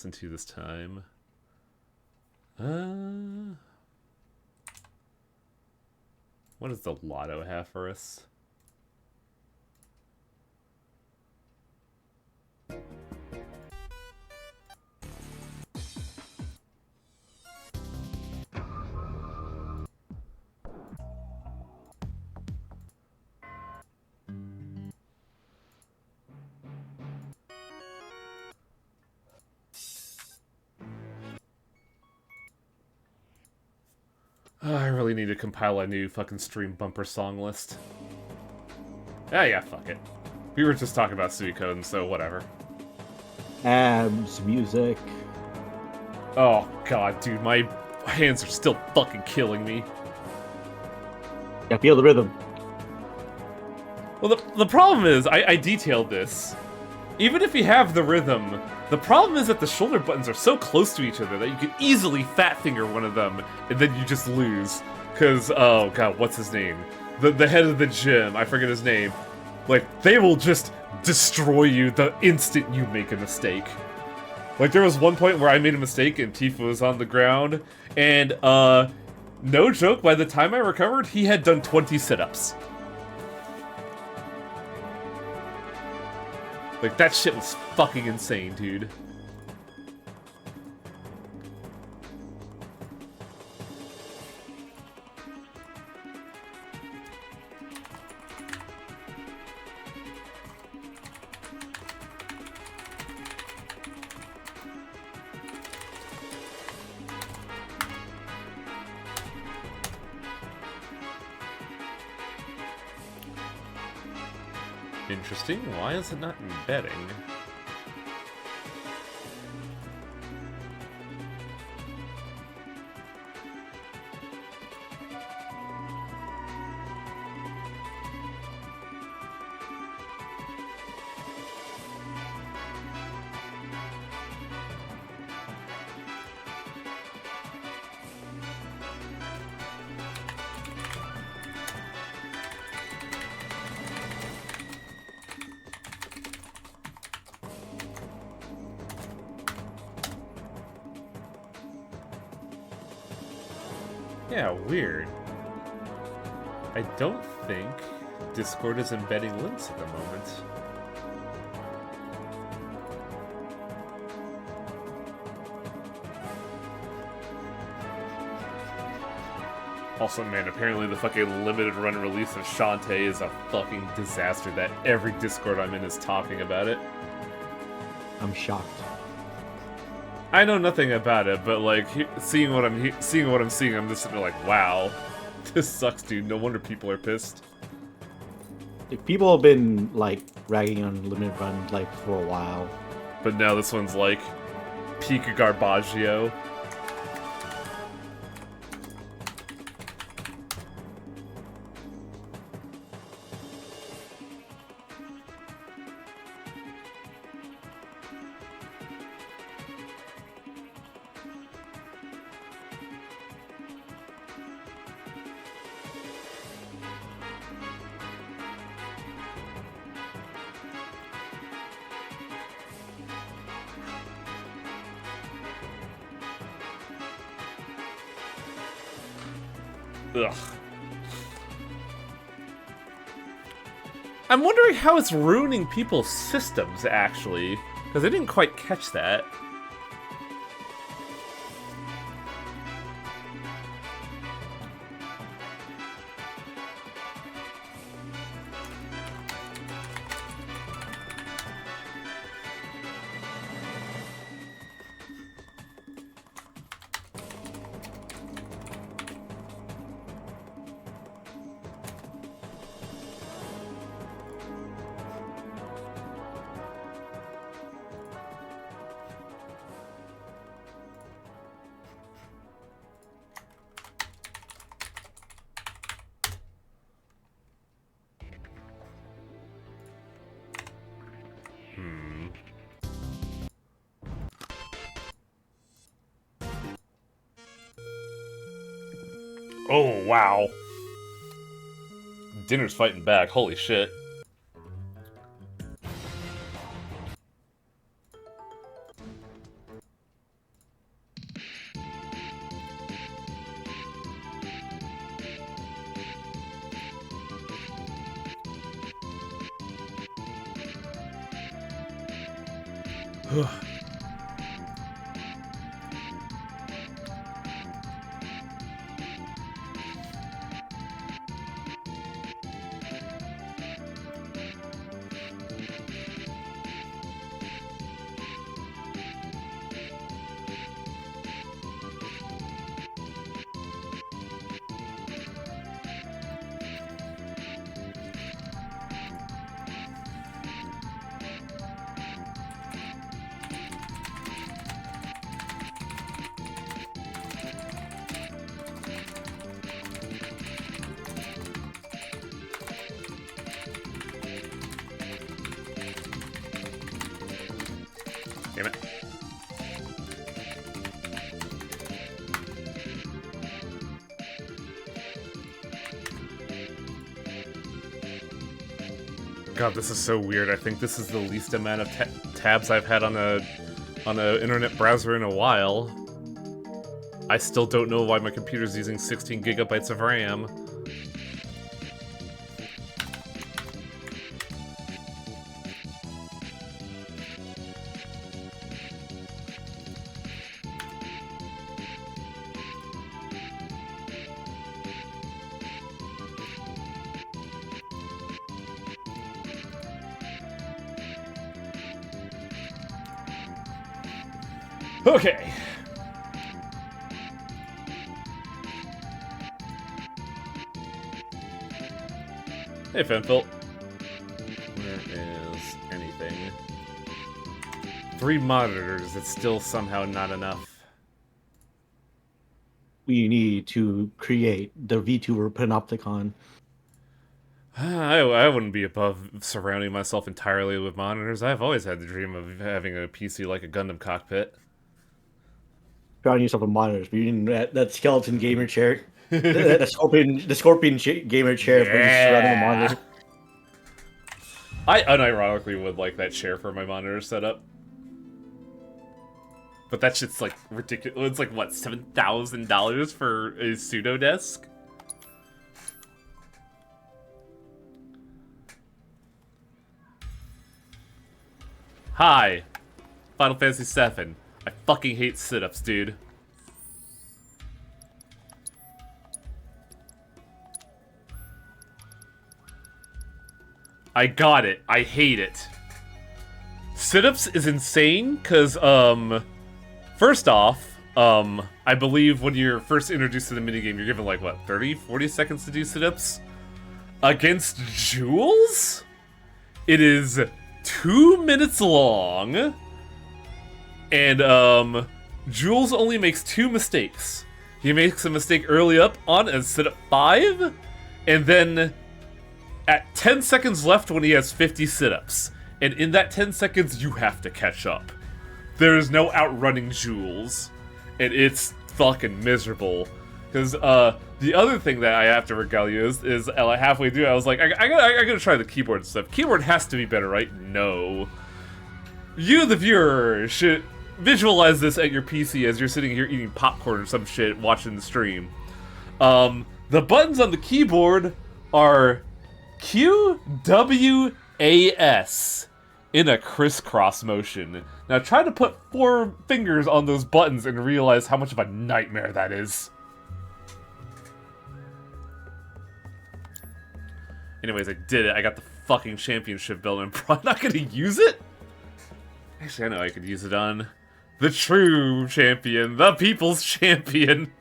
listen to this time. What does the lotto have for us? I really need to compile a new fucking stream bumper song list. Yeah, fuck it. We were just talking about Suikoden, so whatever. Abs, music. Oh god, dude, my hands are still fucking killing me. Yeah, feel the rhythm. Well, the problem is, I detailed this. Even if you have the rhythm, the problem is that the shoulder buttons are so close to each other that you can easily fat finger one of them, and then you just lose. Cause, oh god, what's his name? The head of the gym, I forget his name. Like, they will just destroy you the instant you make a mistake. Like, there was one point where I made a mistake and Tifa was on the ground, and, no joke, by the time I recovered, he had done 20 sit-ups. Like, that shit was fucking insane, dude. Interesting. Why is it not embedding? Yeah, weird. I don't think Discord is embedding links at the moment. Also, man, apparently the fucking limited run release of Shantae is a fucking disaster that every Discord I'm in is talking about it. I'm shocked. I know nothing about it, but like seeing what I'm seeing, I'm just sitting there like, wow, this sucks, dude. No wonder people are pissed. Like, people have been like ragging on limited run like for a while, but now this one's like peak garbaggio. Ugh. I'm wondering how it's ruining people's systems, actually, because I didn't quite catch that. Oh, wow. Dinner's fighting back. Holy shit. Damn it. God, this is so weird. I think this is the least amount of tabs I've had on a internet browser in a while. I still don't know why my computer's using 16 gigabytes of RAM. Okay. Hey, Fenfilt. Where is anything? 3 monitors, it's still somehow not enough. We need to create the VTuber Panopticon. I wouldn't be above surrounding myself entirely with monitors. I've always had the dream of having a PC like a Gundam cockpit. Surrounding yourself with monitors, but you need that skeleton gamer chair. the scorpion gamer chair, but just surrounding the monitor. I unironically would like that chair for my monitor setup. But that shit's like ridiculous. It's like, what, $7,000 for a pseudo desk? Hi, Final Fantasy VII. I fucking hate sit-ups, dude. I got it. I hate it. Sit-ups is insane, because, first off, I believe when you're first introduced to the minigame, you're given, like, what, 30, 40 seconds to do sit-ups? Against Jules? It is 2 minutes long, and, Jules only makes 2 mistakes. He makes a mistake early up on a sit-up 5, and then at 10 seconds left when he has 50 sit-ups. And in that 10 seconds, you have to catch up. There is no outrunning Jules. And it's fucking miserable. Because, the other thing that I have to regale you is halfway through, I was like, I gotta try the keyboard stuff. Keyboard has to be better, right? No. You, the viewer, should visualize this at your PC as you're sitting here eating popcorn or some shit, watching the stream. The buttons on the keyboard are Q, W, A, S in a crisscross motion. Now try to put 4 fingers on those buttons and realize how much of a nightmare that is. Anyways, I did it. I got the fucking championship belt and I'm probably not gonna use it. Actually, I know I could use it on the true champion, the people's champion.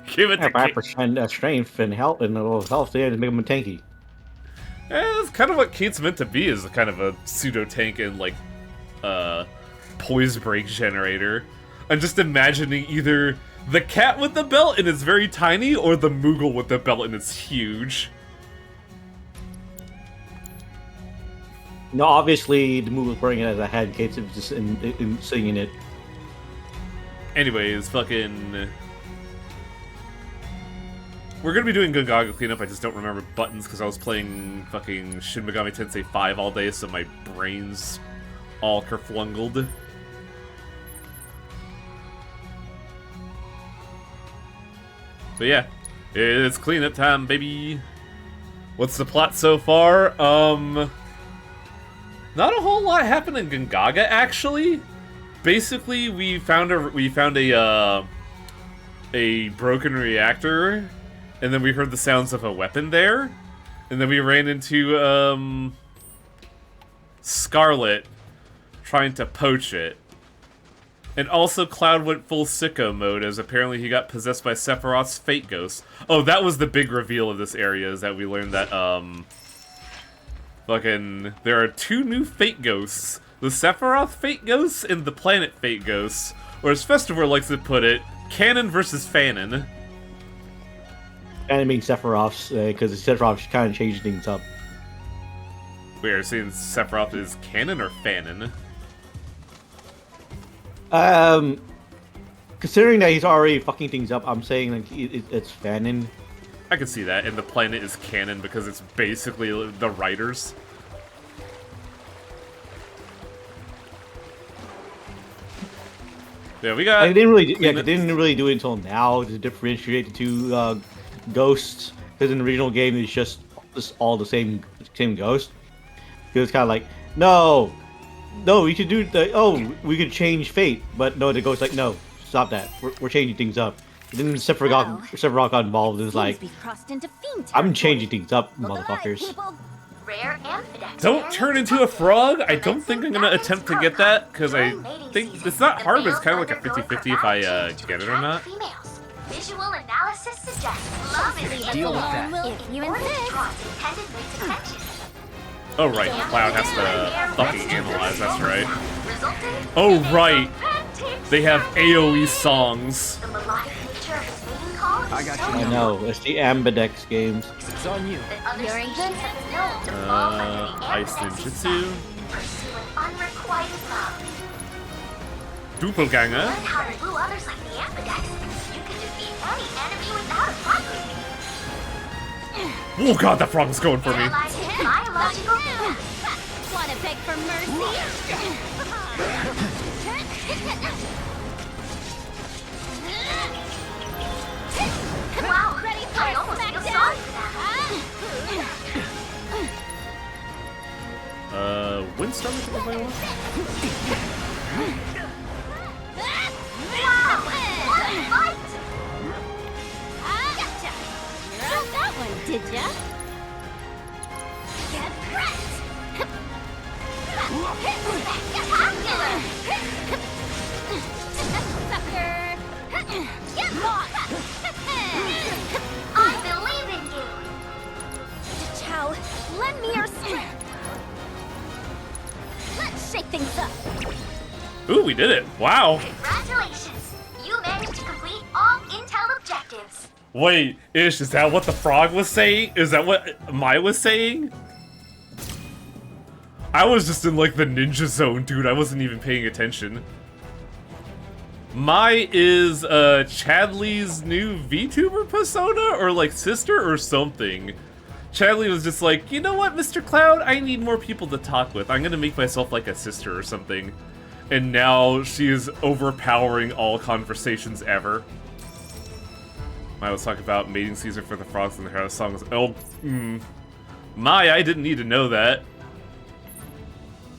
Give it to 5% strength and health and a little health there to make him tanky. It's kind of what Kate's meant to be, is kind of a pseudo tank and like poise break generator. I'm just imagining either the cat with the belt and it's very tiny, or the Moogle with the belt and it's huge. No, obviously the move was wearing it as a head. Kate's just in singing it. Anyways, fucking. We're gonna be doing Gungaga cleanup. I just don't remember buttons because I was playing fucking Shin Megami Tensei 5 all day, so my brain's all kerflungled. But yeah, it's cleanup time, baby. What's the plot so far? Not a whole lot happened in Gongaga, actually. Basically, we found a broken reactor, and then we heard the sounds of a weapon there, and then we ran into Scarlet trying to poach it. And also Cloud went full sicko mode, as apparently he got possessed by Sephiroth's Fate Ghost. Oh, that was the big reveal of this area, is that we learned that, there are 2 new Fate Ghosts. The Sephiroth Fate Ghosts and the Planet Fate Ghosts. Or as Festival likes to put it, Canon versus Fanon. And I mean Sephiroth's, because Sephiroth kind of changed things up. We are saying Sephiroth is Canon or Fanon? Considering that he's already fucking things up, I'm saying like it's Fanon. I can see that, and the planet is canon because it's basically the writers. Yeah, we got. They didn't really do it until now to differentiate the 2 ghosts. Because in the original game, it's just all the same ghost. It was kind of like, no, we should do we could change fate, but no, the ghost's like, no, stop that. We're changing things up. And then Sephiroth got involved and was like, I'm changing things up, motherfuckers. Don't turn into a frog? I don't think I'm gonna attempt to get that, because I think it's not hard, but it's kind of like a 50-50 if I get it or not. Visual analysis suggests love is deal with that. if you insist. Oh right, Cloud has to fucking analyze, that's right. Oh right! They have AoE songs. I got you. I know, it's the Ambidex games. It's on you. You're in good. Ice Ninjutsu. Doppelganger. Oh god, that frog was going for me. Wanna beg for mercy? Wow, ready for a smackdown? Windstorm is what I want? Wow, what a fight! Gotcha! You're out that one, did ya? Get wrecked! Spectacular! Sucker! Get lost! I believe in you! Chao, lend me your strength! Let's shake things up! Ooh, we did it. Wow. Congratulations! You managed to complete all Intel objectives! Wait, Ish, is that what the frog was saying? Is that what Mai was saying? I was just in, like, the ninja zone, dude. I wasn't even paying attention. Mai is, Chadley's new VTuber persona? Or, like, sister or something. Chadley was just like, you know what, Mr. Cloud? I need more people to talk with. I'm gonna make myself like a sister or something. And now she is overpowering all conversations ever. I was talking about mating season for the frogs and their songs. Oh, Mai, I didn't need to know that.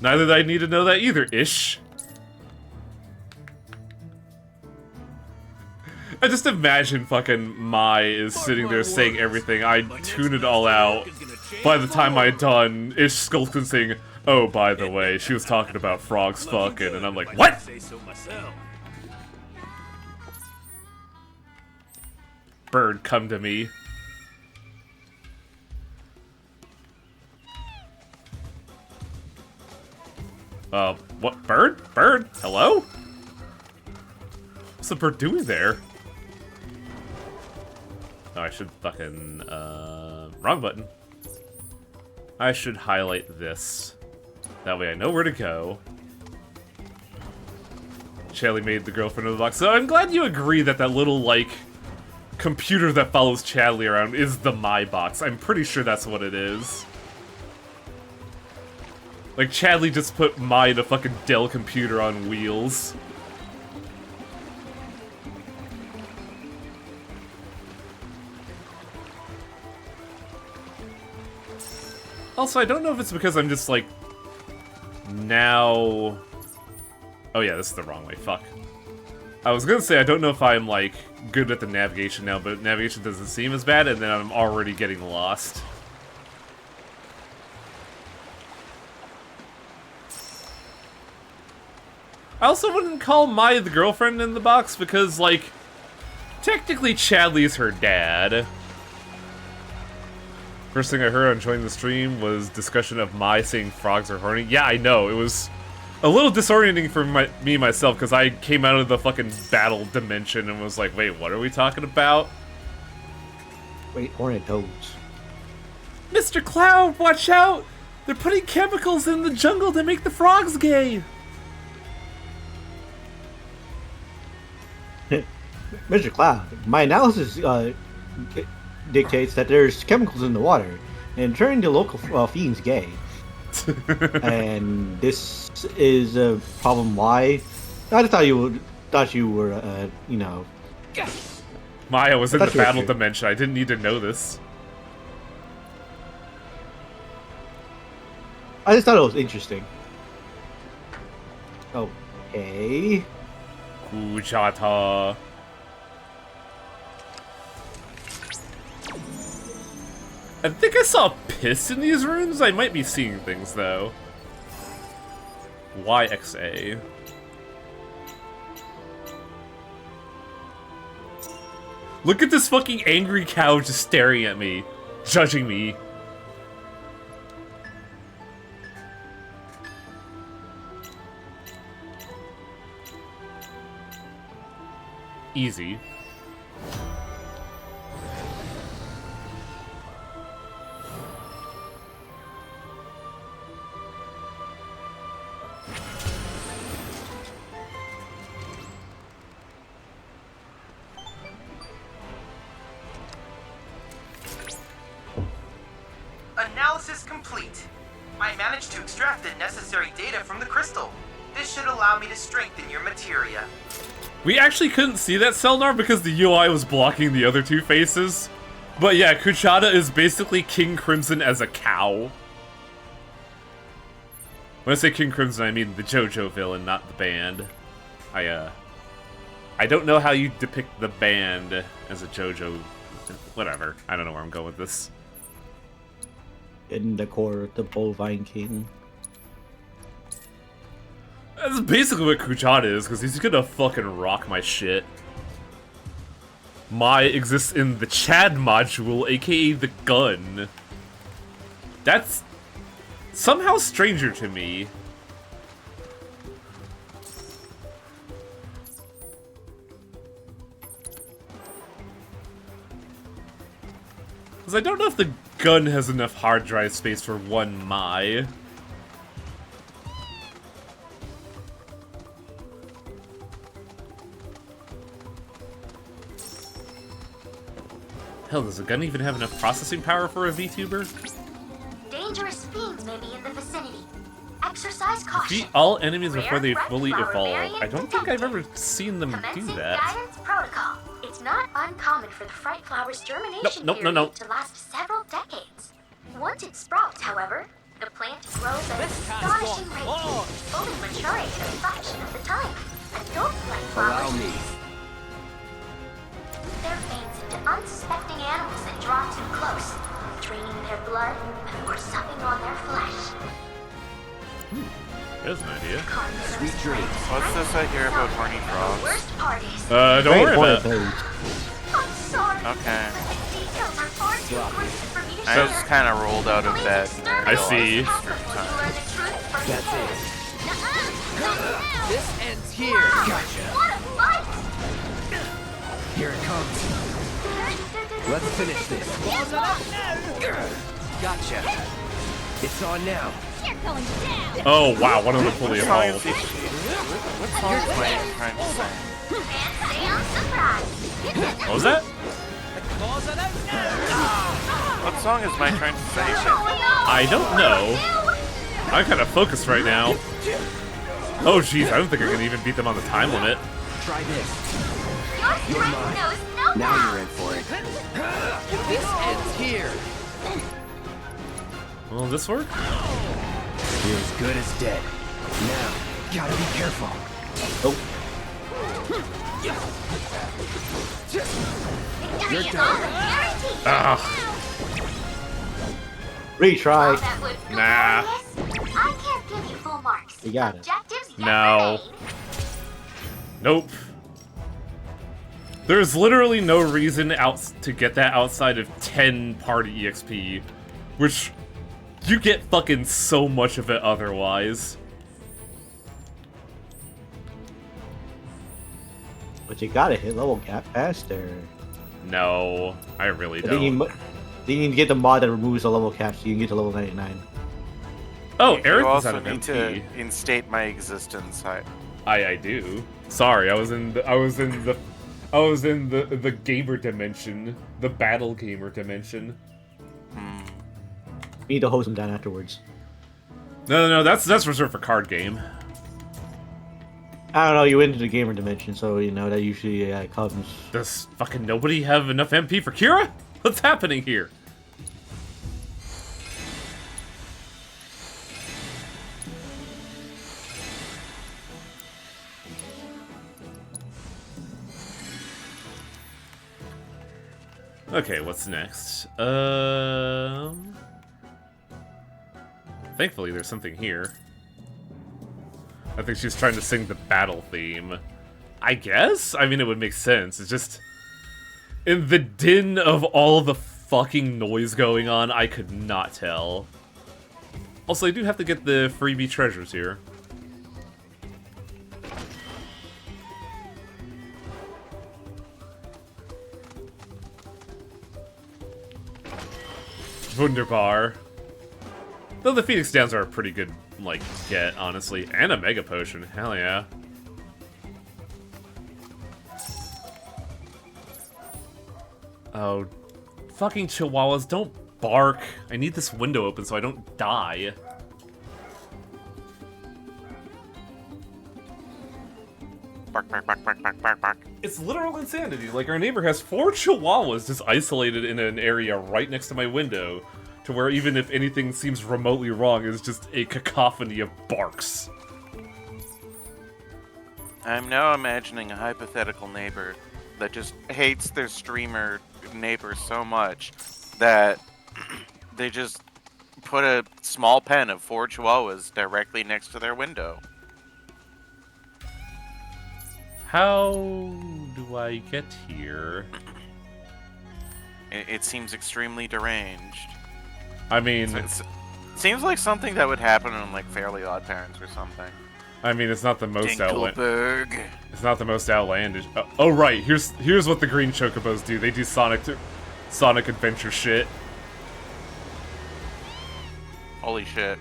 Neither did I need to know that either, Ish. I just imagine fucking Mai is sitting there saying everything. I tune it all out. By the time I'm done, Ish Skulkin saying, oh, by the way, she was talking about frogs fucking, and I'm like, what? Bird, come to me. What? Bird? Bird? Hello? What's the bird doing there? Oh, I should fucking, wrong button. I should highlight this. That way I know where to go. Shelly made the girlfriend of the box. So I'm glad you agree that that little, like, computer that follows Chadley around is the My Box. I'm pretty sure that's what it is. Like, Chadley just put Mai in a fucking Dell computer on wheels. Also, I don't know if it's because I'm just, like, now... Oh yeah, this is the wrong way, fuck. I was gonna say, I don't know if I'm, like, good at the navigation now, but navigation doesn't seem as bad, and then I'm already getting lost. I also wouldn't call Maya the girlfriend in the box, because, like, technically Chadley's her dad. First thing I heard on joining the stream was discussion of Mai saying frogs are horny. Yeah, I know, it was a little disorienting for me myself, because I came out of the fucking battle dimension and was like, wait, what are we talking about? Wait, hornet toads. Mr. Cloud, watch out! They're putting chemicals in the jungle to make the frogs gay! Mr. Cloud, my analysis dictates that there's chemicals in the water and turning the local fiends gay. And this is a problem. Why? I just thought you were, you know. Maya was in the battle dimension. I didn't need to know this. I just thought it was interesting. Okay. Kuchata. I think I saw piss in these runes. I might be seeing things, though. YXA. Look at this fucking angry cow just staring at me. Judging me. Easy. Analysis complete. I managed to extract the necessary data from the crystal. This should allow me to strengthen your materia. We actually couldn't see that Selnar because the UI was blocking the other two faces. But yeah, Kuchata is basically King Crimson as a cow. When I say King Crimson, I mean the JoJo villain, not the band. I don't know how you depict the band as a JoJo... Whatever. I don't know where I'm going with this. In the core of the Bovine King. That's basically what Kuchata is, because he's gonna fucking rock my shit. Mai exists in the Chad module, aka the gun. That's somehow stranger to me. Because I don't know if the gun has enough hard drive space for one Mai. Hell, does a gun even have enough processing power for a VTuber? Dangerous fiends may be in the vicinity. Exercise caution. Beat all enemies before they Rare fully flower evolve. variant I don't think I've ever detected. seen them do Commencing that. guidance protocol. It's not uncommon for the fright flower's germination No. period to last several decades. Once it sprouts, however, the plant grows at an astonishing rate, fully maturing in a fraction of the time. Adult fright flowers. Allow me. Their veins into unsuspecting animals that draw too close, draining their blood or sucking on their flesh. There's an idea. Sweet dreams. What's this I hear about horny The frogs? worst part is, Don't worry about it. I'm sorry. Okay. The details are far too gruesome for me to I share. just kind of rolled out of bed and I see. That's it. This ends here. Gotcha. What a fight! Here it comes. Let's finish this. Gotcha. It's on now. You're going down. Oh wow, one of them fully What song evolved. is what song is my trying to sing? And stay on surprise. What was that? What song is my trying to sing? I don't know. I'm kind of focused right now. Oh jeez, I don't think I can even beat them on the time limit. Try this. Your strength knows no Now bounds. you're in for it. This ends here. Will this work? You're as good as dead. Now, gotta be careful. Oh, You're It's done. all a guarantee. Ah, retry. All that would go Nah. this, I can't give you full marks. You got it. Objectives yet No. remain. nope. There's literally no reason to get that outside of 10 party EXP, which you get fucking so much of it otherwise. But you gotta hit level cap faster. No, I really I think you, don't. then you need to get the mod that removes the level cap so you can get to level 99. Oh, You Eric was also out of need MP. to instate my existence. I do. Sorry, I was in the gamer dimension, the battle gamer dimension. You need to hose them down afterwards. No, that's reserved for card game. I don't know, you went into the gamer dimension, so you know that usually comes. Does fucking nobody have enough MP for Kira? What's happening here? Okay, what's next? Thankfully, there's something here. I think she's trying to sing the battle theme. I guess? I mean, it would make sense. It's just... in the din of all the fucking noise going on, I could not tell. Also, I do have to get the freebie treasures here. Wunderbar. Though the Phoenix Downs are a pretty good, like, get, honestly. And a Mega Potion. Hell yeah. Oh, fucking chihuahuas, don't bark. I need this window open so I don't die. Bark, bark, bark, bark, bark, bark, bark. It's literal insanity. Like, our neighbor has 4 chihuahuas just isolated in an area right next to my window, to where even if anything seems remotely wrong, it's just a cacophony of barks. I'm now imagining a hypothetical neighbor that just hates their streamer neighbor so much that they just put a small pen of 4 chihuahuas directly next to their window. How do I get here? It seems extremely deranged. I mean, It seems like something that would happen in like Fairly Odd Parents or something. it's not the most outlandish. Dinkelberg. It's not the most outlandish. Oh right, here's what the green chocobos do. They do Sonic Adventure shit. Holy shit.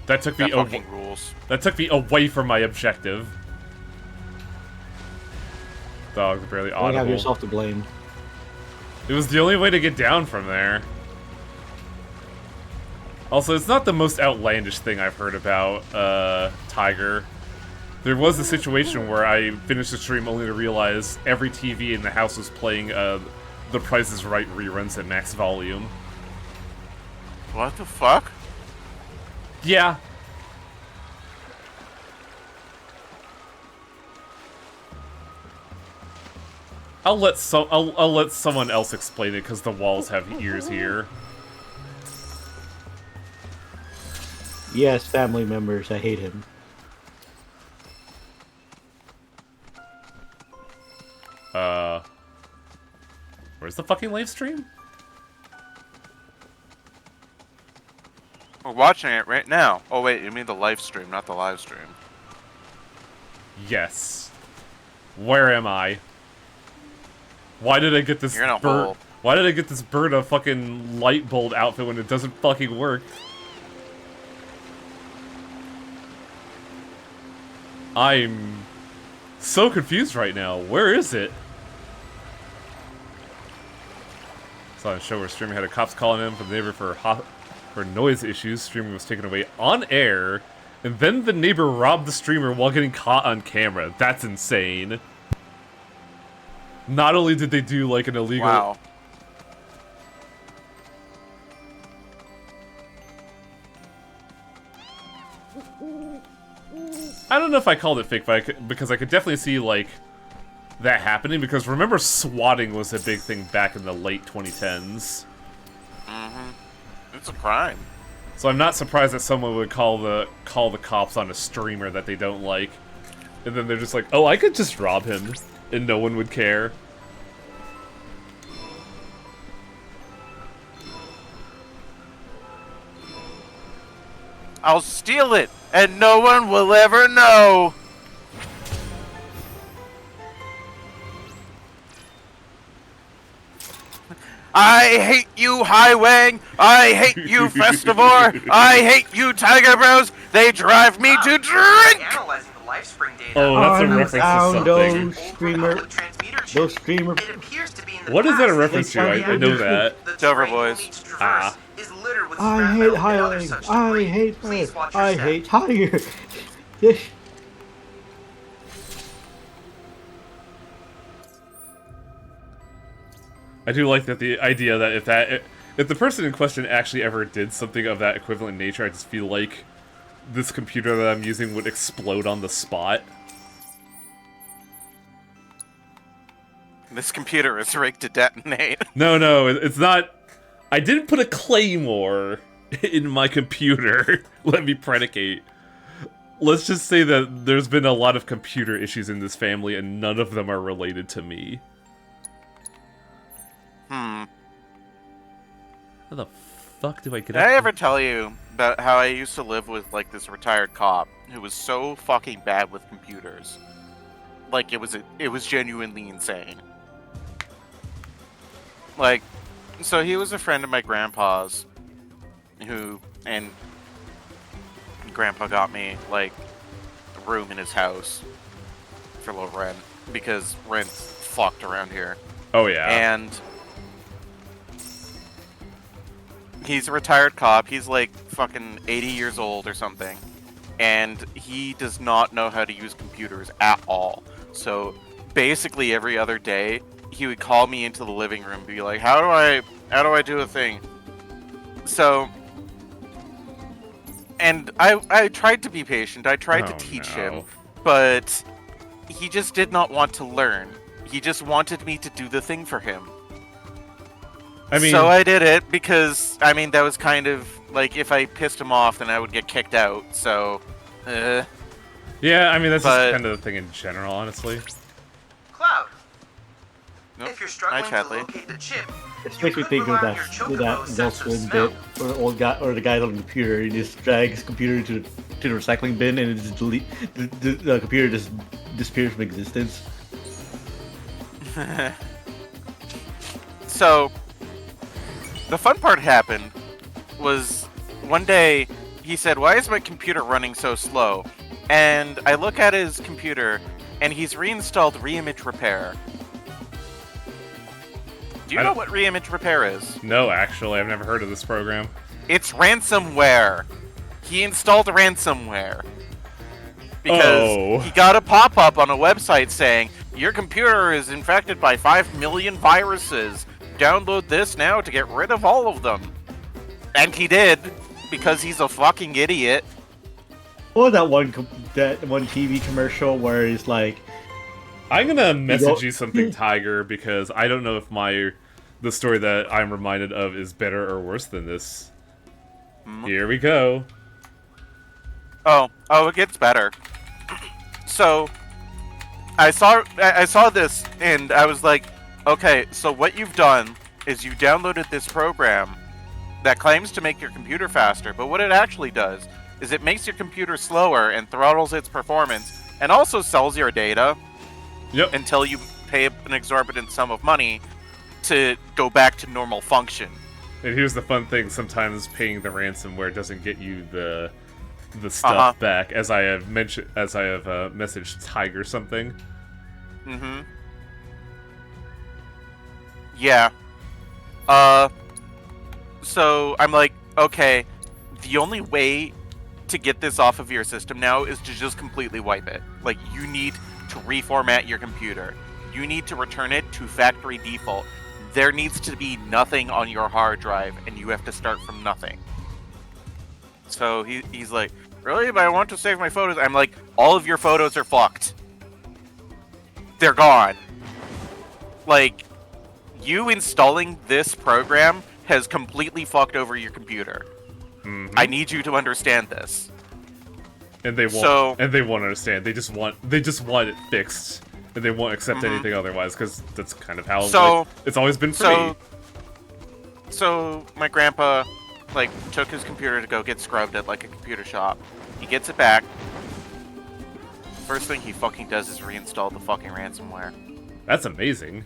That took That me fucking rules. That took me away from my objective. Dogs are barely You only have audible. yourself to blame. It was the only way to get down from there. Also, it's not the most outlandish thing I've heard about Tiger. There was a situation where I finished the stream only to realize every TV in the house was playing The Price is Right reruns at max volume. What the fuck? Yeah. I'll let someone else explain it because the walls have ears here. Yes, family members, I hate him. Where's the fucking live stream? We're watching it right now. Oh wait, you mean the live stream, not the live stream. Yes. Where am I? Why did I get this You're in a bird? hole. Why did I get this bird a fucking light bulb outfit when it doesn't fucking work? I'm so confused right now. Where is it? Saw on a show where a streamer had a cops calling him from the neighbor for noise issues. Streamer was taken away on air, and then the neighbor robbed the streamer while getting caught on camera. That's insane. Not only did they do like an illegal... Wow. I don't know if I called it fake, but because I could definitely see, like, that happening, because remember swatting was a big thing back in the late 2010s. Mm-hmm. It's a crime. So I'm not surprised that someone would call the cops on a streamer that they don't like. And then they're just like, oh, I could just rob him, and no one would care. I'll steal it, and no one will ever know. I hate you, Highwang. I hate you, Festivore. I hate you, Tiger Bros. They drive me to drink. Analyzing the LifeSpring data. Oh, that's a reference to something. Those streamer. It appears to be in the What is that a past. reference to? I know that. The Dover terrain boys. we'll need to traverse Ah. is littered with I scrap hate metal and other Highway. such I debris. hate Please her. watch your I step. hate Tiger. Yes. I do like that the idea that if the person in question actually ever did something of that equivalent nature, I just feel like this computer that I'm using would explode on the spot. This computer is rigged to detonate. No, it's not. I didn't put a claymore in my computer. Let me predicate. Let's just say that there's been a lot of computer issues in this family, and none of them are related to me. How the fuck do I get Did up I here? ever tell you about how I used to live with, like, this retired cop who was so fucking bad with computers? Like, it was genuinely insane. Like, so he was a friend of my grandpa's, and Grandpa got me, like, a room in his house for low rent, because rent's fucked around here. Oh yeah. And he's a retired cop. He's like fucking 80 years old or something. And he does not know how to use computers at all. So basically every other day, he would call me into the living room and be like, how do I do a thing? So, and I tried to be patient. I tried to teach him, but he just did not want to learn. He just wanted me to do the thing for him. I mean, so I did it because, I mean, that was kind of, like, if I pissed him off, then I would get kicked out, so, yeah, I mean, that's just kind of the thing in general, honestly. Cloud. Nope. If you're struggling Hi, to Chadley. locate the chip, It you makes me could think of rely on that your that Chocobo's Adult sense of Swim smell. bit where the old guy or the guy on the computer, he just drags his computer to the recycling bin and it just the computer just disappears from existence. So, the fun part happened was one day he said, why is my computer running so slow? And I look at his computer and he's reinstalled Reimage Repair. Do you know what Reimage Repair is? No, actually, I've never heard of this program. It's ransomware. He installed ransomware. Because he got a pop-up on a website saying, your computer is infected by 5 million viruses. Download this now to get rid of all of them. And he did, because he's a fucking idiot. What was that one TV commercial where he's like, I'm gonna message you something, Tiger, because I don't know if the story that I'm reminded of is better or worse than this. Here we go. Oh, it gets better. So, I saw this, and I was like, okay, so what you've done is you downloaded this program that claims to make your computer faster, but what it actually does is it makes your computer slower and throttles its performance, and also sells your data until you pay an exorbitant sum of money to go back to normal function. And here's the fun thing, sometimes paying the ransomware doesn't get you the stuff back, as I have messaged Tiger something. Mm-hmm. Yeah. So I'm like, okay, the only way to get this off of your system now is to just completely wipe it. Like, you need to reformat your computer. You need to return it to factory default. There needs to be nothing on your hard drive, and you have to start from nothing. So he's like, really? But I want to save my photos. I'm like, all of your photos are fucked. They're gone. Like, you installing this program has completely fucked over your computer. Mm-hmm. I need you to understand this. And they won't. And they won't understand. They just want it fixed, and they won't accept anything otherwise, because that's kind of how like, it's always been for me. So my grandpa, like, took his computer to go get scrubbed at like a computer shop. He gets it back. First thing he fucking does is reinstall the fucking ransomware. That's amazing.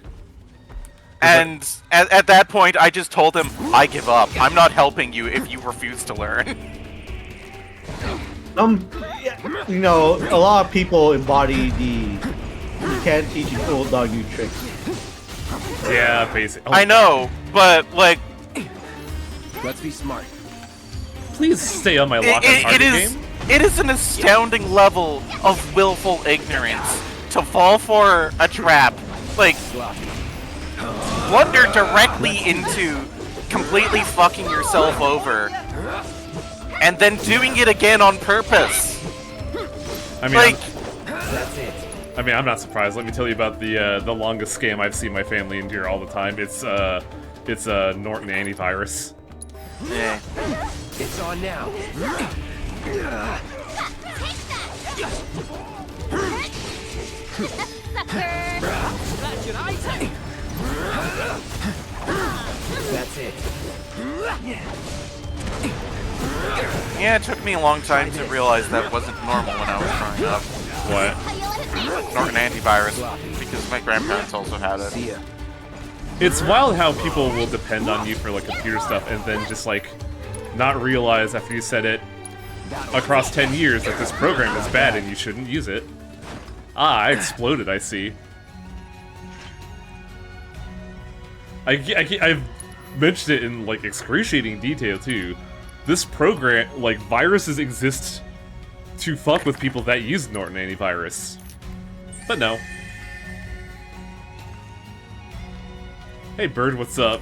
And at that point, I just told him, I give up. I'm not helping you if you refuse to learn. You know, a lot of people embody the you can't teach an old dog new tricks. Yeah, basically. I know, but like, Let's be smart. please stay on my lock on target game. It is an astounding level of willful ignorance to fall for a trap. Like, blunder directly into completely fucking yourself over, and then doing it again on purpose. I mean, like, I'm not surprised. Let me tell you about the longest scam I've seen my family endure all the time. It's Norton antivirus. yeah. It's on now. That's it. Yeah, it took me a long time to realize that wasn't normal when I was growing up. What? Norton antivirus, because my grandparents also had it. See ya. It's wild how people will depend on you for like computer stuff and then just like not realize after you said it across 10 years that this program is bad and you shouldn't use it. Ah, I exploded, I see. I've mentioned it in like excruciating detail too. This program, like, viruses exist to fuck with people that use Norton antivirus. But no. Hey bird, what's up?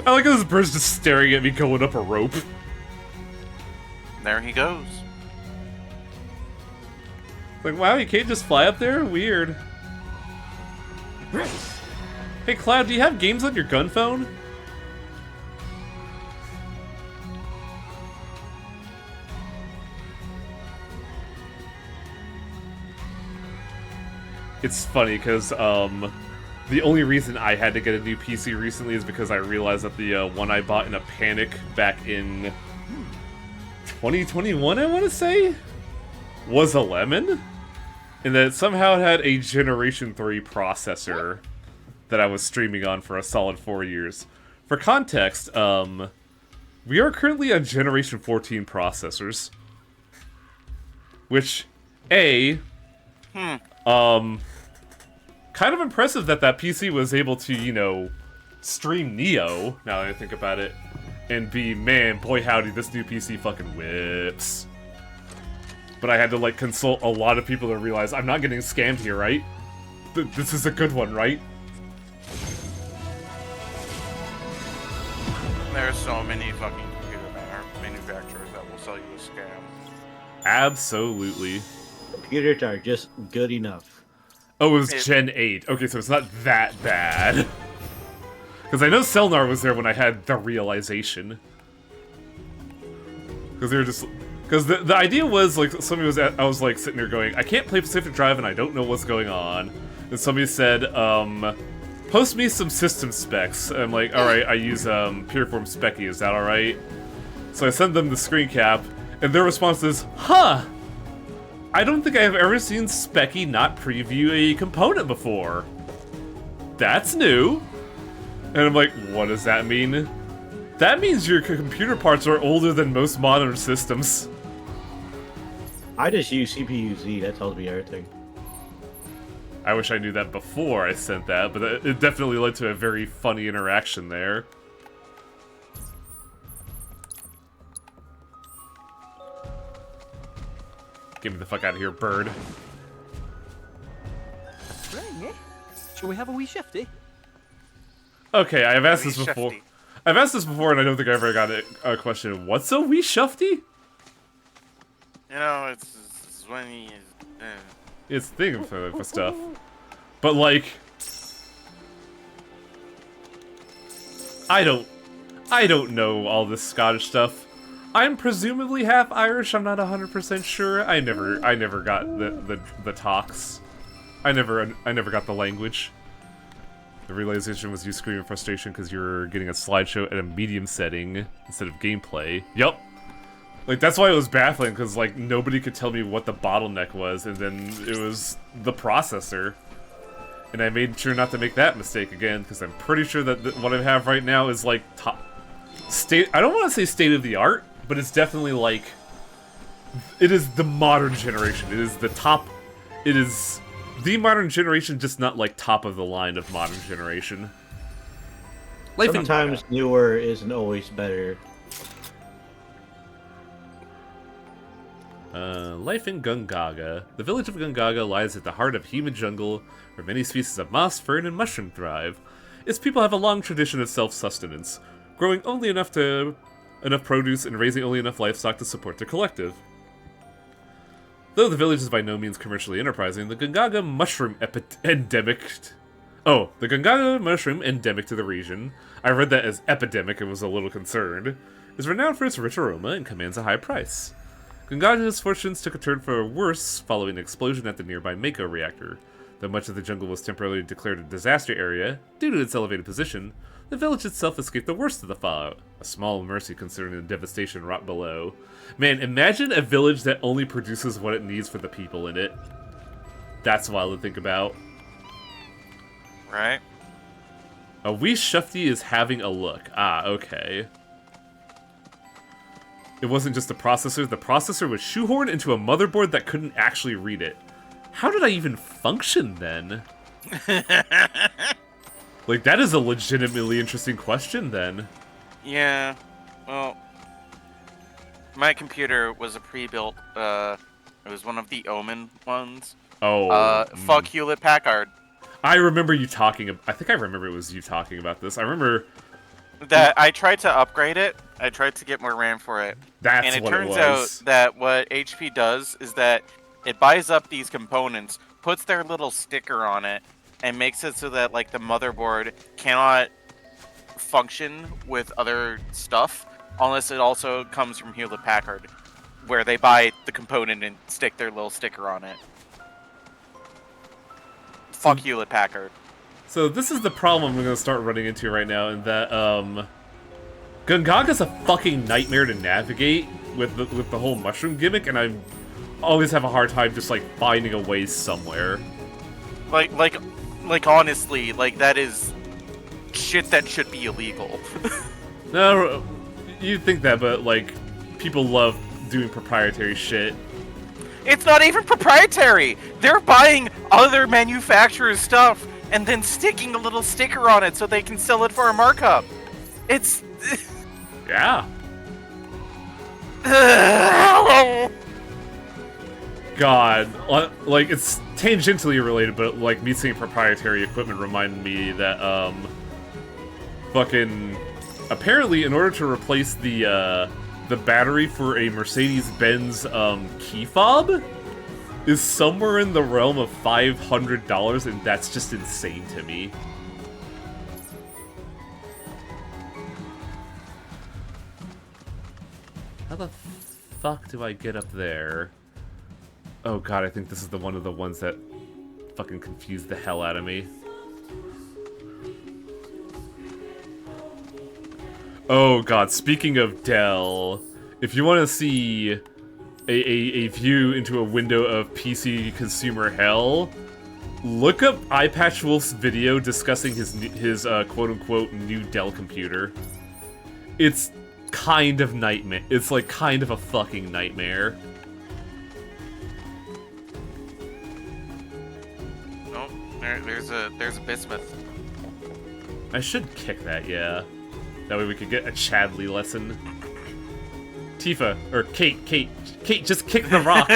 I like how this bird's just staring at me going up a rope. There he goes. Like, wow, you can't just fly up there? Weird. Hey Cloud, do you have games on your gun phone? It's funny, because, the only reason I had to get a new PC recently is because I realized that the one I bought in a panic back in 2021, I want to say, was a lemon? And that somehow it had a Generation 3 processor that I was streaming on for a solid 4 years. For context, we are currently on Generation 14 processors. Which, kind of impressive that that PC was able to, you know, stream Neo, now that I think about it, and be, man, boy howdy, this new PC fucking whips. But I had to, like, consult a lot of people to realize I'm not getting scammed here, right? This is a good one, right? There are so many fucking computer manufacturers that will sell you a scam. Absolutely. Computers are just good enough. Oh, it was Gen 8. Okay, so it's not that bad. Because I know Selnar was there when I had the realization. Because they were just... Because the idea was, like, somebody was I was, like, sitting there going, I can't play Pacific Drive and I don't know what's going on. And somebody said, post me some system specs. And I'm like, alright, I use, Pureform Specky, is that alright? So I send them the screen cap, and their response is, huh! I don't think I have ever seen Specky not preview a component before. That's new. And I'm like, what does that mean? That means your computer parts are older than most modern systems. I just use CPU-Z, that tells me everything. I wish I knew that before I sent that, but it definitely led to a very funny interaction there. Get me the fuck out of here, bird. Right, eh? Shall we have a wee shifty? Okay, I've asked Wee this before. shifty. I've asked this before, and I don't think I ever got a question. What's a wee shufty? You know, it's when he. It's thinking for stuff. But, like... I don't know all this Scottish stuff. I'm presumably half Irish, I'm not 100% sure. I never got the talks. I never got the language. The realization was you screaming frustration because you were getting a slideshow at a medium setting instead of gameplay. Yup. Like, that's why it was baffling, because, like, nobody could tell me what the bottleneck was, and then it was the processor. And I made sure not to make that mistake again, because I'm pretty sure that what I have right now is, like, top... I don't want to say state-of-the-art, but it's definitely, like... It is the modern generation. It is the top... It is the modern generation, just not, like, top of the line of modern generation. Sometimes newer isn't always better. Life in Gungaga. The village of Gungaga lies at the heart of human jungle, where many species of moss, fern, and mushroom thrive. Its people have a long tradition of self-sustenance, growing only enough produce and raising only enough livestock to support their collective. Though the village is by no means commercially enterprising, the Gungaga mushroom endemic to the region, I read that as epidemic and was a little concerned, is renowned for its rich aroma and commands a high price. Gungaga's fortunes took a turn for worse following an explosion at the nearby Mako reactor. Though much of the jungle was temporarily declared a disaster area, due to its elevated position, the village itself escaped the worst of the fallout. A small mercy considering the devastation wrought below. Man, imagine a village that only produces what it needs for the people in it. That's wild to think about. Right? A wee Shufty is having a look. Ah, okay. It wasn't just the processor was shoehorned into a motherboard that couldn't actually read it. How did I even function then? Like, that is a legitimately interesting question then. Yeah, well, my computer was a pre-built, it was one of the Omen ones. Oh. Fuck Hewlett-Packard. I remember you talking, I think I remember it was you talking about this. I remember... That I tried to upgrade it. I tried to get more RAM for it. That's and it what it turns was. out that what HP does is that it buys up these components, puts their little sticker on it, and makes it so that, like, the motherboard cannot function with other stuff unless it also comes from Hewlett-Packard, where they buy the component and stick their little sticker on it. Fuck Hewlett-Packard. So this is the problem I'm gonna start running into right now, in that, Gungaga's a fucking nightmare to navigate with the whole mushroom gimmick, and I always have a hard time just, like, finding a way somewhere. Like honestly, like, that is shit that should be illegal. No, you'd think that, but, like, people love doing proprietary shit. It's not even proprietary! They're buying other manufacturers' stuff and then sticking a little sticker on it so they can sell it for a markup. It's... Yeah. God, like, it's tangentially related, but, like, me seeing proprietary equipment reminded me that, fucking... Apparently, in order to replace the battery for a Mercedes-Benz, key fob is somewhere in the realm of $500, and that's just insane to me. How the fuck do I get up there? Oh god, I think this is one of the ones that fucking confused the hell out of me. Oh god, speaking of Dell, if you want to see a view into a window of PC consumer hell, look up iPatchWolf's video discussing his quote-unquote new Dell computer. It's kind of nightmare. It's like kind of a fucking nightmare. Oh, there's a bismuth. I should kick that, yeah. That way we could get a Chadley lesson. Tifa, or Kate, just kick the rock.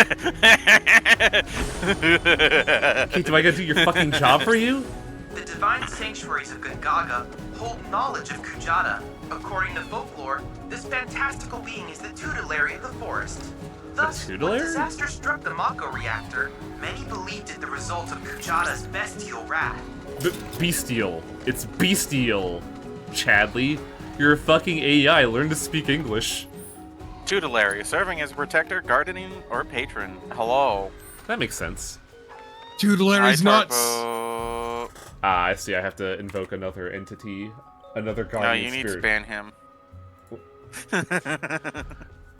Kate, do I gotta do your fucking job for you? The divine sanctuaries of Gungaga hold knowledge of Kujata. According to folklore, this fantastical being is the tutelary of the forest. Thus, when tutelary? disaster struck the Mako reactor, many believed it the result of Kujata's bestial wrath. Bestial. It's bestial. Chadley, you're a fucking AI. Learn to speak English. Tutelary, serving as protector, guardian, or patron. Hello. That makes sense. Tutelary's nuts. Tarpo. Ah, I see. I have to invoke another entity, another No, guardian you need to spirit. ban him.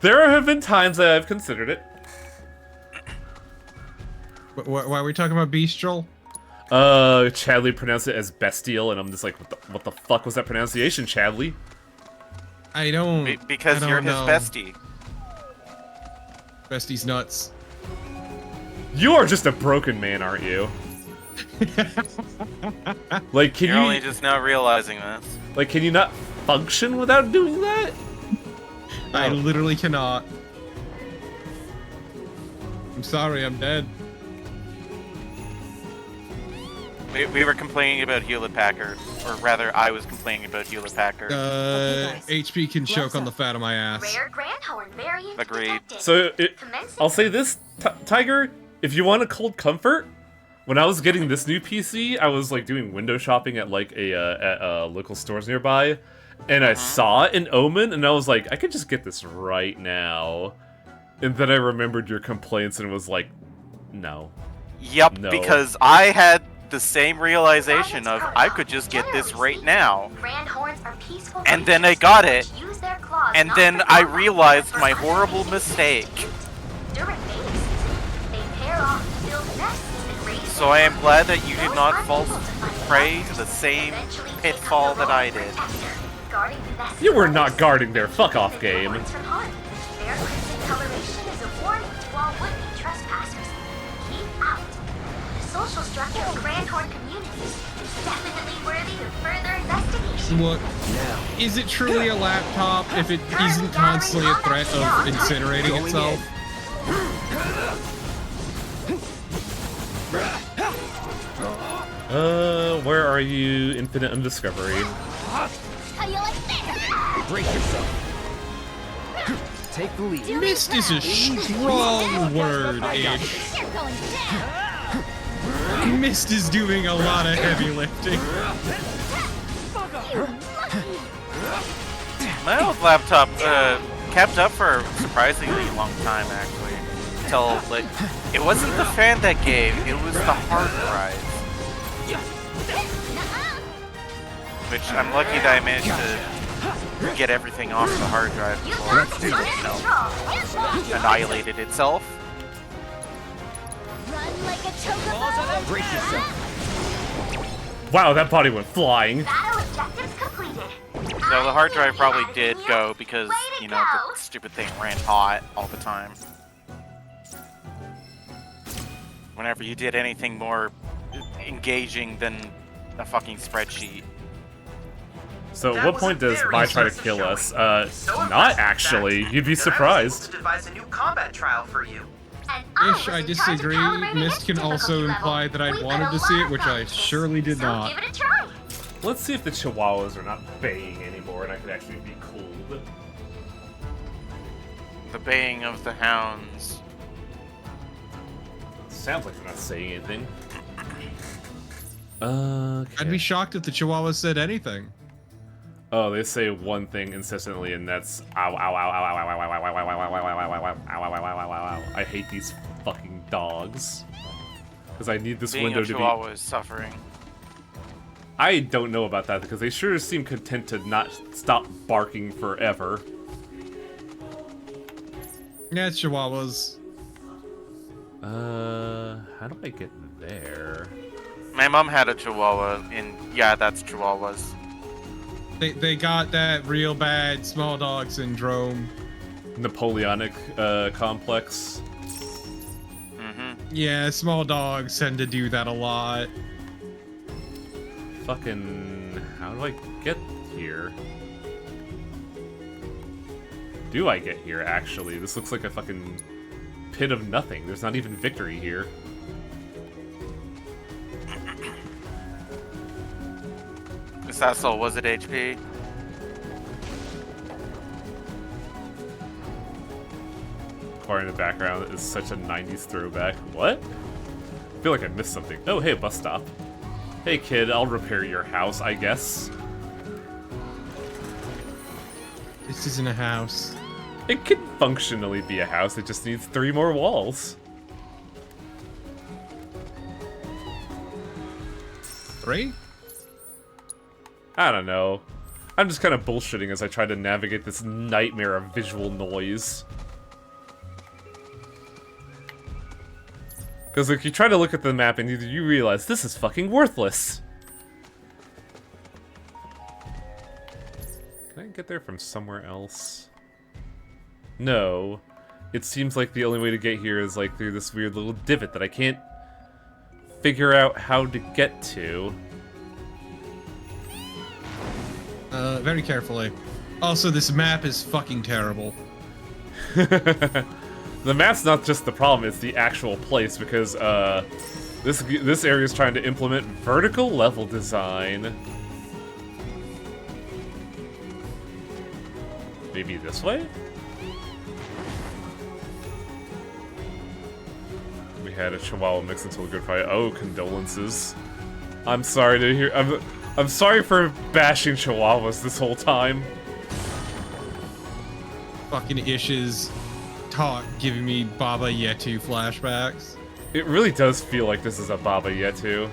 There have been times that I've considered it. Why are we talking about bestial? Chadley pronounced it as bestial, and I'm just like, what the fuck was that pronunciation, Chadley? I don't. Because I you're don't his know. bestie. Bestie's nuts. You are just a broken man, aren't you? Like, can You're you only just now realizing this. like, can you not function without doing that? I literally cannot. I'm sorry, I'm dead. We were complaining about Hewlett Packard, or rather, I was complaining about Hewlett Packard. guys. HP can choke on the fat of my ass. Rare Grandhorn variant Agreed. detected. So Commencing- I'll say this, Tiger, if you want a cold comfort, when I was getting this new PC, I was like doing window shopping at like a local stores nearby, and I saw an Omen, and I was like, I could just get this right now. And then I remembered your complaints and was like, no. Yep, No. because I had the same realization of I could just get this right now. Grandhorns are peaceful And then I creatures got which it, use their claws and not then for I combat, realized but my for horrible hunting. mistake. During mating season, they pair off to build nests and raise So their I am young. glad that you did Those not unable fall to find prey nests to the will same eventually take up pitfall the that role I of did. protector, guarding the nests You were of not others. guarding their fuck off game. Grandhorns from harm. Their crimson coloration is a warning to all would-be trespassers. Keep out. The social structure of Grandhorn communities is definitely worthy of further investigation. What? Is it truly a laptop if it isn't constantly a threat of incinerating itself? Where are you, Infinite Undiscovery? How you like this? Brace yourself. Take the lead. Mist is a strong word-ish. You're going down. Mist is doing a lot of heavy lifting. My old laptop kept up for a surprisingly long time, actually. Until, like, it wasn't the fan that gave, it was the hard drive. Which I'm lucky that I managed to get everything off the hard drive before it, annihilated itself. Run like a chocobo. Brace yourself. Wow, that body went flying. Battle objectives completed. So the hard drive probably did go because, you know, the stupid thing ran hot all the time. Whenever you did anything more engaging than a fucking spreadsheet. So at That what was point a does very Vi try to impressive kill showing. us? So Not impressive, actually. that You'd be I was able surprised. to devise a new combat trial for you. And Ish, I disagree. Mist can also imply that I wanted to see it, which I surely did so not. give it a try. Let's see if the Chihuahuas are not baying anymore and I could actually be cool. The baying of the hounds. Sounds like they're not saying anything. I'd be shocked if the Chihuahua said anything. Oh, they say one thing incessantly, and that's ow, ow, ow, ow, ow, ow, ow, ow, ow, ow, ow, ow, ow, ow, ow, ow, ow, ow, ow. I hate these fucking dogs. Because I need this Being window a to be... chihuahua is suffering. I don't know about that, because they sure seem content to not stop barking forever. Yeah, it's Chihuahuas. How do I get there? My mom had a chihuahua, and yeah, that's chihuahuas. They got that real bad small dog syndrome. Napoleonic, complex. Yeah, small dogs tend to do that a lot. Fucking... How do I get here? Do I get here, actually? This looks like a fucking pit of nothing. There's not even victory here. Is that so? Was it HP? choir in the background is such a 90s throwback. What? I feel like I missed something. Oh, hey, bus stop. Hey, kid, I'll repair your house, I guess. This isn't a house. It can functionally be a house, it just needs 3 more walls. 3? I don't know. I'm just kind of bullshitting as I try to navigate this nightmare of visual noise. Because like, you try to look at the map and you realize this is fucking worthless. Can I get there from somewhere else? No. It seems like the only way to get here is like through this weird little divot that I can't figure out how to get to. Very carefully. Also, this map is fucking terrible. The map's not just the problem, it's the actual place, because, this area is trying to implement vertical level design. Maybe this way? We had a Chihuahua mix until the Good Friday. Oh, condolences. I'm sorry to hear. I'm sorry for bashing Chihuahuas this whole time. Fucking Ish's talk giving me Baba Yetu flashbacks. It really does feel like this is a Baba Yetu.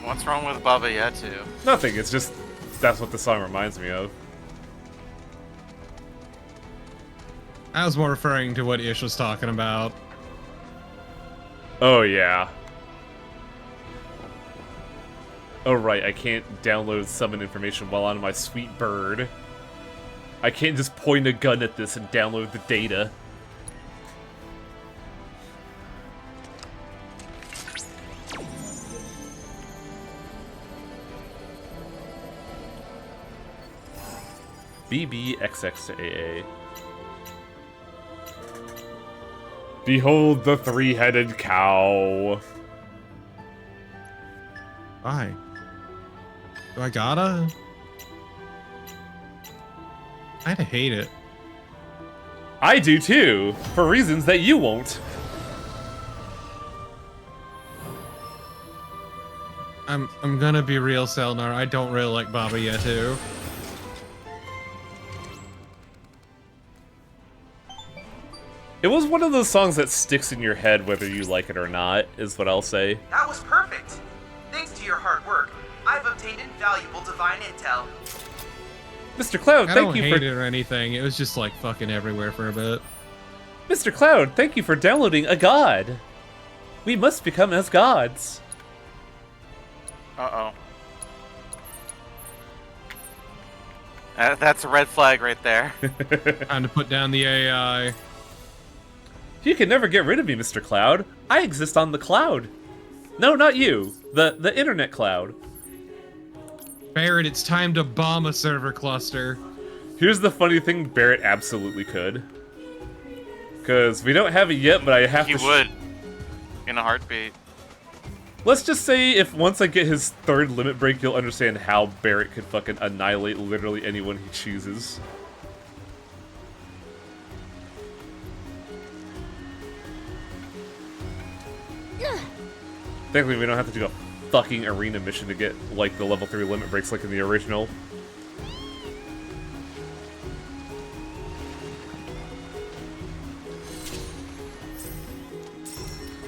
What's wrong with Baba Yetu? Nothing, it's just that's what the song reminds me of. I was more referring to what Ish was talking about. Oh, yeah. Oh, right, I can't download summon information while on my sweet bird. I can't just point a gun at this and download the data. BBXX to AA. Behold the three-headed cow. Why? Do I gotta? I kinda hate it. I do too, for reasons that you won't. I'm gonna be real, Selnar. I don't really like Baba Yetu. It was one of those songs that sticks in your head whether you like it or not, is what I'll say. That was perfect. Thanks to your hard work, I've obtained invaluable divine intel. Mr. Cloud, I thank don't you hate for... it or anything. It was just like fucking everywhere for a bit. Mr. Cloud, thank you for downloading a god. We must become as gods. Uh-oh. That's a red flag right there. Time to put down the AI. You can never get rid of me, Mr. Cloud. I exist on the cloud. No, not you. The internet cloud. Barrett, it's time to bomb a server cluster. Here's the funny thing, Barrett absolutely could. Because we don't have it yet, but I have He to... would. In a heartbeat. Let's just say if once I get his third limit break, you'll understand how Barrett could fucking annihilate literally anyone he chooses. Thankfully, we don't have to do a fucking arena mission to get, like, the level 3 limit breaks like in the original.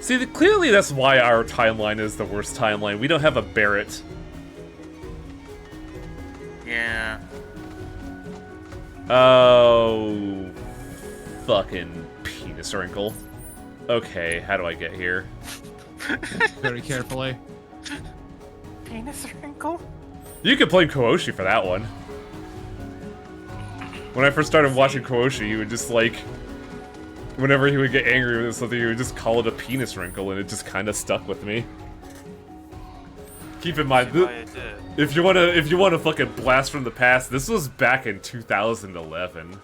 See, clearly that's why our timeline is the worst timeline. We don't have a Barrett. Yeah. Oh... fucking penis wrinkle. Okay, how do I get here? Very carefully. Penis wrinkle? You could blame Kouoshi for that one. When I first started watching Kouoshi, he would just like... whenever he would get angry with something, he would just call it a penis wrinkle, and it just kind of stuck with me. Keep in mind, if you wanna fucking blast from the past, this was back in 2011.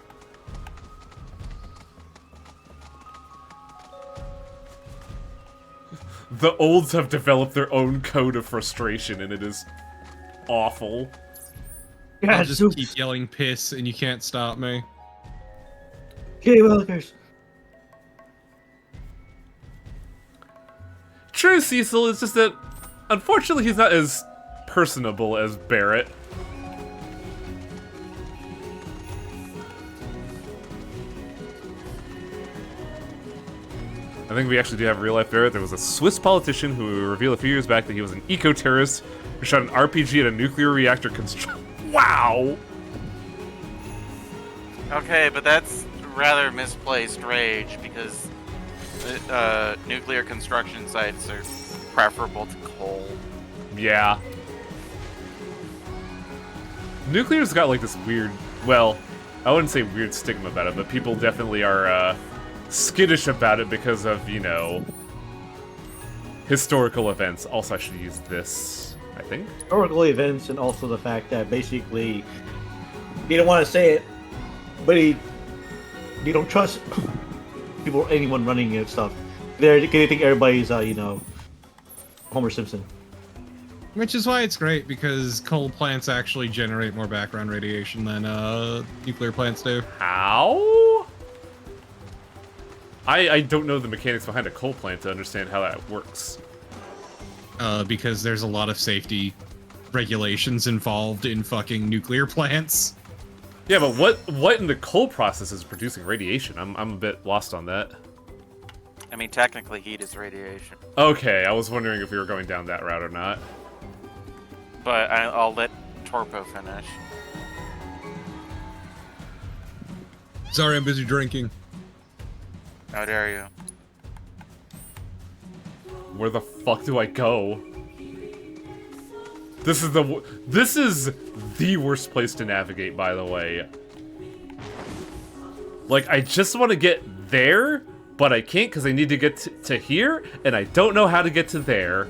The olds have developed their own code of frustration, and it is awful. I'll just keep yelling piss, and you can't stop me. Kitty Willikers. True, Cecil. It's just that, unfortunately, he's not as personable as Barrett. I think we actually do have real-life Barrett. There was a Swiss politician who revealed a few years back that he was an eco-terrorist who shot an RPG at a nuclear reactor construction. Wow! Okay, but that's rather misplaced rage because nuclear construction sites are preferable to coal. Yeah. Nuclear's got like this weird, well, I wouldn't say weird stigma about it, but people definitely are skittish about it because of, you know, historical events. Also, I should use this, I think. Historical events, and also the fact that basically they don't want to say it, but they don't trust people, anyone running it stuff. They think everybody's, you know, Homer Simpson. Which is why it's great, because coal plants actually generate more background radiation than nuclear plants do. How? I don't know the mechanics behind a coal plant to understand how that works. Because there's a lot of safety regulations involved in fucking nuclear plants. Yeah, but what in the coal process is producing radiation? I'm a bit lost on that. I mean, technically, heat is radiation. Okay, I was wondering if we were going down that route or not. But I'll let Torpo finish. Sorry, I'm busy drinking. How dare you? Where the fuck do I go? This is the worst place to navigate, by the way. Like, I just want to get there, but I can't because I need to get to here, and I don't know how to get to there.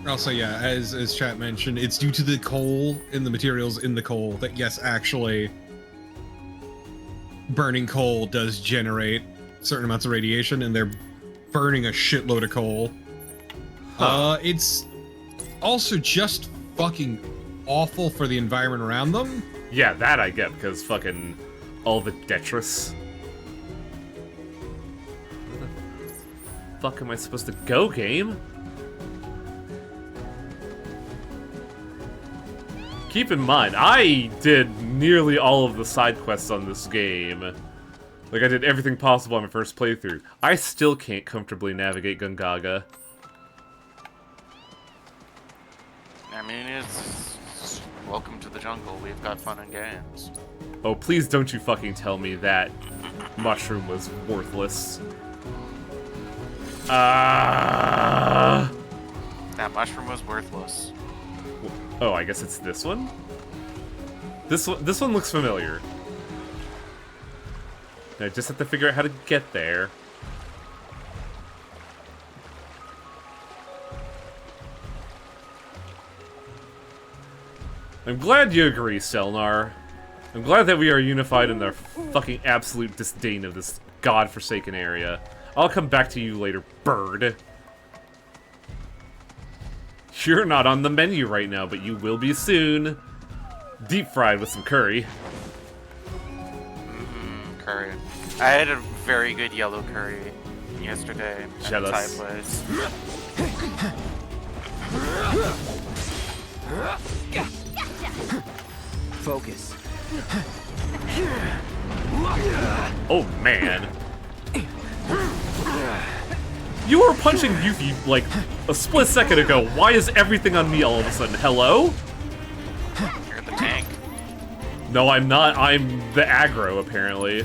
Also, yeah, as chat mentioned, it's due to the coal and the materials in the coal that, yes, actually, burning coal does generate certain amounts of radiation, and they're burning a shitload of coal. It's also just fucking awful for the environment around them. Yeah, that I get, because fucking all the detritus. Where the fuck am I supposed to go, game? Keep in mind, I did nearly all of the side quests on this game. Like, I did everything possible on my first playthrough. I still can't comfortably navigate Gungaga. I mean, it's welcome to the jungle. We've got fun and games. Oh, please don't you fucking tell me that mushroom was worthless. That mushroom was worthless. Oh, I guess it's this one? This one looks familiar. I just have to figure out how to get there. I'm glad you agree, Selnar. I'm glad that we are unified in the fucking absolute disdain of this godforsaken area. I'll come back to you later, bird. You're not on the menu right now, but you will be soon. Deep fried with some curry. Curry. I had a very good yellow curry yesterday. Jealous. At the Thai place. Focus. Oh, man. You were punching Yuffie, like, a split second ago. Why is everything on me all of a sudden? Hello? You're the tank. No, I'm not. I'm the aggro, apparently.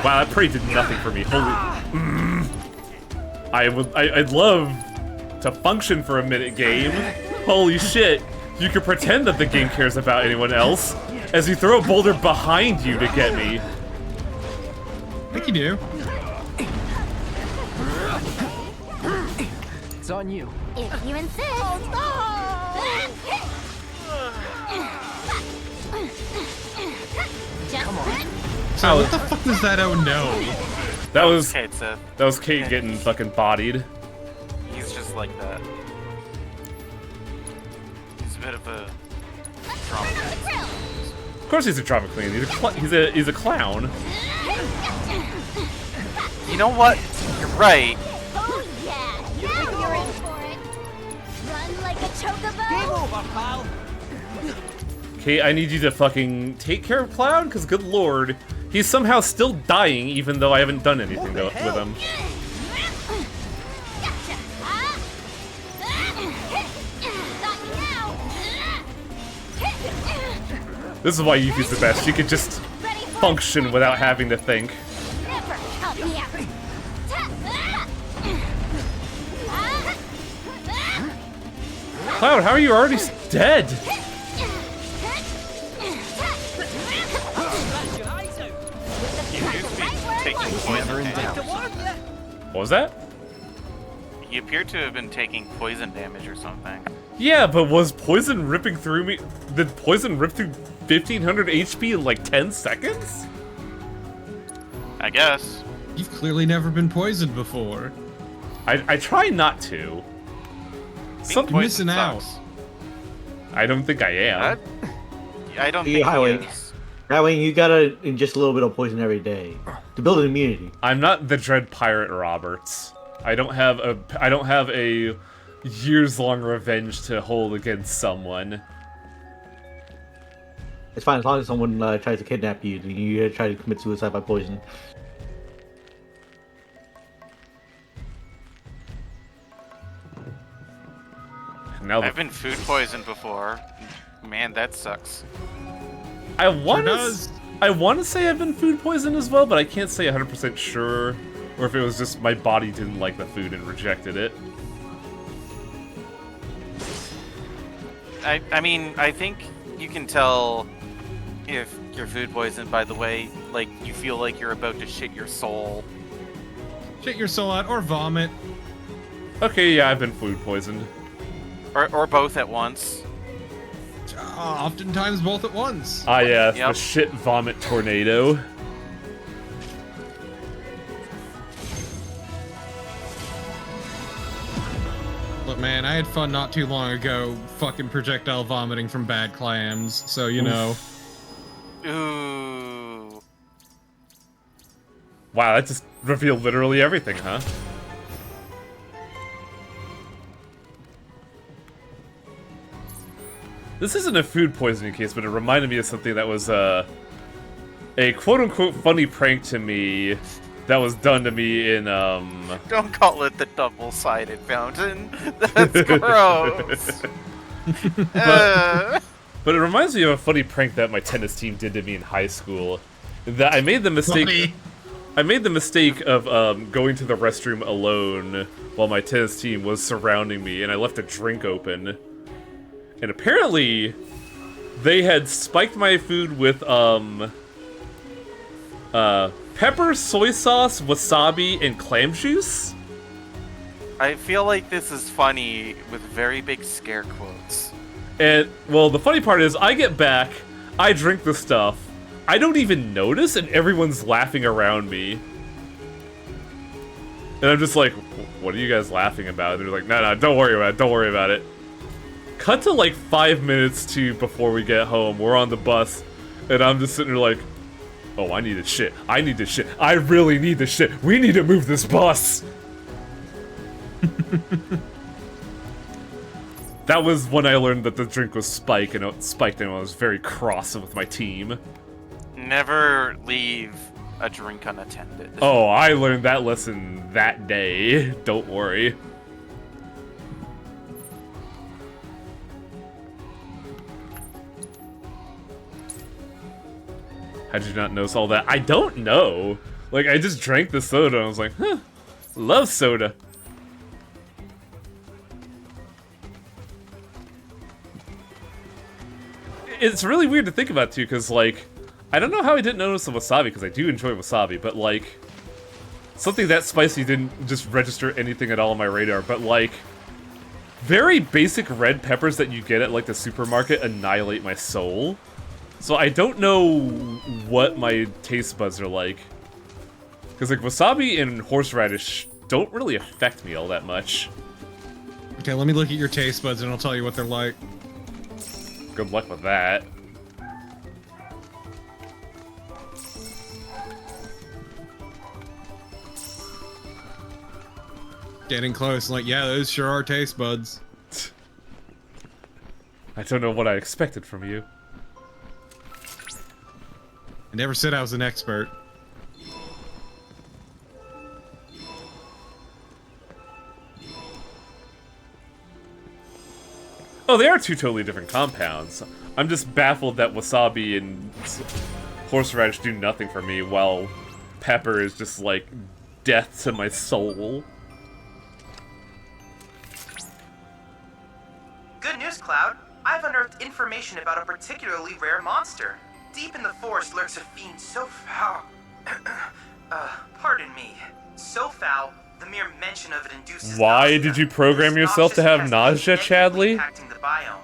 Wow, that pretty did nothing for me. Holy... I'd love to function for a minute, game. Holy shit. You could pretend that the game cares about anyone else as you throw a boulder behind you to get me. I think you do. It's on you. If you insist. Come on. So what the fuck was that? Oh no. That was Kate Seth. that was Kate getting fucking bodied. He's just like that. He's a bit of a drama. Of course he's a drama queen. He's a clown. You know what? You're right. Oh yeah, now you're in for it. Run like a chocobo. Game over, pal. Okay, I need you to fucking take care of Cloud, because good lord, he's somehow still dying even though I haven't done anything with him. Gotcha. Got you now. This is why Yuki's the best. She could just Ready for function without having to think. Never help me out. Cloud, how are you already dead? Taking poison damage. What was that? You appear to have been taking poison damage or something. Yeah, but was poison ripping through me? Did poison rip through 1500 HP in like 10 seconds? I guess. You've clearly never been poisoned before. I try not to. Being poisoned missing out. sucks. I don't think I am. I don't Yeah, think he highway. is. That way you gotta ingest a little bit of poison every day to build an immunity. I'm not the Dread Pirate Roberts. I don't have a years-long revenge to hold against someone. It's fine as long as someone tries to kidnap you, then you try to commit suicide by poison. Now I've been food poisoned before. Man, that sucks. I want does. to say I've been food poisoned as well, but I can't say 100% sure, or if it was just my body didn't like the food and rejected it. I mean, I think you can tell if you're food poisoned by the way, like, you feel like you're about to shit your soul. Shit your soul out or vomit. Okay, yeah, I've been food poisoned. Or both at once. Oftentimes both at once. Ah, yeah, Yep. the shit vomit tornado. Look, man, I had fun not too long ago fucking projectile vomiting from bad clams, so you know. Ooh. Wow, that just revealed literally everything, huh? This isn't a food poisoning case, but it reminded me of something that was a quote-unquote funny prank to me that was done to me in, Don't call it the double-sided fountain. That's gross. But it reminds me of a funny prank that my tennis team did to me in high school. That I made the mistake. Funny. I made the mistake of going to the restroom alone while my tennis team was surrounding me, and I left a drink open. And apparently, they had spiked my food with pepper, soy sauce, wasabi, and clam juice. I feel like this is funny with very big scare quotes. And, well, the funny part is, I get back, I drink the stuff, I don't even notice, and everyone's laughing around me. And I'm just like, what are you guys laughing about? And they're like, no, don't worry about it, don't worry about it. Cut to like 5 minutes to before we get home, we're on the bus, and I'm just sitting there like, oh, I need this shit, I need this shit, I really need this shit, we need to move this bus! That was when I learned that the drink was spiked, and I was very cross with my team. Never leave a drink unattended. Oh, I learned that lesson that day. Don't worry. How'd you not notice all that? I don't know. Like, I just drank the soda, and I was like, huh, love soda. It's really weird to think about, too, because, like, I don't know how I didn't notice the wasabi, because I do enjoy wasabi, but, like, something that spicy didn't just register anything at all on my radar, but, like, very basic red peppers that you get at, like, the supermarket annihilate my soul. So I don't know what my taste buds are like. Because, like, wasabi and horseradish don't really affect me all that much. Okay, let me look at your taste buds and I'll tell you what they're like. Good luck with that. Getting close, like, yeah, those sure are taste buds. I don't know what I expected from you. I never said I was an expert. Oh, they are two totally different compounds. I'm just baffled that wasabi and horseradish do nothing for me, while pepper is just like death to my soul. Good news, Cloud. I've unearthed information about a particularly rare monster. Deep in the forest lurks a fiend so foul. Pardon me. So foul, the mere mention of it induces Why nausea. did you program This yourself to have noxious nausea, pest is negatively Chadley? impacting the biome.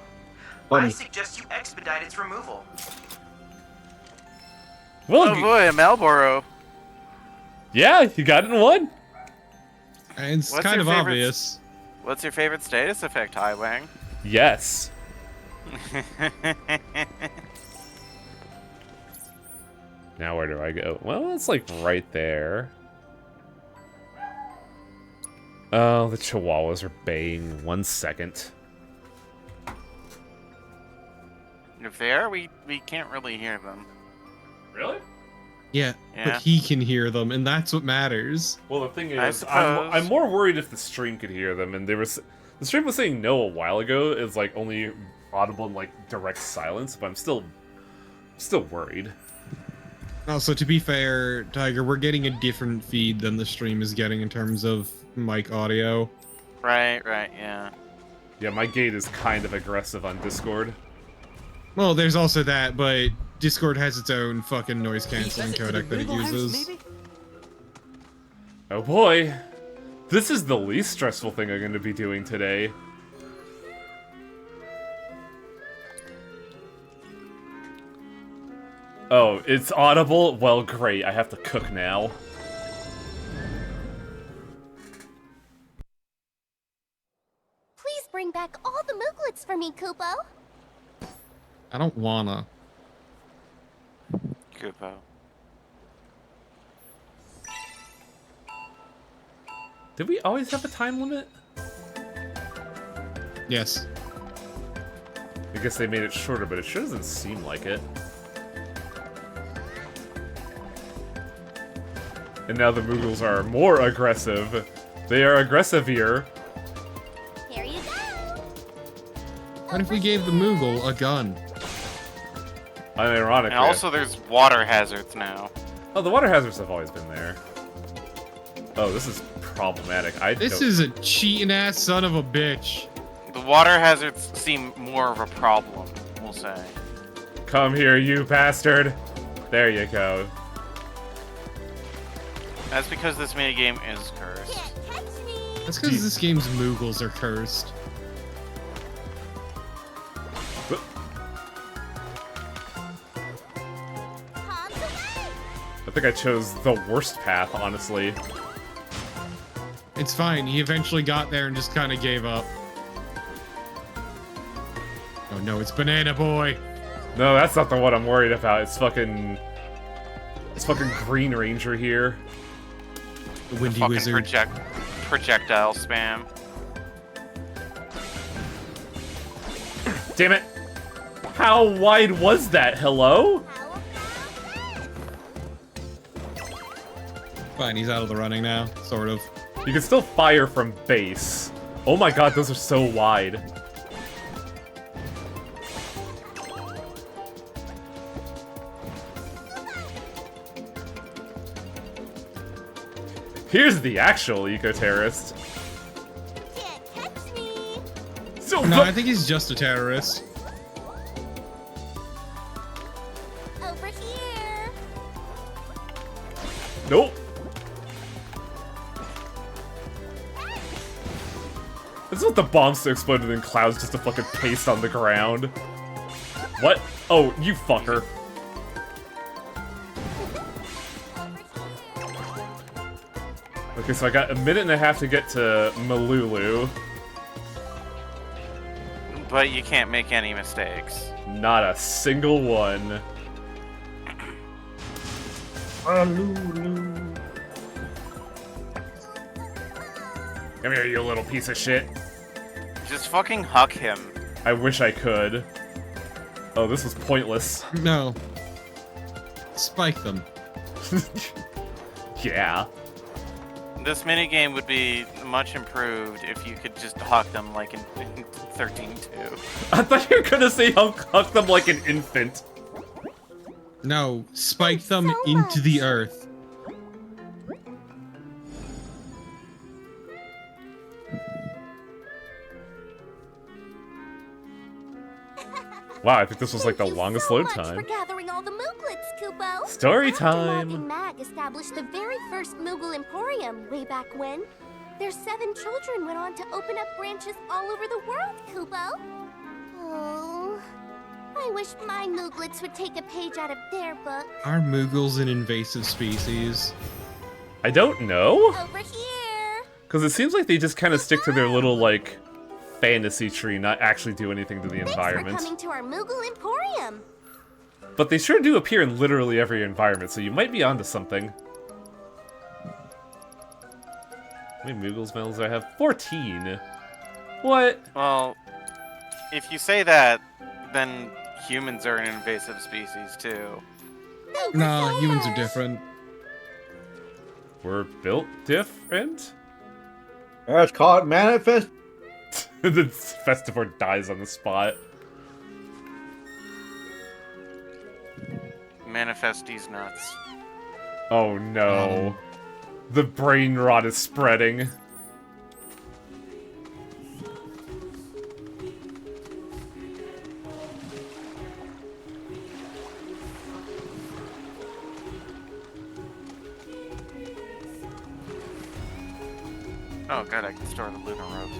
Funny. I suggest you expedite its removal. Well, Oh boy, a Malboro. yeah, you got it in one. And it's What's kind your of favorite- obvious. What's your favorite status effect, Highwang? Yes. Now where do I go? Well, it's like right there. Oh, the chihuahuas are baying. 1 second. If they are, we can't really hear them. Really? Yeah, Yeah. but he can hear them, and that's what matters. Well, the thing I is, suppose. I'm more worried if the stream could hear them, and the stream was saying no a while ago. Is like only audible in like direct silence, but I'm still worried. Also, to be fair, Tiger, we're getting a different feed than the stream is getting in terms of mic audio. Right, yeah. Yeah, my gate is kind of aggressive on Discord. Well, there's also that, but Discord has its own fucking noise canceling Visit to the codec that it Moogle house, uses. maybe? Oh boy, this is the least stressful thing I'm going to be doing today. Oh, it's audible? Well, great. I have to cook now. Please bring back all the Mooglets for me, Kupo. I don't wanna. Kupo. Did we always have a time limit? Yes. I guess they made it shorter, but it sure doesn't seem like it. And now the Moogles are more aggressive. They are aggressivier. Here you go. What if we gave the Moogle a gun? Unironically. And also there's water hazards now. Oh, the water hazards have always been there. Oh, this is problematic. This is a cheating ass son of a bitch. The water hazards seem more of a problem, we'll say. Come here, you bastard! There you go. That's because this minigame is cursed. Can't catch me. That's because this game's Moogles are cursed. Palms away. I think I chose the worst path, honestly. It's fine, he eventually got there and just kind of gave up. Oh no, it's Banana Boy! No, that's not the one I'm worried about. It's fucking Green Ranger here. The Windy Fucking Wizard. projectile spam. Damn it! How wide was that? Hello? How about this? Fine, he's out of the running now, sort of. You can still fire from base. Oh my god, those are so wide. Here's the actual eco-terrorist. Can't catch me. So No, I think he's just a terrorist. Over here. Nope. This is what the bombs exploded in clouds just to fucking paste on the ground. What? Oh, you fucker. Okay, so I got a minute and a half to get to Malulu. But you can't make any mistakes. Not a single one. Come here, you little piece of shit. Just fucking huck him. I wish I could. Oh, this was pointless. No. Spike them. Yeah. This minigame would be much improved if you could just huck them like in 13-2. I thought you were gonna say huck them like an infant. No, spike them into the earth. Wow, I think this was like the Thank you longest so load much time. for gathering all the Mooglets, Kupo. Story After time. Mog and Mag established the very first Moogle Emporium way back when, their 7 children went on to open up branches all over the world, Kupo. Oh, I wish my Mooglets would take a page out of their book. Are Moogles an invasive species? I don't know. Over here. Because it seems like they just kind of stick to their little, like, fantasy tree, not actually do anything to the environment. Thanks for coming to our Moogle Emporium. But they sure do appear in literally every environment, so you might be onto something. How many Moogles medals do I have? 14. What? Well, if you say that, then humans are an invasive species too. No, humans are different. We're built different? That's called manifest. The Festivore dies on the spot. Manifest these nuts. Oh no. The brain rot is spreading. Oh god, I can store the lunar robes.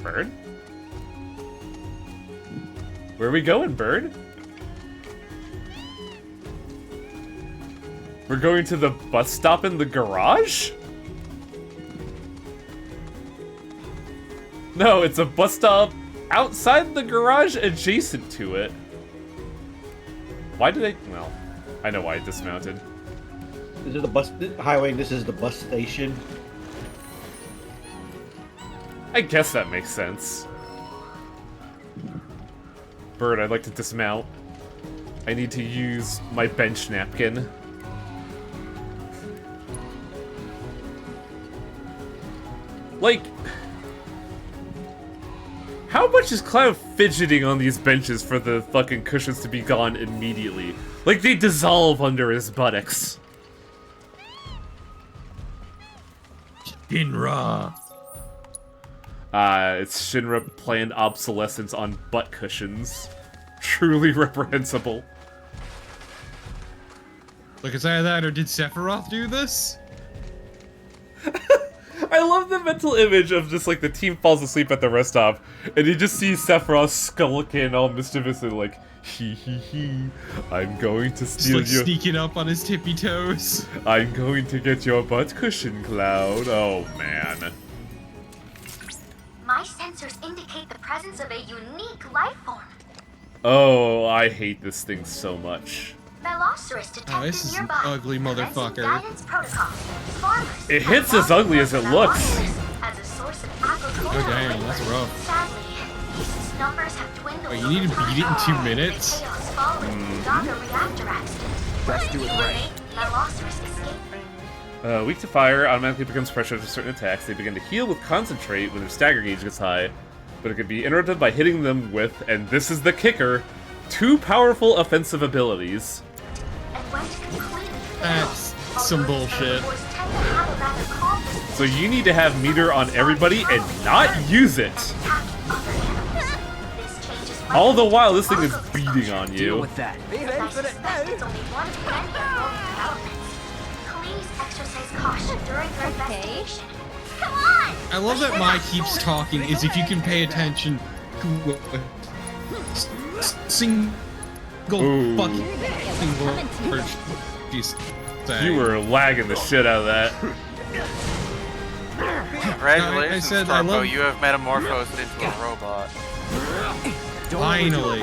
Bird? Where are we going, Bird? We're going to the bus stop in the garage? No, it's a bus stop outside the garage adjacent to it. Why did I... Well, I know why I dismounted. This is the bus highway. This is the bus station. I guess that makes sense. Bird, I'd like to dismount. I need to use my bench napkin. Like... How much is Cloud fidgeting on these benches for the fucking cushions to be gone immediately? Like, they dissolve under his buttocks. Shinra. It's Shinra planned obsolescence on butt cushions. Truly reprehensible. Look, it's either that or did Sephiroth do this? I love the mental image of just like the team falls asleep at the rest stop, and you just see Sephiroth skulking all mischievously, like, hee, I'm going to Just steal like your... sneaking up on his tippy toes. I'm going to get your butt cushion, Cloud. Oh, man. My sensors indicate the presence of a unique life form. Oh, I hate this thing so much. Velocirus detected this is an nearby. ugly Commencing motherfucker. guidance protocol. Farmers It have hits as ugly as it looks. Velocirus as a source of agricultural Oh, damn, labor. that's rough. Sadly, these numbers have dwindled. Wait, you need to over beat it in time. 2 minutes? The chaos following the Daga reactor accident. Let's do it right. Velocirus escaped. Weak to fire, automatically becomes pressure to certain attacks. They begin to heal with concentrate when their stagger gauge gets high, but it can be interrupted by hitting them with, and this is the kicker, 2 powerful offensive abilities. And when to completely fail, That's some bullshit. herbivores tend to have a rather calm So you need to have meter on everybody and not use it. attacking other animals. This change is All the likely while to this thing is also beating on Deal you. with that. But I suspect it's only one of many evolving developments. Please exercise caution during your investigation. Come on! I love that Mai keeps talking as if you can pay attention to single Ooh. fucking word she's saying. You were lagging the shit out of that. Congratulations, I said I Torpo, love- you have metamorphosed into a robot. Finally.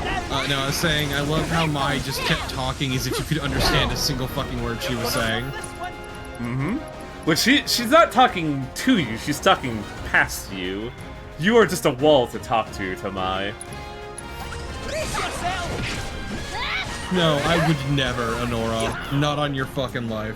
No, I was saying, I love how Mai just kept talking as if you could understand a single fucking word she was saying. Mm-hmm. Look, she's not talking to you, she's talking past you. You are just a wall to talk to, Tamai. No, I would never, Honora. Not on your fucking life.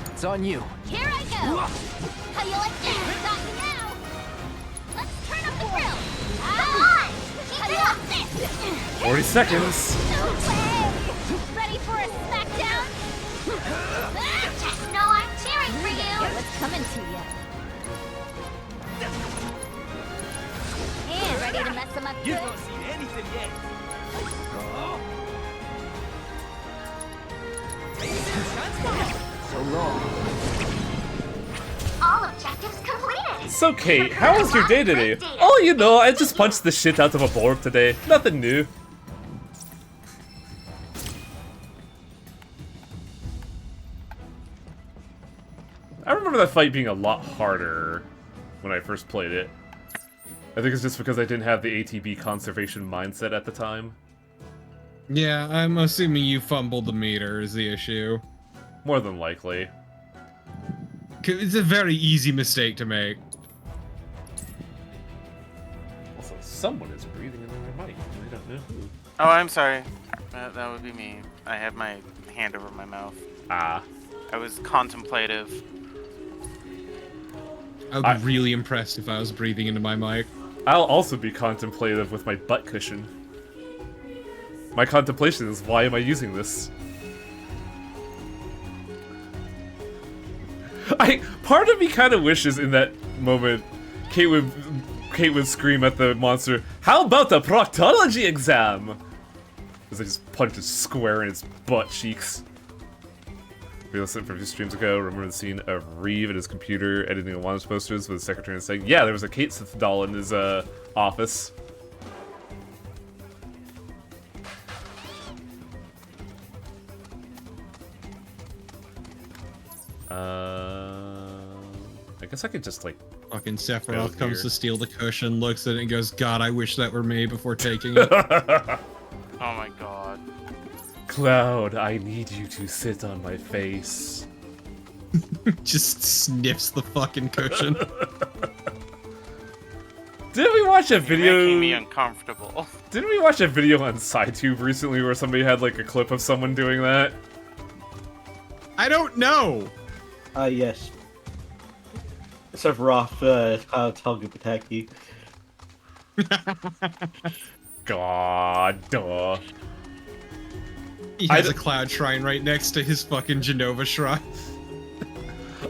It's on you. Here I go! How you like this? Got me now! Let's turn up the grill! Come on! How you like this? 40 seconds. No way! Ready for a smackdown? Just know I'm cheering for you! What's coming to you? And ready to mess them up You good? don't see anything yet. So long. All objectives completed! So, Kate, how was your day today? Oh, you know, I just punched the shit out of a board today. Nothing new. I remember that fight being a lot harder when I first played it. I think it's just because I didn't have the ATB conservation mindset at the time. Yeah, I'm assuming you fumbled the meter is the issue. More than likely. 'Cause it's a very easy mistake to make. Also, someone is breathing into their mic. I don't know who. Oh, I'm sorry. That would be me. I had my hand over my mouth. Ah. I was contemplative. I would be really impressed if I was breathing into my mic. I'll also be contemplative with my butt cushion. My contemplation is, why am I using this? Part of me kind of wishes in that moment Kate would scream at the monster, "How about the proctology exam?" As I just punch it square in its butt cheeks. We listened from a few streams ago. Remember the scene of Reeve at his computer editing the launch posters with the secretary saying, "Yeah, there was a Kate Sith doll in his office." I guess I could just like. Fucking Go Sephiroth comes here. to steal the cushion, looks at it and goes, "God, I wish that were me," before taking it. Oh my god. Cloud, I need you to sit on my face. Just sniffs the fucking cushion. Didn't we watch a You're making me video? uncomfortable. Didn't we watch a video on SciTube recently where somebody had like a clip of someone doing that? I don't know. Yes. Sephiroth, Cloud's Helga Pataki. God, duh. He has a cloud shrine right next to his fucking Genova shrine.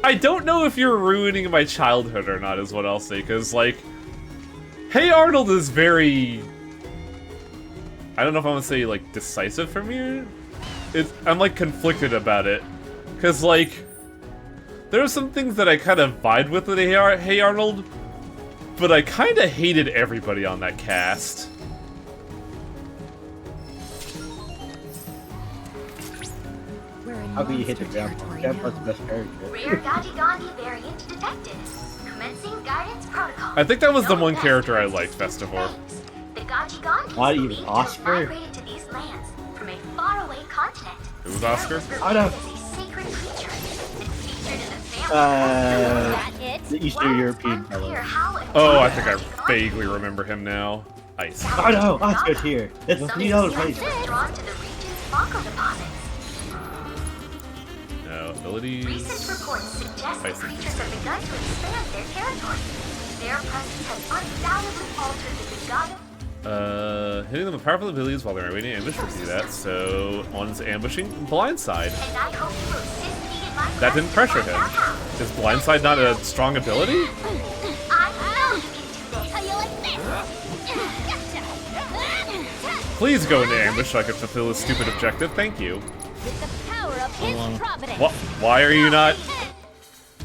I don't know if you're ruining my childhood or not, is what I'll say, because, like, Hey Arnold is very... I don't know if I want to say, like, decisive for me. I'm, like, conflicted about it. Because, like, there are some things that I kind of vibe with Hey Arnold, but I kind of hated everybody on that cast. How can you hit the Grandpa? Grandpa's the best character. Rare Gaji Gandhi variant detected. Commencing guidance protocol. I think that was the No one test character I for liked, resistant Festivore. things. The Gaji Gandhi Not even believed to have Oscar? migrated to these lands from a faraway continent. It was Oscar? I know. As a sacred creature and featured in the family. Uh, Is that it? the Eastern While it's European unclear fellow. how and Oh, why I think I Gaji Gandhi vaguely remember him now. Ice. I know, Oscar's here. It's a Some $3 species place. was drawn to the region's fossil deposits. No, abilities. Recent reports suggest the I see. creatures have begun to expand their territory. Their presence has undoubtedly altered the Gagata. Hitting them with powerful abilities while they're awaiting ambush would do that, so one's ambushing Blindside. And I hope you will assist me in my That quest didn't to pressure find him. out how. Is Blindside not a strong ability? I know you can do this. How you like this? Gotcha. Please go into ambush so I can fulfill this stupid objective, thank you. With the power of his providence. What? Why are you not... Hit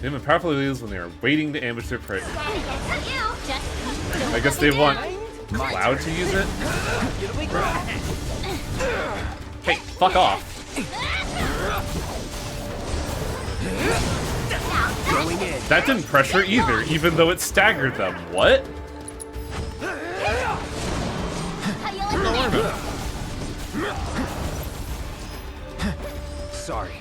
them with powerful abilities when they are waiting to ambush their prey. Stand against you. Just I guess they want Cloud to use it? Hey, fuck off. Going in. That didn't pressure either, even though it staggered them. What? Don't worry about it. Sorry.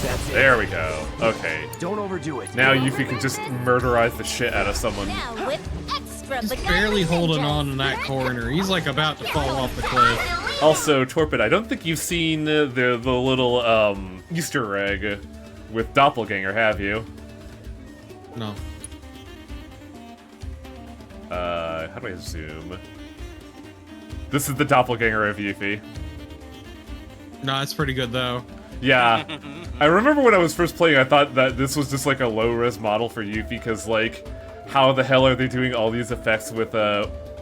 That's it. There we go. Okay. Don't overdo it. Now Yuffie can just murderize the shit out of someone. Now with extra He's barely holding on in that corner. He's like about to fall off the cliff. Also, Torpid, I don't think you've seen the little Easter egg with Doppelganger, have you? No. How do I zoom? This is the Doppelganger of Yuffie. No, it's pretty good though. Yeah. I remember when I was first playing, I thought that this was just like a low-res model for Yuffie, because like, how the hell are they doing all these effects with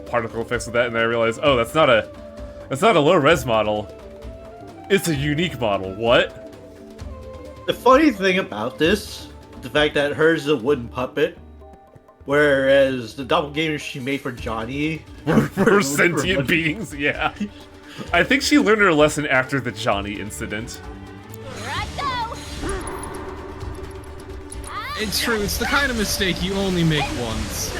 particle effects with that? And then I realized, oh, that's not a low-res model. It's a unique model. What? The funny thing about this, the fact that hers is a wooden puppet, whereas the doppelganger she made for Johnny For sentient beings, yeah. I think she learned her lesson after the Johnny incident. Here I go. It's true, it's the kind of mistake you only make once.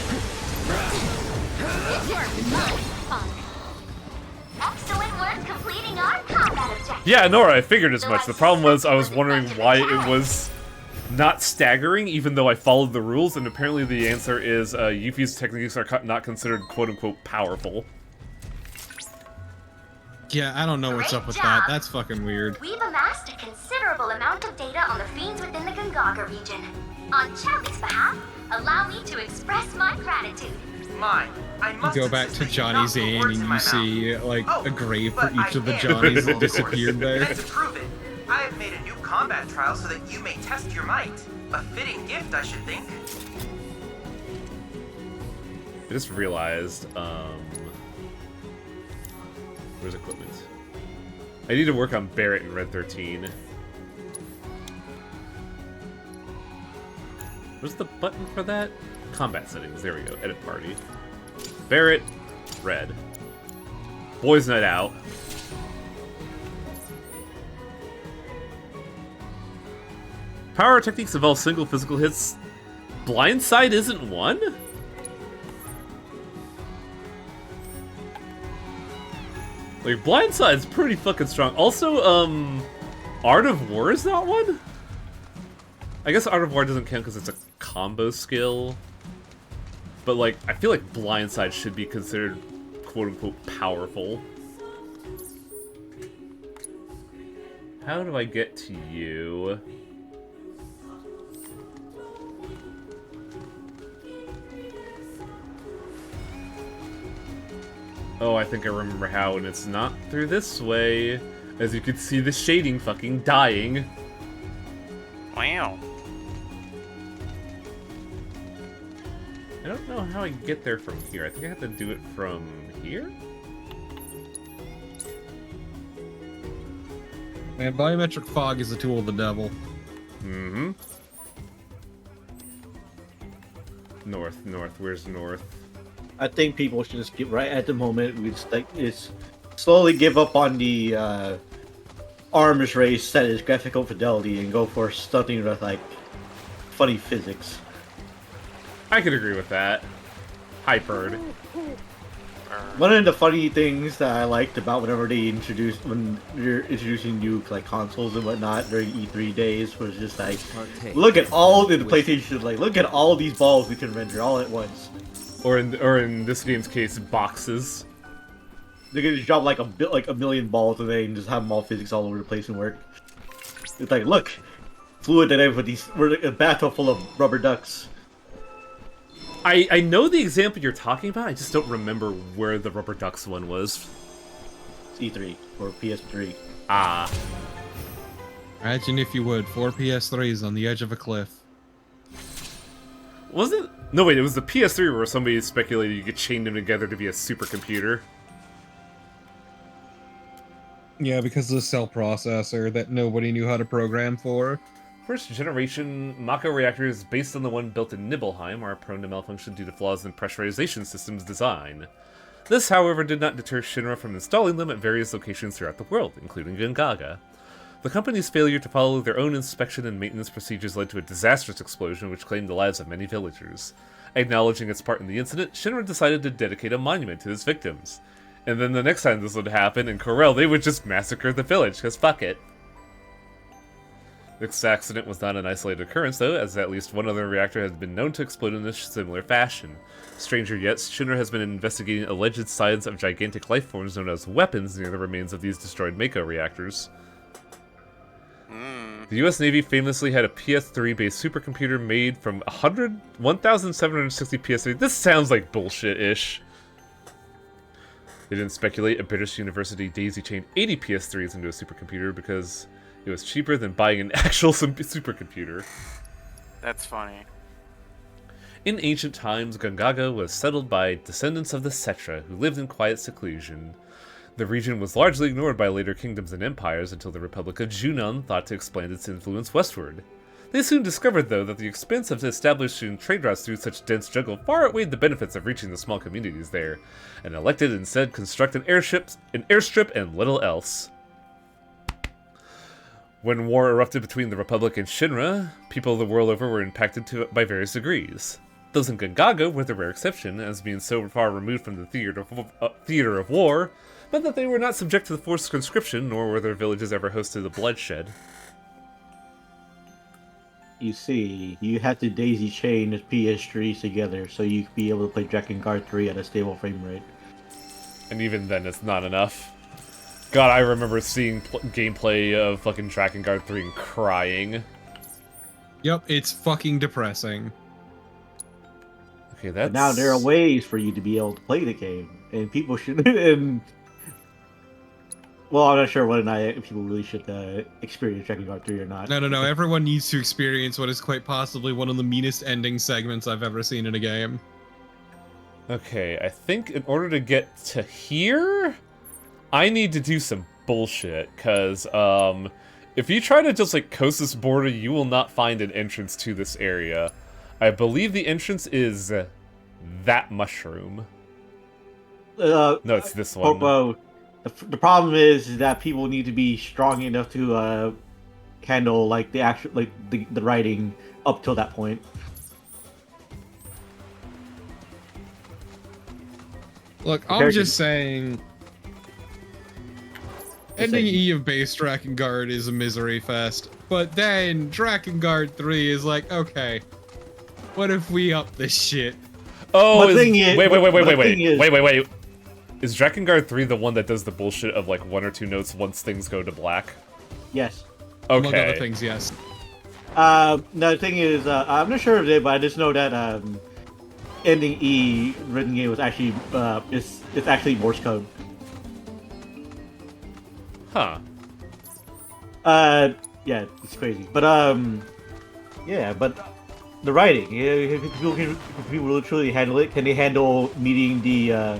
Excellent work completing our combat objective. Yeah, Nora, I figured as much. The problem was I was wondering why it was not staggering, even though I followed the rules, and apparently the answer is Yuffie's techniques are not considered quote-unquote powerful. Yeah, I don't know what's up with that. That's fucking weird. We've amassed a considerable amount of data on the fiends within the Gongaga region. On Charlie's behalf, allow me to express my gratitude. Mine. I You must go back insist to that you Johnny's not put Inn words and in my you see, mouth. like, Oh, a grave for but each of the I am Johnnies that of course. disappeared there. And to prove it, I have made a new combat trial so that you may test your might. A fitting gift, I should think. I just realized, where's equipment? I need to work on Barrett in Red 13. Where's the button for that? Combat settings, there we go, edit party. Barrett, red. Boys Night Out. Power techniques involve single physical hits. Blindside isn't one? Like, Blindside's pretty fucking strong. Also, Art of War is not one? I guess Art of War doesn't count because it's a combo skill. But, like, I feel like Blindside should be considered quote-unquote powerful. How do I get to you? Oh, I think I remember how, and it's not through this way. As you can see, the shading fucking dying. Wow. I don't know how I get there from here. I think I have to do it from here? Man, volumetric fog is a tool of the devil. Mm-hmm. North, where's north? I think people should just get right at the moment. We just like is slowly give up on the arms race that is graphical fidelity and go for something with like funny physics. I could agree with that. Hypered. One of the funny things that I liked about when you're introducing new like consoles and whatnot during E3 days was just like, look at all the PlayStation, like look at all these balls we can render all at once. Or in this game's case, boxes. They're gonna just drop like a million balls and then just have them all physics all over the place and work. It's like, look, fluid dynamics. We're a bathtub full of rubber ducks. I know the example you're talking about, I just don't remember where the rubber ducks one was. It's E3 or PS3. Ah. Imagine if you would, 4 PS3s on the edge of a cliff. Was it? No, wait, it was the PS3 where somebody speculated you could chain them together to be a supercomputer. Yeah, because of the cell processor that nobody knew how to program for. First generation Mako reactors based on the one built in Nibelheim are prone to malfunction due to flaws in pressurization systems design. This, however, did not deter Shinra from installing them at various locations throughout the world, including Gongaga. The company's failure to follow their own inspection and maintenance procedures led to a disastrous explosion which claimed the lives of many villagers. Acknowledging its part in the incident, Shinra decided to dedicate a monument to its victims. And then the next time this would happen in Corel, they would just massacre the village, because fuck it. This accident was not an isolated occurrence, though, as at least one other reactor has been known to explode in a similar fashion. Stranger yet, Shinra has been investigating alleged signs of gigantic life forms known as weapons near the remains of these destroyed Mako reactors. The US Navy famously had a PS3-based supercomputer made from 1,760 PS3. This sounds like bullshit-ish. They didn't speculate a British university daisy-chained 80 PS3s into a supercomputer because it was cheaper than buying an actual supercomputer. That's funny. In ancient times, Gongaga was settled by descendants of the Cetra, who lived in quiet seclusion. The region was largely ignored by later kingdoms and empires until the Republic of Junon thought to expand its influence westward. They soon discovered, though, that the expense of establishing trade routes through such dense jungle far outweighed the benefits of reaching the small communities there, and elected instead construct an airstrip and little else. When war erupted between the Republic and Shinra, people the world over were impacted by various degrees. Those in Gongaga were the rare exception, as being so far removed from the theater of war, but that they were not subject to the forced conscription, nor were their villages ever hosted to bloodshed. You see, you have to daisy chain the PS3s together so you can be able to play Drakengard 3 at a stable frame rate. And even then, it's not enough. God, I remember seeing gameplay of fucking Drakengard 3 and crying. Yep, it's fucking depressing. Okay, that's... But now there are ways for you to be able to play the game, and people should... and well, I'm not sure whether or not people really should experience Drakengard 3 or not. No, everyone needs to experience what is quite possibly one of the meanest ending segments I've ever seen in a game. Okay, I think in order to get to here, I need to do some bullshit, because, if you try to just, like, coast this border, you will not find an entrance to this area. I believe the entrance is that mushroom. No, it's this one. Popo, the problem is that people need to be strong enough to handle, like, the actual, like, the writing up till that point. Look, I'm just saying... Ending E of base Drakengard is a misery fest, but then Drakengard 3 is like, okay, what if we up this shit? Oh, wait. Is Drakengard 3 the one that does the bullshit of like 1 or 2 notes once things go to black? Yes. Okay. Among other things, yes. No, the thing is, I'm not sure of it, but I just know that ending E written game was actually it's actually Morse code. Huh. Yeah, it's crazy, but yeah, but the writing, if people truly handle it, can they handle meeting the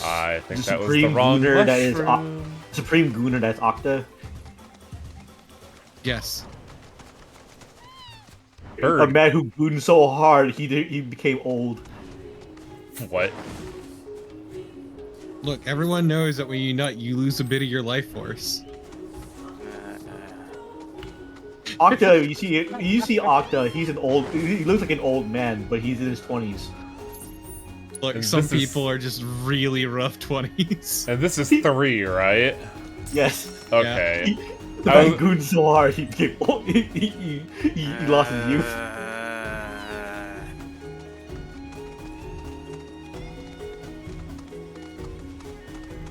I think the that was the wrong Gooner that is mushroom. Supreme Gooner that's Octa? Yes. Bird. A man who gooned so hard he became old. What? Look, everyone knows that when you nut, you lose a bit of your life force. Octa, you see Octa, he looks like an old man, but he's in his 20s. Look, And some this is- people are just really rough 20s. And this is 3, right? Yes. Okay. The I man was- gooned so hard he became old. He lost his youth.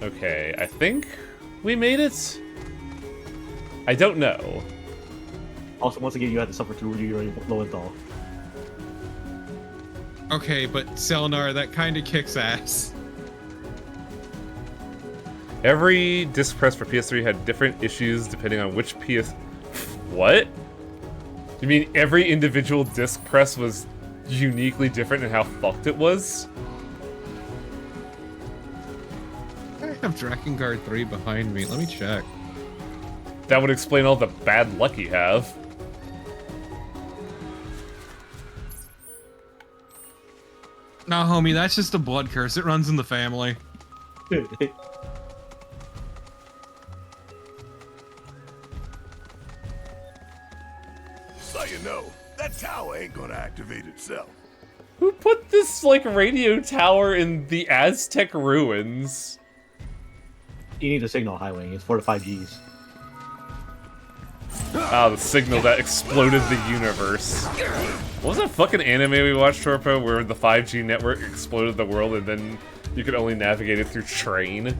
Okay, I think we made it? I don't know. Also, once again, you have to suffer through your Lowenthal. Okay, but Selenar, that kind of kicks ass. Every disc press for PS3 had different issues depending on which PS... What? You mean every individual disc press was uniquely different in how fucked it was? I have Drakengard 3 behind me. Let me check. That would explain all the bad luck you have. No, homie, that's just a blood curse. It runs in the family. Now you know, that tower ain't gonna activate itself. Who put this, like, radio tower in the Aztec ruins? You need a signal highway. It's 4 to 5 Gs. Ah, the signal that exploded the universe. What was that fucking anime we watched, Torpo, where the 5G network exploded the world and then you could only navigate it through train?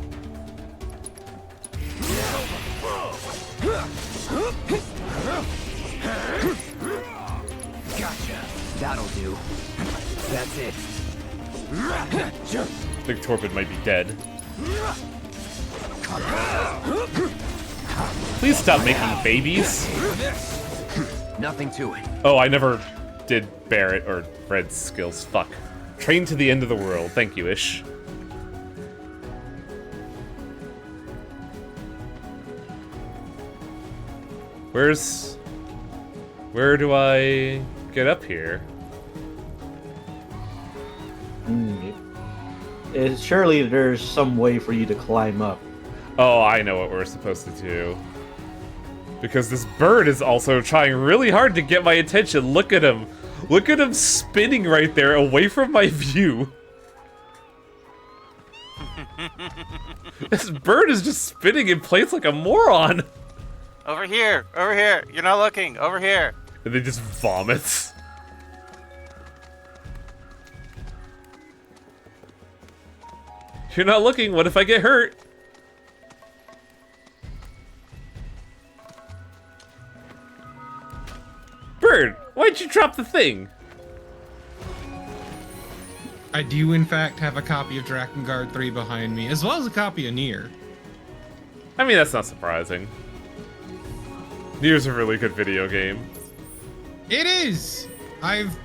Gotcha. That'll do. That's it. I think Torpid might be dead. Please stop making babies. Nothing to it. Oh, I never did Barrett or Fred's skills. Fuck. Train to the end of the world. Thank you, Ish. Where do I get up here? Surely there's some way for you to climb up. Oh, I know what we're supposed to do. Because this bird is also trying really hard to get my attention. Look at him. Look at him spinning right there away from my view. This bird is just spinning in place like a moron. Over here, over here. You're not looking. Over here. And then just vomits. You're not looking. What if I get hurt? Bird, why'd you drop the thing? I do, in fact, have a copy of Drakengard 3 behind me, as well as a copy of Nier. I mean, that's not surprising. Nier's a really good video game. It is! I've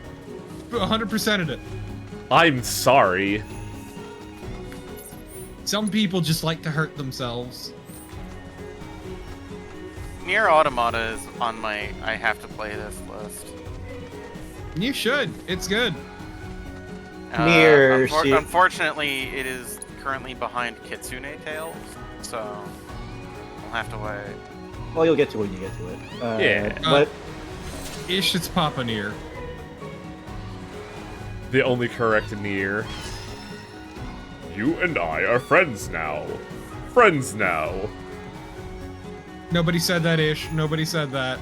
100%ed it. I'm sorry. Some people just like to hurt themselves. Nier Automata is on my I have to play this list. You should. It's good. Nier, unfortunately, it is currently behind Kitsune Tales, so I'll have to wait. Well, you'll get to it when you get to it. Yeah. But Ish, it's Papa Nier. The only correct Nier. You and I are friends now. Friends now. Nobody said that, Ish. Nobody said that.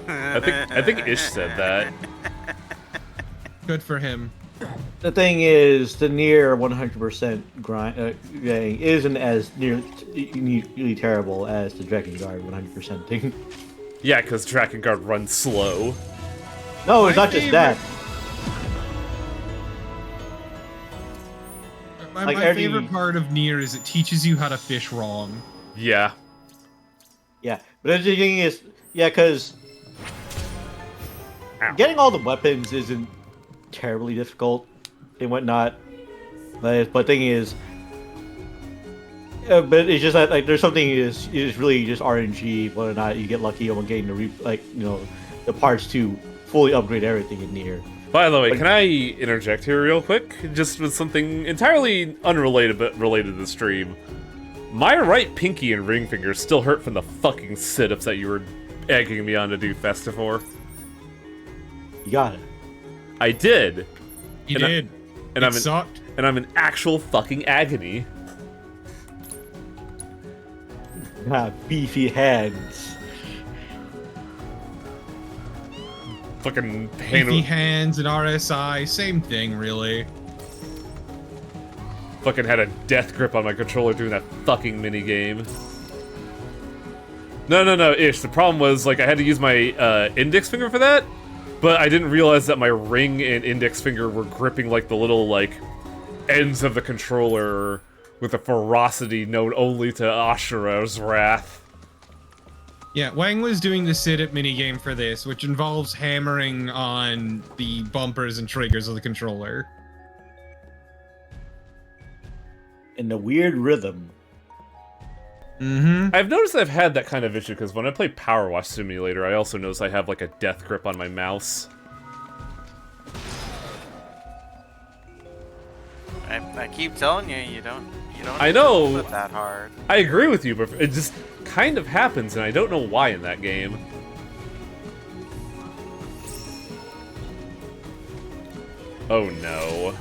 I think Ish said that. Good for him. the thing is, the Nier 100% grind gang isn't as nearly terrible as the Drakengard 100% thing. Yeah, because Drakengard runs slow. No, it's not just that. My favorite part of Nier is it teaches you how to fish wrong. Yeah. Yeah, but the thing is, yeah, because getting all the weapons isn't terribly difficult and whatnot. But the thing is, but it's just that like there's something is really just RNG whether or not you get lucky on getting the parts to fully upgrade everything in Nier. By the way, can I interject here real quick? Just with something entirely unrelated but related to the stream. My right pinky and ring finger still hurt from the fucking sit-ups that you were egging me on to do Festifor. You got it. I did. You did. It sucked. And I'm in actual fucking agony. Beefy hands. Fucking Beefy hands and RSI, same thing, really. Fucking had a death grip on my controller doing that fucking minigame. No, Ish. The problem was, like, I had to use my index finger for that, but I didn't realize that my ring and index finger were gripping, like, the little, like, ends of the controller with a ferocity known only to Ashura's wrath. Yeah, Wang was doing the sit-up minigame for this, which involves hammering on the bumpers and triggers of the controller. In the weird rhythm. Mm-hmm. I've noticed I've had that kind of issue, because when I play Power Wash Simulator, I also notice I have, like, a death grip on my mouse. I keep telling you, you don't I know. flip that hard. I agree with you, but it just kind of happens, and I don't know why in that game. Oh no.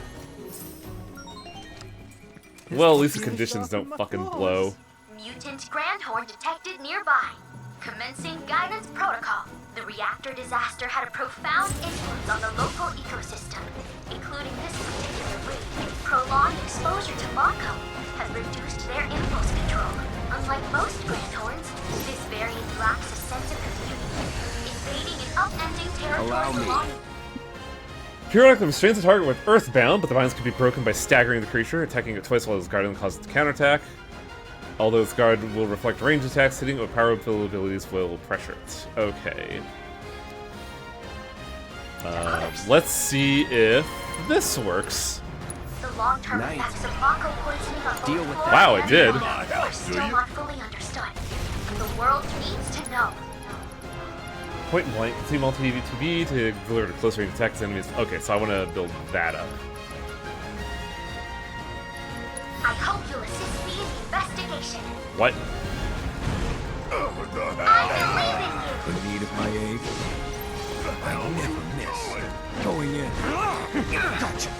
Well, at least the conditions don't fucking blow. Mutant Grandhorn detected nearby. Commencing guidance protocol. The reactor disaster had a profound influence on the local ecosystem, including this particular breed. Prolonged exposure to Mako has reduced their impulse control. Unlike most Grandhorns, this variant lacks a sense of community, invading and upending Allow territories me. along. Periodically restrains the target with Earthbound, but the binds can be broken by staggering the creature, attacking it twice while its guardian causes it to counterattack. Although its guard will reflect range attacks, hitting it with power abilities will pressure it. Okay. Let's see if this works. The long-term Nice. effects of Mako poisoning on both Deal with flora that. Wow, it and did. fauna are still not fully understood. The world needs to know. Point blank, see multi-TV to deliver to close range attacks enemies. Okay, so I want to build that up. I hope you'll assist me in the investigation. What? What the I hell? believe in you. In need of my aid? I never miss. Going in. Gotcha.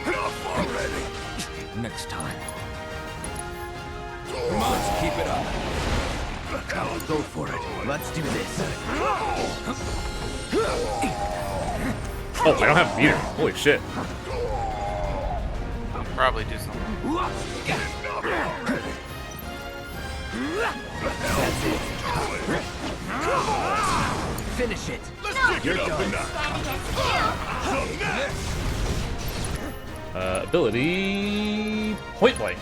Enough already. Next time. Let's keep it up. I'll go for it. Let's do this. Oh, I don't have a meter. Holy shit. Probably do something. That's it. Finish it. You're done. Stand against you. Ability... Point blank.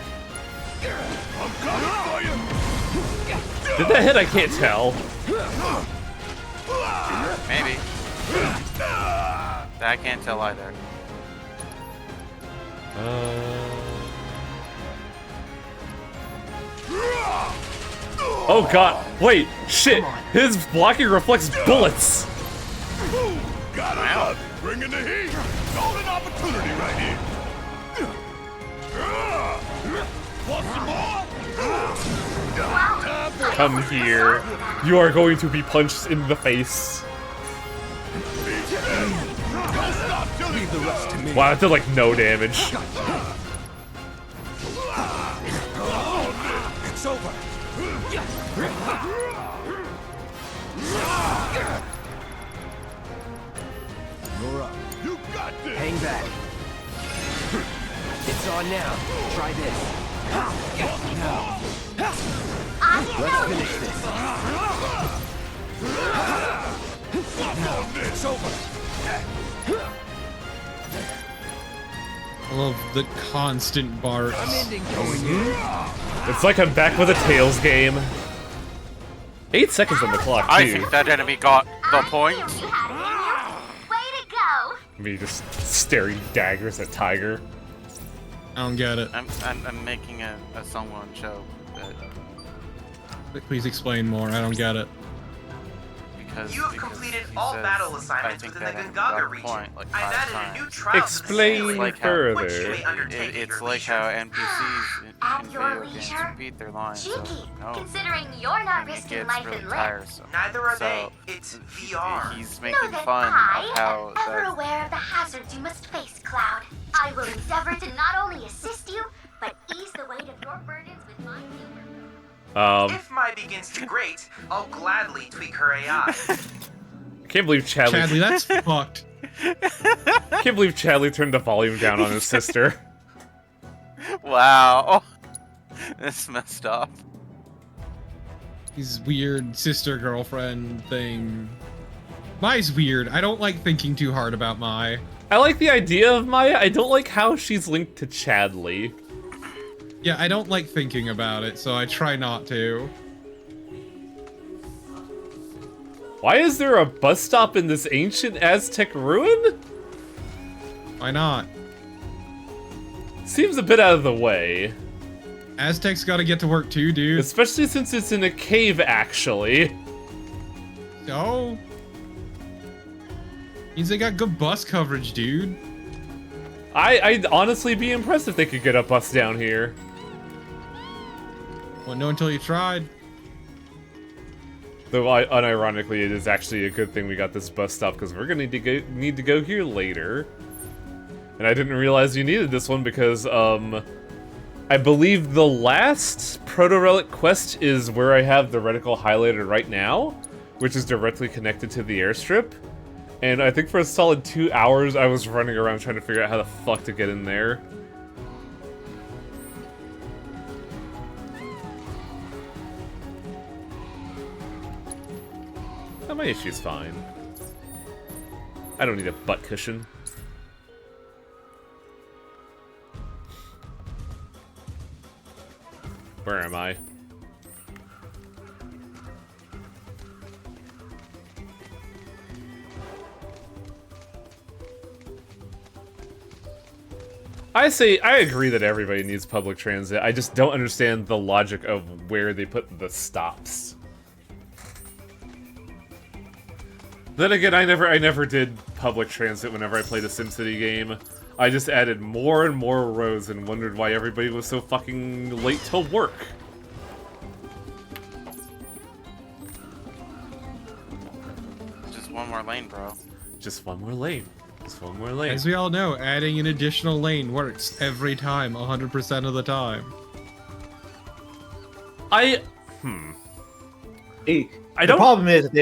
I'm coming for you. Did that hit? I can't tell. Maybe. I can't tell either. Oh god. Wait. Shit. His blocking reflects bullets. Got him up. Bringing the heat. Golden opportunity right here. Want some more? Come here. You are going to be punched in the face. Don't stop till Leave the rest to me. Wow, that did like no damage. It's over. You're up. you got this. Hang back. It's on now. Try this. Let's finish this. It's over. I love the constant barks. I'm ending going in. It's like I'm back with a Tails game. 8 seconds on the clock, I too. think that enemy got the I point. knew you had it in you. Way to go. Me just staring daggers at Tiger. I don't get it. I'm making a someone show that Please explain more. I don't get it. because You have because completed he all says, battle I assignments think within the that enemy got Gungaga a region. point, like, I've 5 added a times. new trial to the Explain simulator, Like how- which you further. may undertake at It's your like leisure. how NPCs in At your video games leisure? repeat their lines. So, Cheeky, no, considering you're not and it risking gets life really and limb. tiresome. Neither are So, they. It's VR. He's Know making that fun I of how am ever that aware of the hazards you must face, Cloud. I will endeavor to not only assist you, but ease the weight of your burdens with my humor. If Mai begins to grate, I'll gladly tweak her AI. I can't believe Chadley. Chadley, that's fucked. I can't believe Chadley turned the volume down on his sister. wow, that's messed up. His weird sister girlfriend thing. Mai's weird. I don't like thinking too hard about Mai. I like the idea of Maya. I don't like how she's linked to Chadley. Yeah, I don't like thinking about it, so I try not to. Why is there a bus stop in this ancient Aztec ruin? Why not? Seems a bit out of the way. Aztecs gotta get to work too, dude. Especially since it's in a cave, actually. So? Means they got good bus coverage, dude. I'd honestly be impressed if they could get a bus down here. Wouldn't know until you tried. Though, unironically, it is actually a good thing we got this bus stop, because we're gonna need to go here later. And I didn't realize you needed this one because, I believe the last Proto-Relic quest is where I have the reticle highlighted right now, which is directly connected to the airstrip. And I think for a solid 2 hours, I was running around trying to figure out how the fuck to get in there. Oh, my issue's fine. I don't need a butt cushion. Where am I? I agree that everybody needs public transit. I just don't understand the logic of where they put the stops. Then again, I never did public transit whenever I played a SimCity game. I just added more and more roads and wondered why everybody was so fucking late to work. Just one more lane, bro. Just one more lane. Just one more lane. As we all know, adding an additional lane works every time, 100% of the time. The problem is that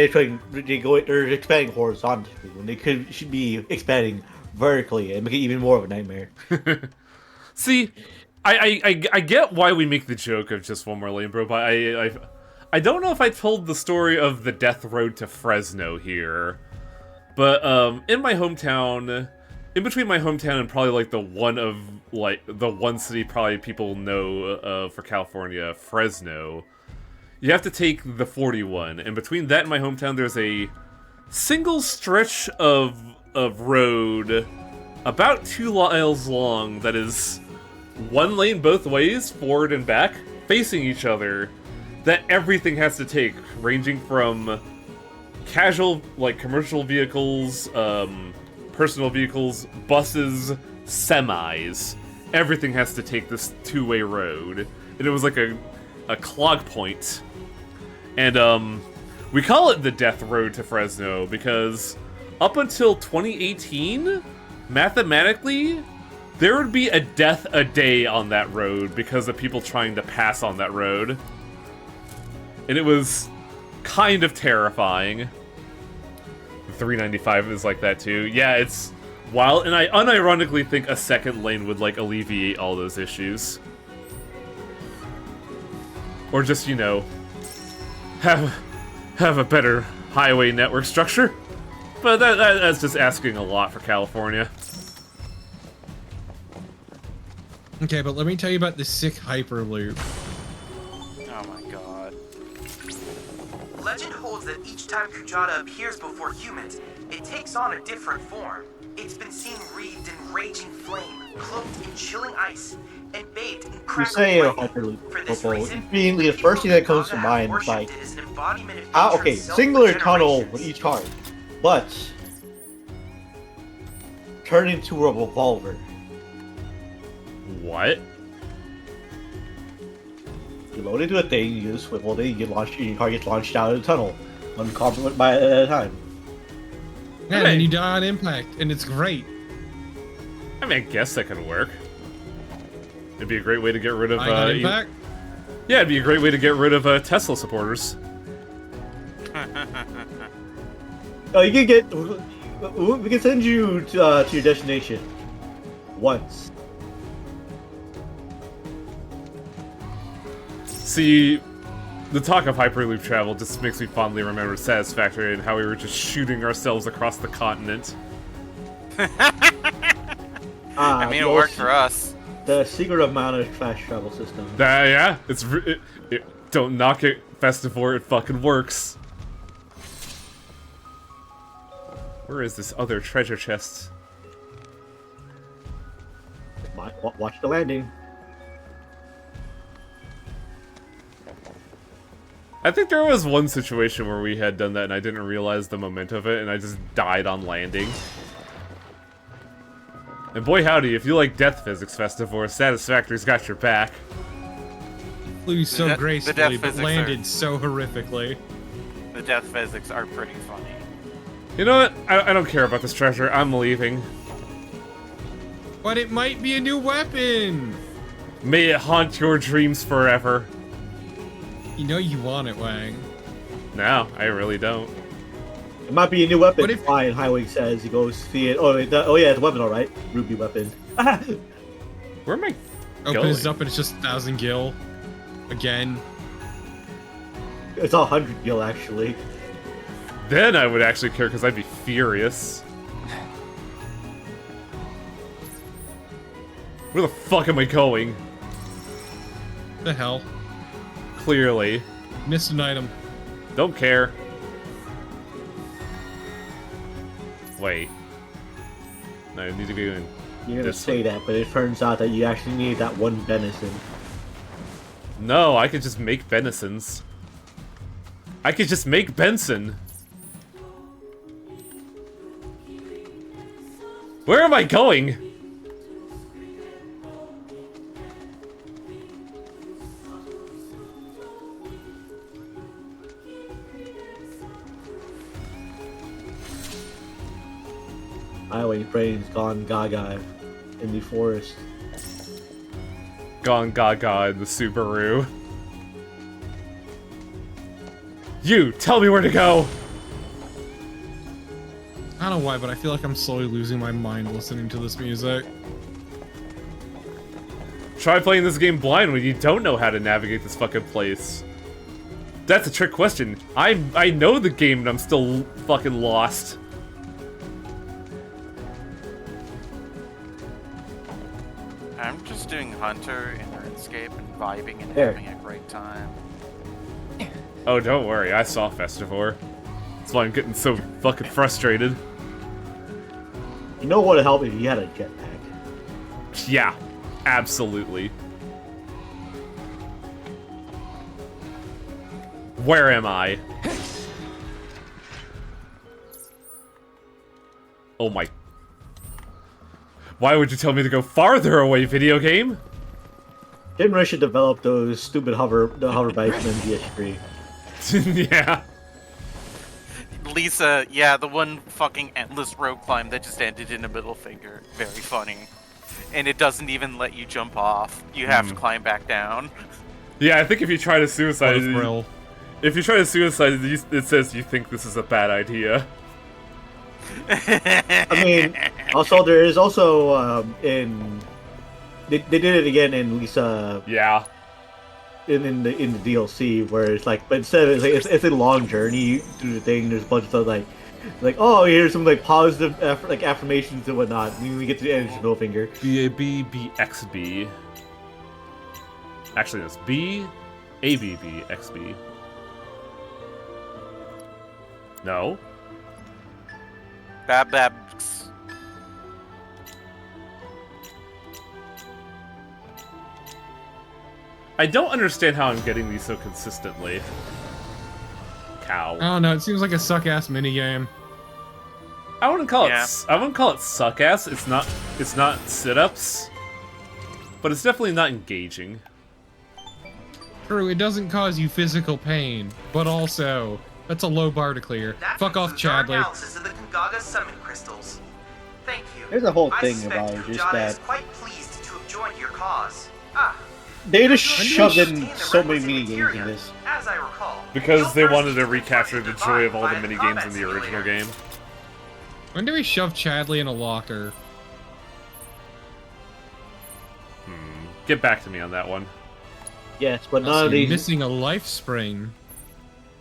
they're expanding horizontally when they should be expanding vertically and make it even more of a nightmare. See, I get why we make the joke of just one more lane, bro, but I don't know if I told the story of the death road to Fresno here. But in my hometown, in between my hometown and probably like the one city probably people know for California, Fresno, you have to take the 41, and between that and my hometown, there's a single stretch of road about 2 miles long that is one lane both ways, forward and back, facing each other, that everything has to take, ranging from casual, like, commercial vehicles, personal vehicles, buses, semis. Everything has to take this 2-way road. And it was like a clog point. And, we call it the Death Road to Fresno because up until 2018, mathematically, there would be a death a day on that road because of people trying to pass on that road. And it was kind of terrifying. The 395 is like that too. Yeah, it's wild, and I unironically think a second lane would, like, alleviate all those issues. Or just, you know, have a better highway network structure. But that's just asking a lot for California. Okay, but let me tell you about the sick Hyperloop. Oh my god. Legend holds that each time Kujata appears before humans, it takes on a different form. It's been seen wreathed in raging flame, cloaked in chilling ice, and bathed in You crackling say a lightning. Hyperloop, For this Popo. reason, Immediately, the first thing that comes to mind is like, okay, singular tunnel with each car, but turn into a revolver. What? You load into a thing, you use a swivel thing, your car gets launched out of the tunnel, one car by at a time. Yeah, and then you die on impact, and it's great. I mean, I guess that could work. It'd be a great way to get rid of, Dying on impact? Yeah, it'd be a great way to get rid of, Tesla supporters. Oh, you can get... We can send you to your destination. Once. See, the talk of Hyperloop travel just makes me fondly remember Satisfactory and how we were just shooting ourselves across the continent. I mean, it worked for us. The secret amount of fast travel system. Yeah, don't knock it, Festivore, it fucking works. Where is this other treasure chest? Watch the landing. I think there was one situation where we had done that and I didn't realize the moment of it and I just died on landing. And boy howdy, if you like death physics, Festivore, Satisfactory's got your back. Flew so The gracefully, but physics landed are- so horrifically. The death physics are pretty funny. You know what? I don't care about this treasure. I'm leaving. But it might be a new weapon! May it haunt your dreams forever. You know you want it, Wang. No, I really don't. It might be a new weapon. What if- Fine, Highway says. He goes see it. Oh, oh yeah, it's a weapon, all right. Ruby weapon. Where am I going? Opens up and it's just 1,000 gil. Again. It's 100 gil actually. Then I would actually care because I'd be furious. Where the fuck am I going? The hell. Clearly. Missed an item. Don't care. Wait. No, I need to go in. You're gonna This say that, but it turns out that you actually need that one venison. No, I could just make venisons. I could just make Benson. Where am I going? Highway brain's gone gaga in the forest. Gone Gaga in the Subaru. You, tell me where to go! I don't know why, but I feel like I'm slowly losing my mind listening to this music. Try playing this game blind when you don't know how to navigate this fucking place. That's a trick question. I know the game and I'm still fucking lost. I'm just doing Hunter in RuneScape and vibing and There. having a great time. Oh, don't worry, I saw Festivore. That's why I'm getting so fucking frustrated. You know what would help if you had a jetpack? Yeah, absolutely. Where am I? Oh my... Why would you tell me to go farther away, video game? Didn't Rush should develop those stupid hover bikes in MGS3. Yeah. Lisa, yeah, the one fucking endless rope climb that just ended in a middle finger. Very funny. And it doesn't even let you jump off. You have to climb back down. Yeah, I think if you try to suicide... What a thrill. If you try to suicide, it says you think this is a bad idea. I mean, also there is also in they did it again in Lisa Yeah. in the DLC where it's like, but instead of it's a long journey through the thing. There's a bunch of stuff like oh, here's some like positive affirmations and whatnot. When we get to the end, it's middle finger. BAB BXB. Actually, that's BABB XB. No. Babs. I don't understand how I'm getting these so consistently. Cow. I don't know, it seems like a suck-ass minigame. I wouldn't call Yeah. it. I wouldn't call it suck ass. It's not. It's not sit-ups, but it's definitely not engaging. True, it doesn't cause you physical pain, but also, that's a low bar to clear. That Fuck off, concludes our Chadley. analysis of the Kungaga summon crystals. Thank you. There's a whole I thing suspect about it, just Kunjata that- is quite pleased to have joined your cause. Ah, They just you'll shoved in obtain the so many requisite mini games materia, in this. As I recall. Because You'll they first wanted need to to recapture the joy of all the divide mini via games in the combat original simulator. game. When do we shove Chadley in a locker? Get back to me on that one. Yes, but none Also, of you're these. missing a life spring.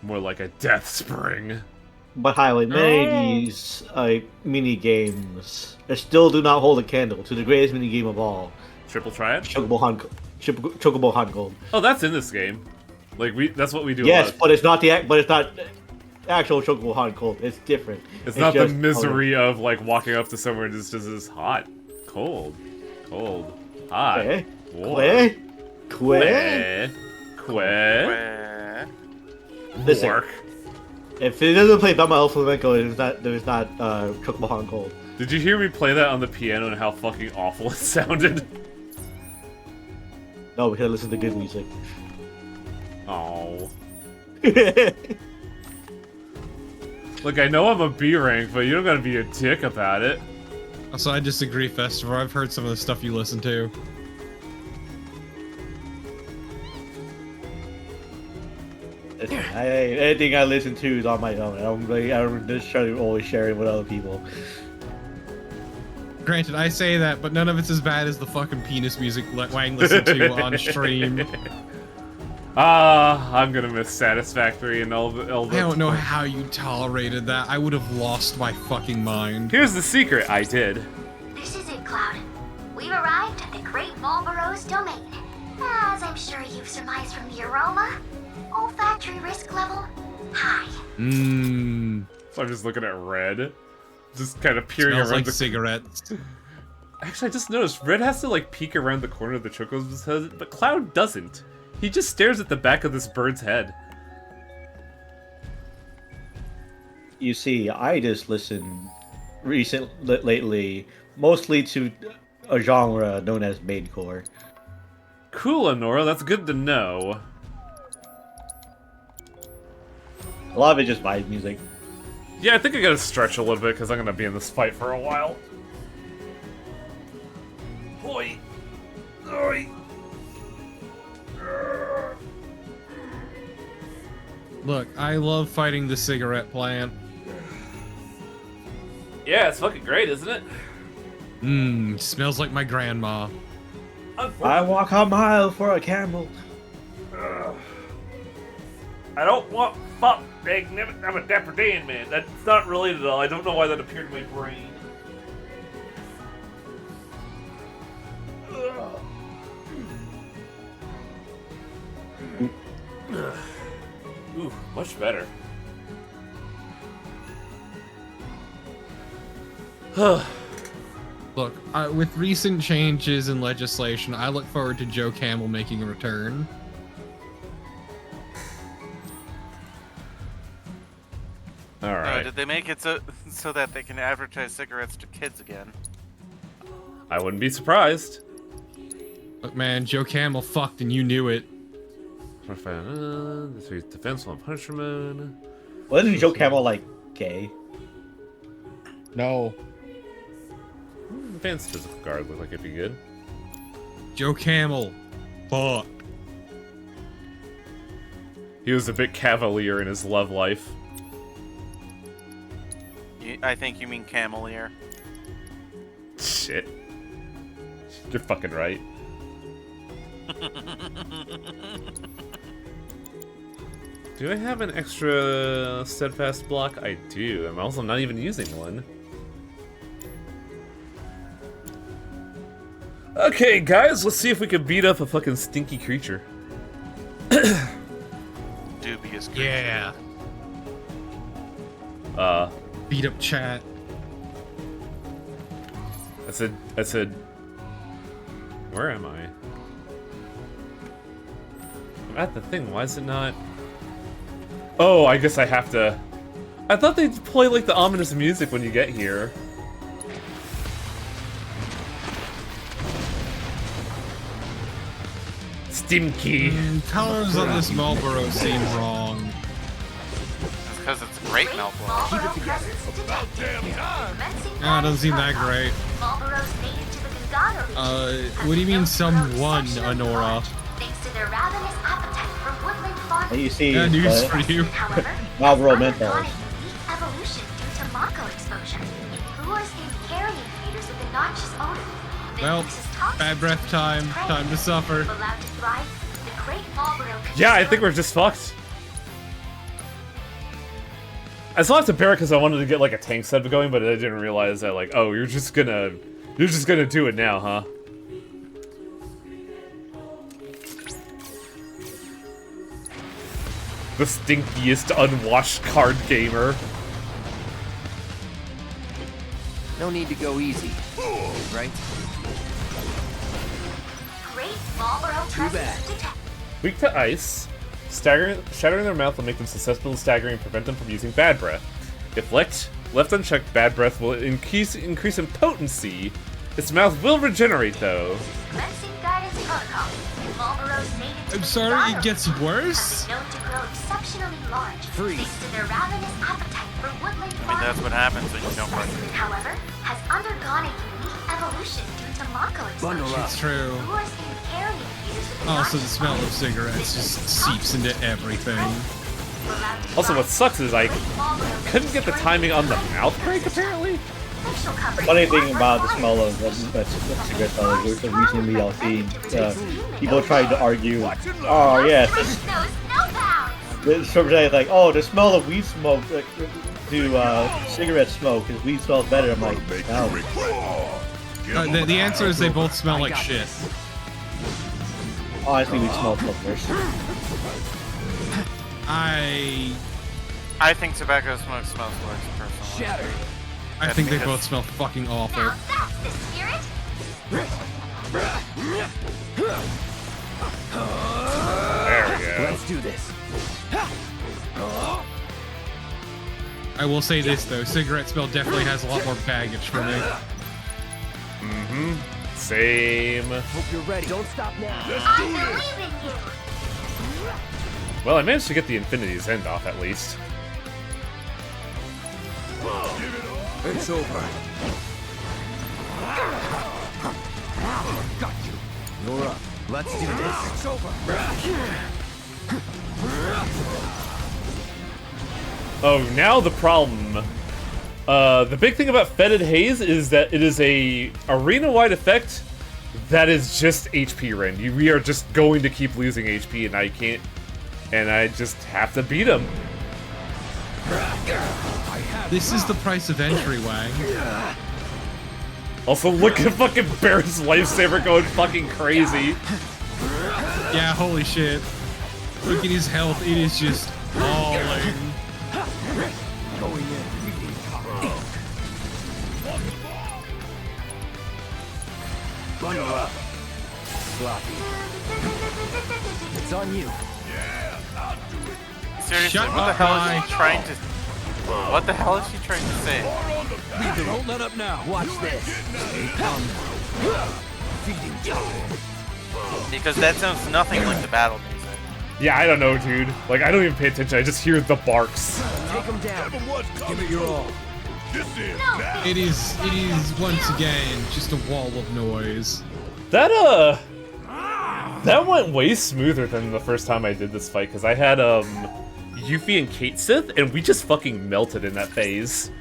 More like a death spring. But Highway, many of these mini games still do not hold a candle to the greatest mini game of all, Triple triad? Chocobo Hunt Gold. Oh, that's in this game. Like that's what we do. Yes, a lot. but it's not actual Chocobo Hunt Gold. It's different. It's not the just- misery of like walking up to somewhere and it's just this hot, cold, hot, Okay. warm. Quay? Quay. Where? Listen. Work. If it doesn't play Dama El Flamenco, there's not Chocobo Hunt Gold. Did you hear me play that on the piano and how fucking awful it sounded? No, we gotta listen to good music. Oh. Look, I know I'm a B rank, but you don't gotta be a dick about it. Also, I disagree, Festival. I've heard some of the stuff you listen to. Listen, anything I listen to is on my own. I'm just trying to always share it with other people. Granted, I say that, but none of it's as bad as the fucking penis music Wang listened to on stream. I'm gonna miss Satisfactory and all the. I don't know how you tolerated that. I would have lost my fucking mind. Here's the secret. I did. This is it, Cloud. We've arrived at the Great Marlboro's domain. As I'm sure you've surmised from the aroma, olfactory risk level high. Mmm. So I'm just looking at Red, just kind of peering Smells around like the cigarettes. Actually, I just noticed Red has to like peek around the corner of the Choco's head, but Cloud doesn't. He just stares at the back of this bird's head. You see, I just listen lately, mostly to a genre known as maidcore. Cool, Honora. That's good to know. A lot of it just vibe music. Yeah, I think I gotta stretch a little bit because I'm gonna be in this fight for a while. Oi! Oi! Look, I love fighting the cigarette plant. Yeah, it's fucking great, isn't it? Mmm, smells like my grandma. I walk a mile for a camel. I don't want fuck, dang, I'm a Dapper Dan man. That's not related at all. I don't know why that appeared in my brain. Ooh, much better. Look, with recent changes in legislation, I look forward to Joe Camel making a return. Alright. Did they make it so that they can advertise cigarettes to kids again? I wouldn't be surprised. Look, man, Joe Camel fucked and you knew it. This is defense on punishment. Wasn't Joe Camel like gay? No. Advanced physical guard look like it'd be good. Joe Camel. Fuck. He was a bit cavalier in his love life. I think you mean camelier. Shit. You're fucking right. Do I have an extra steadfast block? I do. I'm also not even using one. Okay, guys, let's see if we can beat up a fucking stinky creature. Dubious creature. Yeah. Beat up chat. I said, where am I? I'm at the thing, why is it not? Oh, I guess I have to. I thought they'd play like the ominous music when you get here. Stinky. Colors on this Marlboro seem wrong. It's because it's a great Marlboro. Keep it together. Ah, doesn't seem that great. Marlboro's native to the Gungano region. What do you mean someone, Honora? Thanks to their ravenous appetite for woodland fauna. And you see, Yeah, news for you. However, Marlboro they've menthol. undergone a unique evolution due to Mako exposure. It lures in carrion feeders with a noxious odor. Then Well, mixes toxins bad breath with time. prey. Time to suffer. Allowed to thrive, the Great Marlboro could Yeah, I destroy think we're just fucked. I still have to bear it because I wanted to get like a tank set going, but I didn't realize that like, oh, you're just gonna do it now, huh? The stinkiest unwashed card gamer. No need to go easy, right? Great Marlboro Too bad. presence detected. Weak to ice. Shattering their mouth will make them susceptible to staggering and prevent them from using bad breath. If left unchecked, bad breath will increase in potency. Its mouth will regenerate, though. Commencing guidance protocol. Marlboro's native I'm sorry, it gets worse? Known to grow exceptionally large, Freeze. thanks to their ravenous appetite for woodland I mean, farming. that's what happens when you don't brush your teeth. However, has undergone a unique evolution due to Mako Bundle exposure. up. It's true. Lures in carrion feeders with a Also, the notch smell of blade. cigarettes just seeps into everything. Allowed to Also, what fly sucks is I great ballroom couldn't get the timing on the mouth break, apparently. facial covering. Funny thing about the smell of cigarette smell is recently I've seen people trying to argue, oh yes, Those snowbounds. some say like, oh, the smell of weed smoke to cigarette smoke because weed smells better. I'm like, no. The answer is they both smell like shit. Honestly, weed smells worse. I think tobacco smoke smells worse, personally. Shatter. I think they both smell fucking awful. Now that's the spirit. There we go. Let's do this. I will say this though, cigarette smell definitely has a lot more baggage for me. Mm-hmm. Same. Hope you're ready. Don't stop now. I believe in you. Well, I managed to get the Infinity's End off at least. It's over. Got you. You're up. Let's do this. It's over. Oh, now the problem. The big thing about Fetid Haze is that it is a arena-wide effect that is just HP rend. We are just going to keep losing HP, and I can't. And I just have to beat him. This is the price of entry, Wang. Also, look at fucking Barrett's lifesaver going fucking crazy. Yeah, holy shit. Look at his health, it is just falling. Going in. Bundle up. Sloppy. It's on you. Seriously, Shut what the up, hell guy. is she trying to... What the hell is she trying to say? Don't let up now. Watch this. Stay calm. Feeding time. Because that sounds nothing like the battle music. Yeah, I don't know, dude. Like, I don't even pay attention. I just hear the barks. Take him down. Give it your all. This is that. It is once again just a wall of noise. That went way smoother than the first time I did this fight, because I had, Yuffie and Kate Sith, and we just fucking melted in that phase.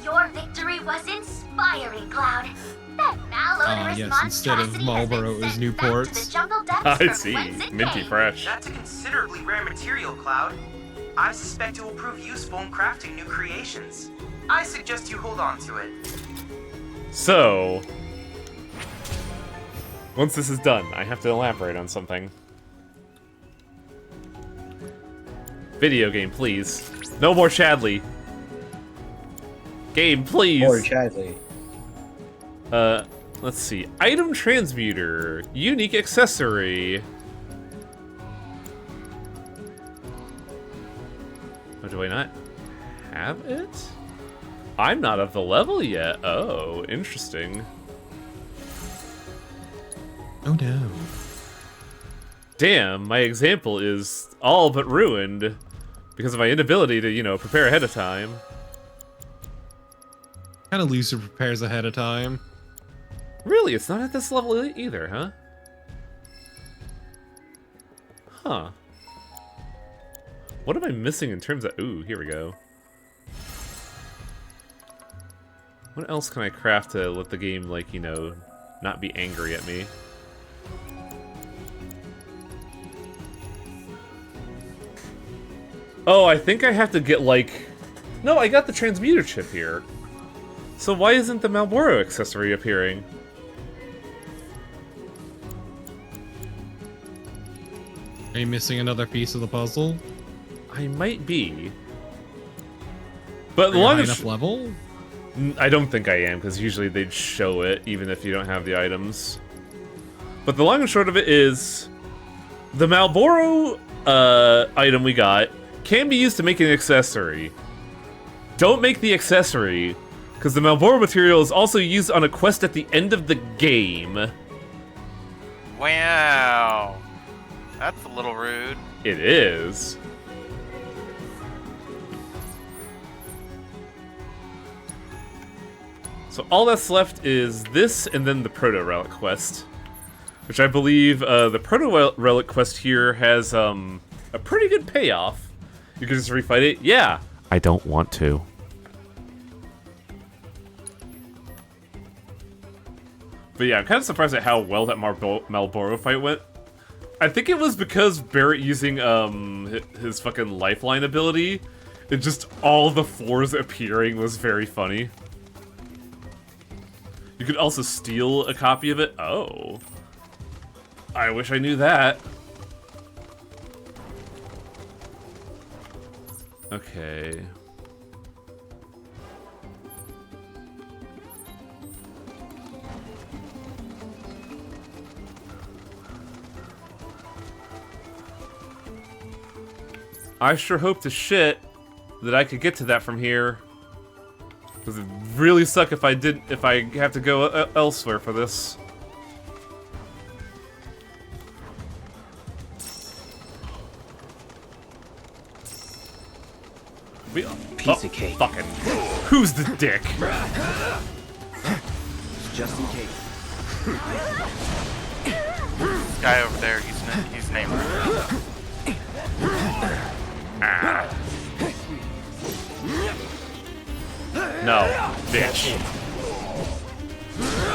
Your victory was inspiring, Cloud. That malodorous yes, monstrosity instead of has Marlboro, been it was sent back to Newports. the jungle depths I from see. whence it Minty came. fresh. That's a considerably rare material, Cloud. I suspect it will prove useful in crafting new creations. I suggest you hold on to it. So, once this is done, I have to elaborate on something. Video game, please. No more Chadley. Game, please. Or Chadley. Let's see. Item transmuter. Unique accessory. Oh, do I not have it? I'm not at the level yet. Oh, interesting. Oh no. Damn, my example is all but ruined because of my inability to, you know, prepare ahead of time. Kind of loser prepares ahead of time. Really, it's not at this level either, huh? Huh. What am I missing in terms of... Ooh, here we go. What else can I craft to let the game, like, you know, not be angry at me? Oh, I think I have to get, like... No, I got the transmuter chip here. So why isn't the Malboro accessory appearing? Are you missing another piece of the puzzle? I might be. But Are the you long high and enough level? I don't think I am, because usually they'd show it, even if you don't have the items. But the long and short of it is, the Malboro item we got can be used to make an accessory. Don't make the accessory, because the Malboro material is also used on a quest at the end of the game. Wow. That's a little rude. It is. So all that's left is this and then the Proto-Relic quest. Which I believe the Proto-Relic quest here has a pretty good payoff. You can just refight it. Yeah, I don't want to. But yeah, I'm kind of surprised at how well that Malboro fight went. I think it was because Barrett using his fucking lifeline ability, and just all the floors appearing was very funny. You could also steal a copy of it. Oh. I wish I knew that. Okay. I sure hope to shit that I could get to that from here. Because it'd really suck if I have to go elsewhere for this. Piece of cake. Fucking. Who's the dick? Just in case. This guy over there, he's named. Ah. No, bitch.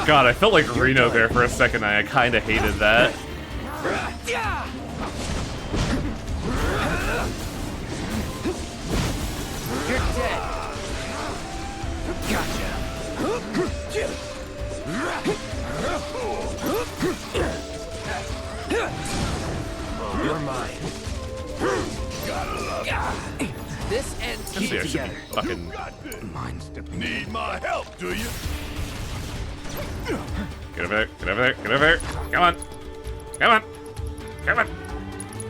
God, I felt like Reno there for a second. I kinda hated that. You're dead. Gotcha. You're mine. This ends Let's see, I should together. be fucking. Mine's dipping. Need my help, do you? Get over there, get over there, get over there. Come on. Come on. Come on.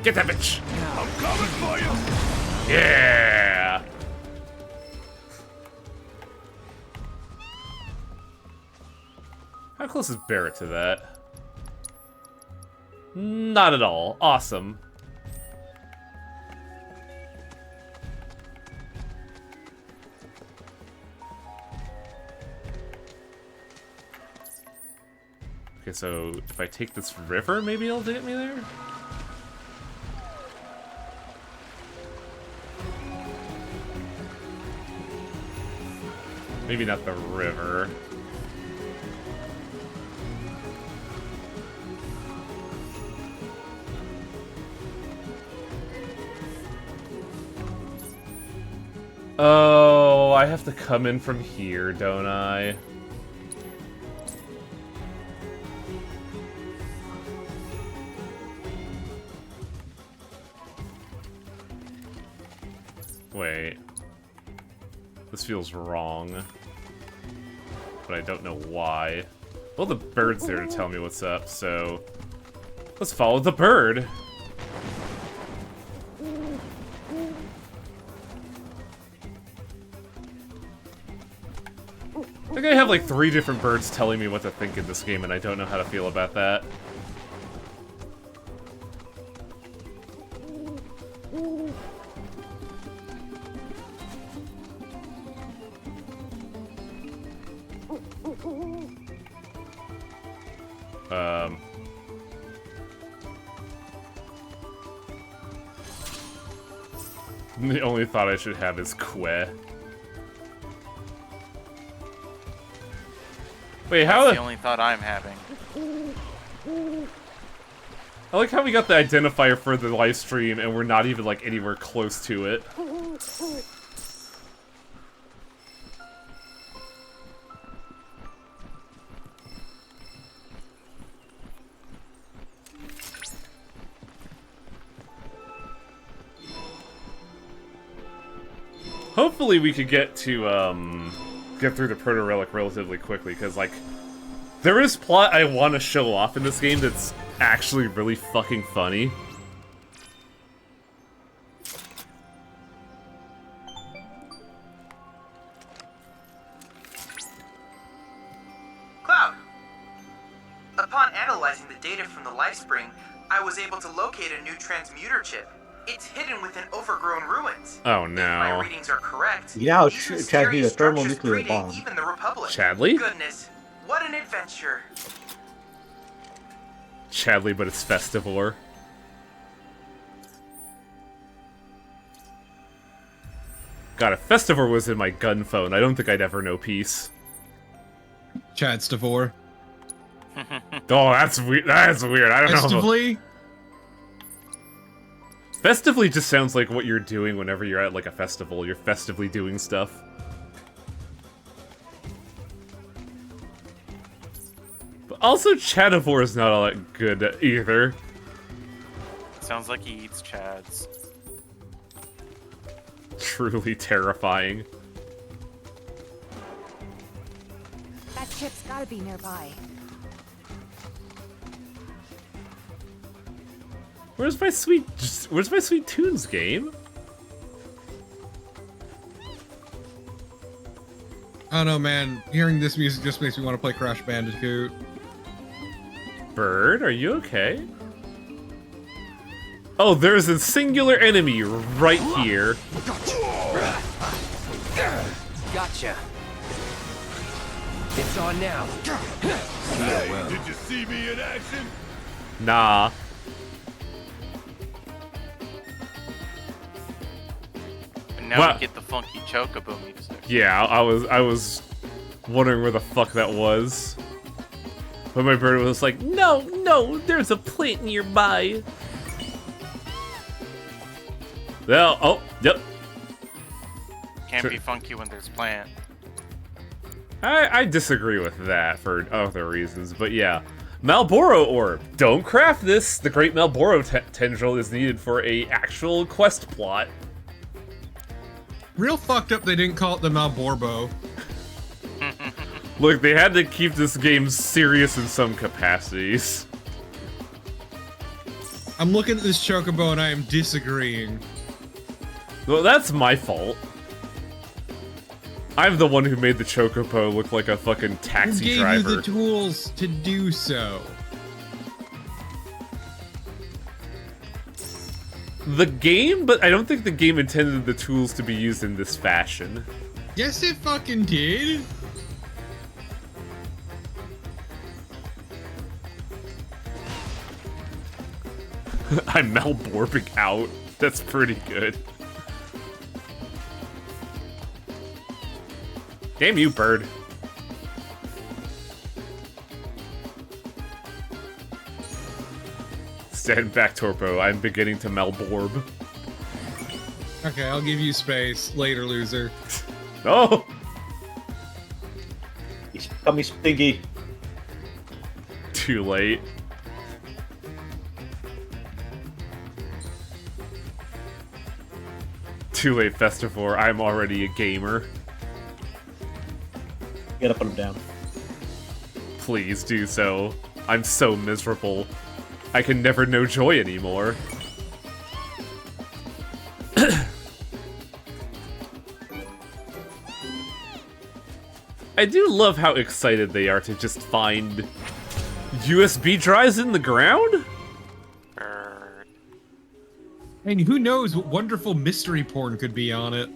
Get that bitch. I'm coming for you. Yeah. How close is Barrett to that? Not at all. Awesome. Okay, so if I take this river, maybe it'll get me there? Maybe not the river. Oh, I have to come in from here, don't I? Wait. This feels wrong. But I don't know why. Well, the bird's there to tell me what's up, so... let's follow the bird! I think I have like 3 different birds telling me what to think in this game, and I don't know how to feel about that. The only thought I should have is Que. Wait, how? That's the only thought I'm having. I like how we got the identifier for the live stream and we're not even like anywhere close to it. Hopefully we could get to, get through the Proto-Relic relatively quickly, because, like, there is plot I want to show off in this game that's actually really fucking funny. Cloud! Upon analyzing the data from the Lifespring, I was able to locate a new transmuter chip. It's hidden within overgrown ruins. Oh If my no. readings are correct, You know, these transmute a mysterious structures thermonuclear predate bomb. even the Republic. Chadley? Goodness, what an adventure. Chadley, but it's Festivore. God, if Festivore was in my gun phone, I don't think I'd ever know peace. Chad Stavor. Oh, that's weird. That's weird. I don't know. Festively? Festively just sounds like what you're doing whenever you're at like a festival. You're festively doing stuff. But also, Chadivore is not all that good either. Sounds like he eats Chads. Truly terrifying. That chip's gotta be nearby. Where's my sweet tunes game? I don't know, man. Hearing this music just makes me want to play Crash Bandicoot. Bird, are you okay? Oh, there's a singular enemy right here. Gotcha. It's on now. Hey, did you see me in action? Nah. And now What? we get the funky chocobo music. Yeah, I was wondering where the fuck that was. But my bird was like, no, there's a plant nearby. Well, oh, yep. Can't Sure. be funky when there's plant. I disagree with that for other reasons, but yeah. Malboro Orb. Don't craft this. The Great Malboro Tendril is needed for a actual quest plot. Real fucked up they didn't call it the Malborbo. Look, they had to keep this game serious in some capacities. I'm looking at this chocobo and I am disagreeing. Well, that's my fault. I'm the one who made the Chocobo look like a fucking Who taxi gave driver. you the tools to do so? The game? But I don't think the game intended the tools to be used in this fashion. Yes, it fucking did. I'm Malborbing out. That's pretty good. Damn you, bird. Stand back, Torpo. I'm beginning to Malborb. Okay, I'll give you space. Later, loser. Oh! He's got me stinky. Too late. Too late, Festivore. I'm already a gamer. You gotta put him down. Please do so. I'm so miserable. I can never know joy anymore. I do love how excited they are to just find USB drives in the ground? Bird. And who knows what wonderful mystery porn could be on it.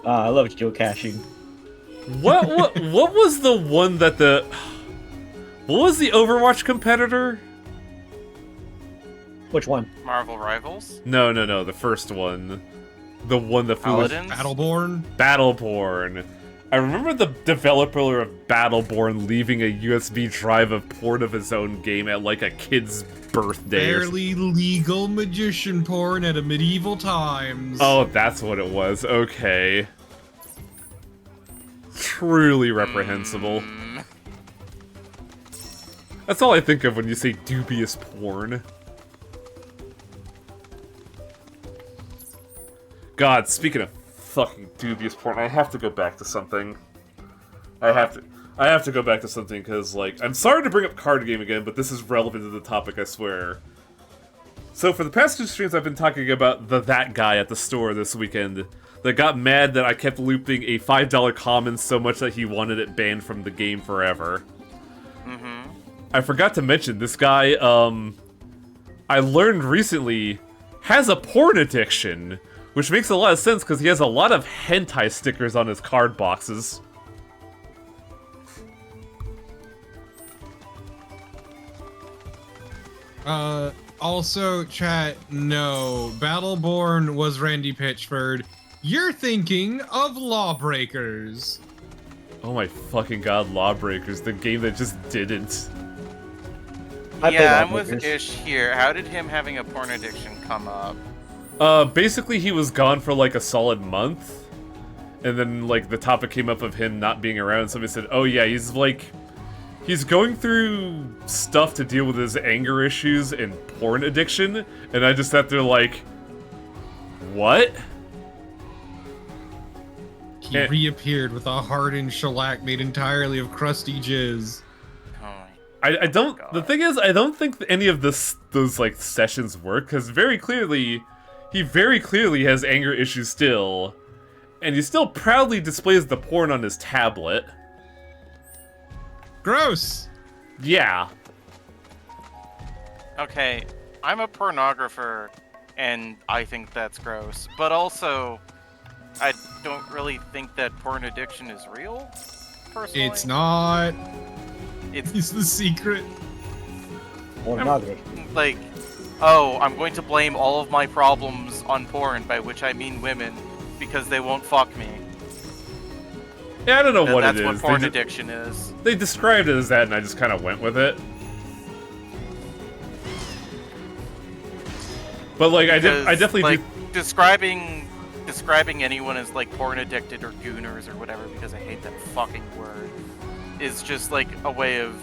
I love geocaching. What was the one that the... What was the Overwatch competitor? Which one? Marvel Rivals? No, the first one. The one that flew with Paladins? Battleborn? Battleborn. I remember the developer of Battleborn leaving a USB drive of porn of his own game at like a kid's birthday. Barely legal magician porn at a medieval times. Oh, that's what it was. Okay. Truly reprehensible. That's all I think of when you say dubious porn. God, speaking of fucking dubious porn, I have to go back to something. I have to go back to something because, like, I'm sorry to bring up card game again, but this is relevant to the topic, I swear. So for the past 2 streams, I've been talking about that guy at the store this weekend that got mad that I kept looping a $5 common so much that he wanted it banned from the game forever. Mm-hmm. I forgot to mention, this guy, I learned recently, has a porn addiction, which makes a lot of sense because he has a lot of hentai stickers on his card boxes. Also, chat, no. Battleborn was Randy Pitchford. You're thinking of Lawbreakers. Oh my fucking god, Lawbreakers, the game that just didn't. Yeah, I'm with Ish here. How did him having a porn addiction come up? Basically he was gone for like a solid month. And then like the topic came up of him not being around. Somebody said, oh yeah, he's going through stuff to deal with his anger issues and porn addiction. And I just sat there like, what? He reappeared with a hardened shellac made entirely of crusty jizz. I don't. The thing is, I don't think any of those like sessions work because he very clearly has anger issues still, and he still proudly displays the porn on his tablet. Gross. Yeah. Okay, I'm a pornographer, and I think that's gross. But also, I don't really think that porn addiction is real. Personally, it's not. It's the secret. Like, oh, I'm going to blame all of my problems on porn, by which I mean women, because they won't fuck me. Yeah, I don't know what it is. That's what porn addiction is. They described it as that, and I just kind of went with it. But like, I definitely like describing anyone as like porn addicted or gooners or whatever, because I hate that fucking word, is just like a way of.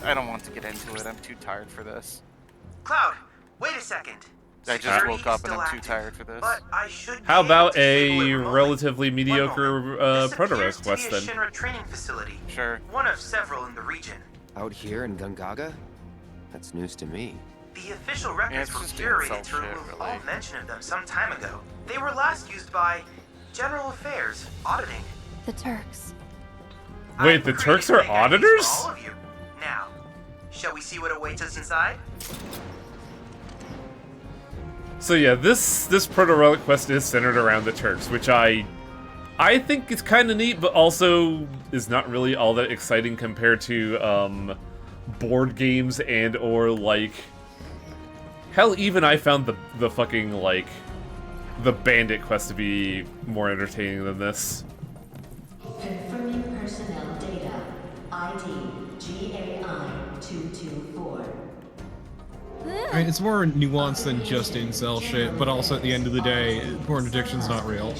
I don't want to get into it. I'm too tired for this. Cloud, wait a second. I just woke up and I'm too tired for this. But I should How about a relatively mediocre proto-res quest then? Shinra training facility. Sure. One of several in the region. Out here in Gungaga? That's news to me. The official records were curated to remove all mention of them some time ago. They were last used by General Affairs, auditing. The Turks. Wait, the Turks are auditors? All of you. Now, shall we see what awaits us inside? So yeah, this proto-relic quest is centered around the Turks, which I think is kind of neat, but also is not really all that exciting compared to board games and or like. Hell, even I found the fucking, like, the bandit quest to be more entertaining than this. Confirming personnel data. ID GAI-224. I mean, it's more nuanced than just incel shit, but also at the end of the day, porn addiction's not real.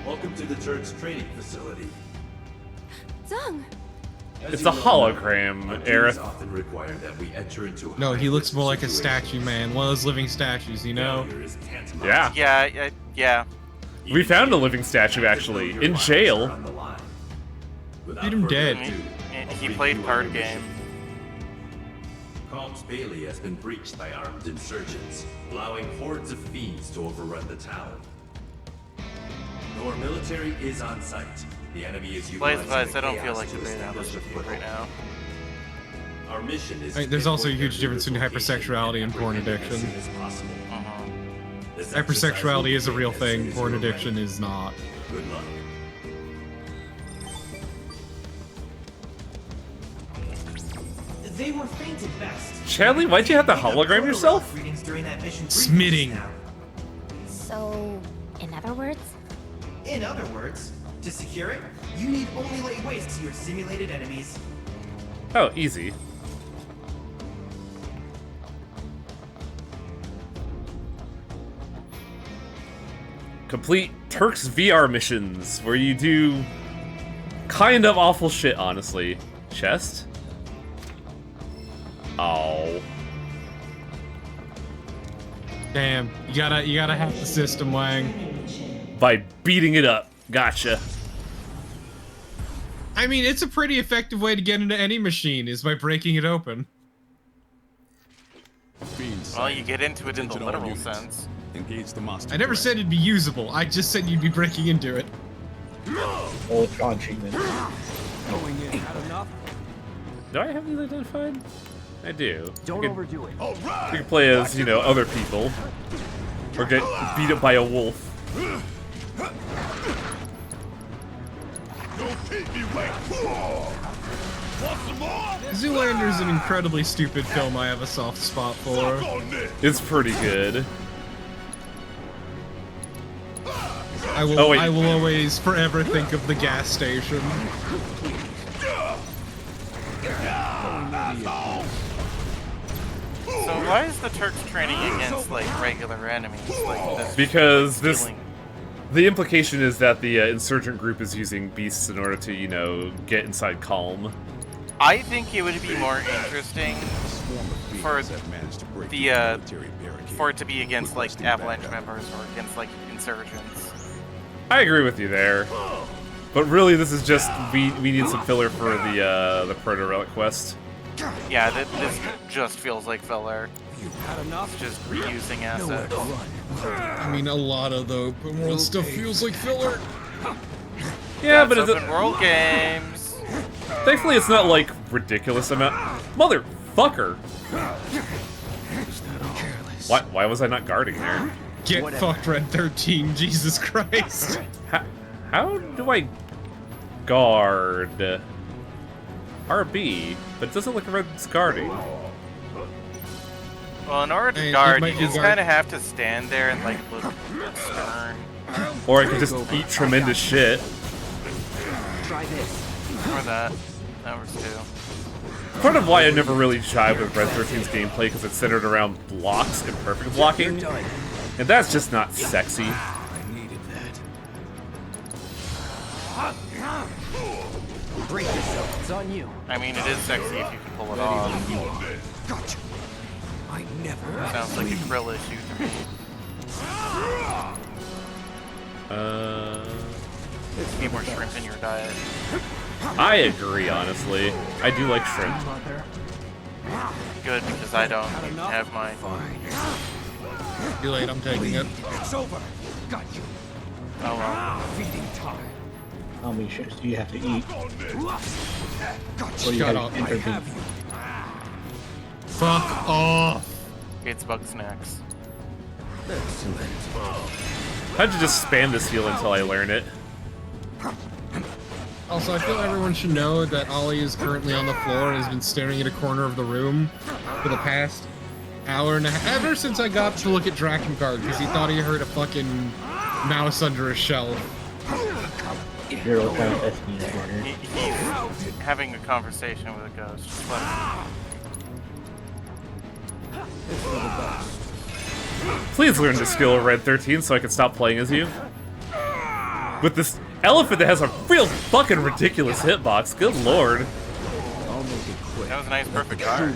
Welcome to the Turks training facility. Zung! It's a hologram, Aerith. Often require that we enter into No, he looks more like a statue, man. One of those living statues, you know? Yeah. Yeah. We found a living statue, actually, in jail. Beat him dead. He played card game. Calm's Bailey has been breached by armed insurgents, allowing hordes of fiends to overrun the town. Our military is on site. The enemy is utilizing I don't feel like debating this with you right now. Our mission is. There's also a huge difference between hypersexuality and porn addiction. Hypersexuality is a real thing. Porn addiction is not. Good luck. They were faint at best. Chadley, why'd you have to hologram yourself? Smitting. So, in other words? In other words, to secure it, you need only lay waste to your simulated enemies. Oh, easy. Complete Turks VR missions, where you do kind of awful shit, honestly. Chest? Oh. Damn, you gotta hack the system, Wang. By beating it up. Gotcha. I mean, it's a pretty effective way to get into any machine, is by breaking it open. Well, you get into it in the literal sense. Engage the monster. I never said it'd be usable. I just said you'd be breaking into it. Ultron treatment. Going in. Had enough? Do I have these identified? I do. Don't overdo it. All right. You can play as, you know, other people. Or get beat up by a wolf. Don't keep me waiting. Want some more? Zoolander's an incredibly stupid film I have a soft spot for. Suck on this. It's pretty good. I will, Oh, wait. I will always forever think of the gas station. So why is the Turks training against like regular enemies? Like this Because this... feeling- The implication is that the insurgent group is using beasts in order to, you know, get inside Calm. I think it would be more interesting for for it to be against like Avalanche members or against like insurgents. I agree with you there. But really, this is just, we need some filler for the Proto Relic quest. Yeah, this just feels like filler. Had enough? It's just reusing assets. I mean, a lot of the open world stuff feels like filler. Yeah, That's but it's open world games. thankfully it's not like ridiculous amount. Motherfucker! Why was I not guarding there? Get fucked, Red 13, Jesus Christ. How do I guard RB? But it doesn't look like Red's guarding. Well, in order to Hey, guard, it you might be just guard. kind of have to stand there and like look stern. Or I could just eat tremendous shit. Try this. Or that. That works too. Part of why I never really jive with Red 13's gameplay because it's centered around blocks and perfect blocking. And that's just not sexy. I needed that. Brace yourself. It's on you. I mean, it is sexy if you can pull it off. Gotcha. I never. Sounds like a grill issue to me. Need more shrimp in your diet. I agree, honestly. I do like shrimp. Good, because I don't have mine. Too late, I'm taking it. It's over. Got you. Oh well. Feeding time. How many ships do you have to eat? Got Or you Shut have up. to I intervene? have you. Fuck off. It's bug snacks. Excellent. How'd you just spam this heal until I learn it? Also, I feel everyone should know that Ollie is currently on the floor and has been staring at a corner of the room for the past hour and a half. Ever since I got to look at Drakengard, because he thought he heard a fucking mouse under a shelf. Zero kind of SB corner. He's having a conversation with a ghost. Just let him. Please learn the skill of Red 13 so I can stop playing as you. With this elephant that has a real fucking ridiculous hitbox, good lord. That was a nice, perfect card.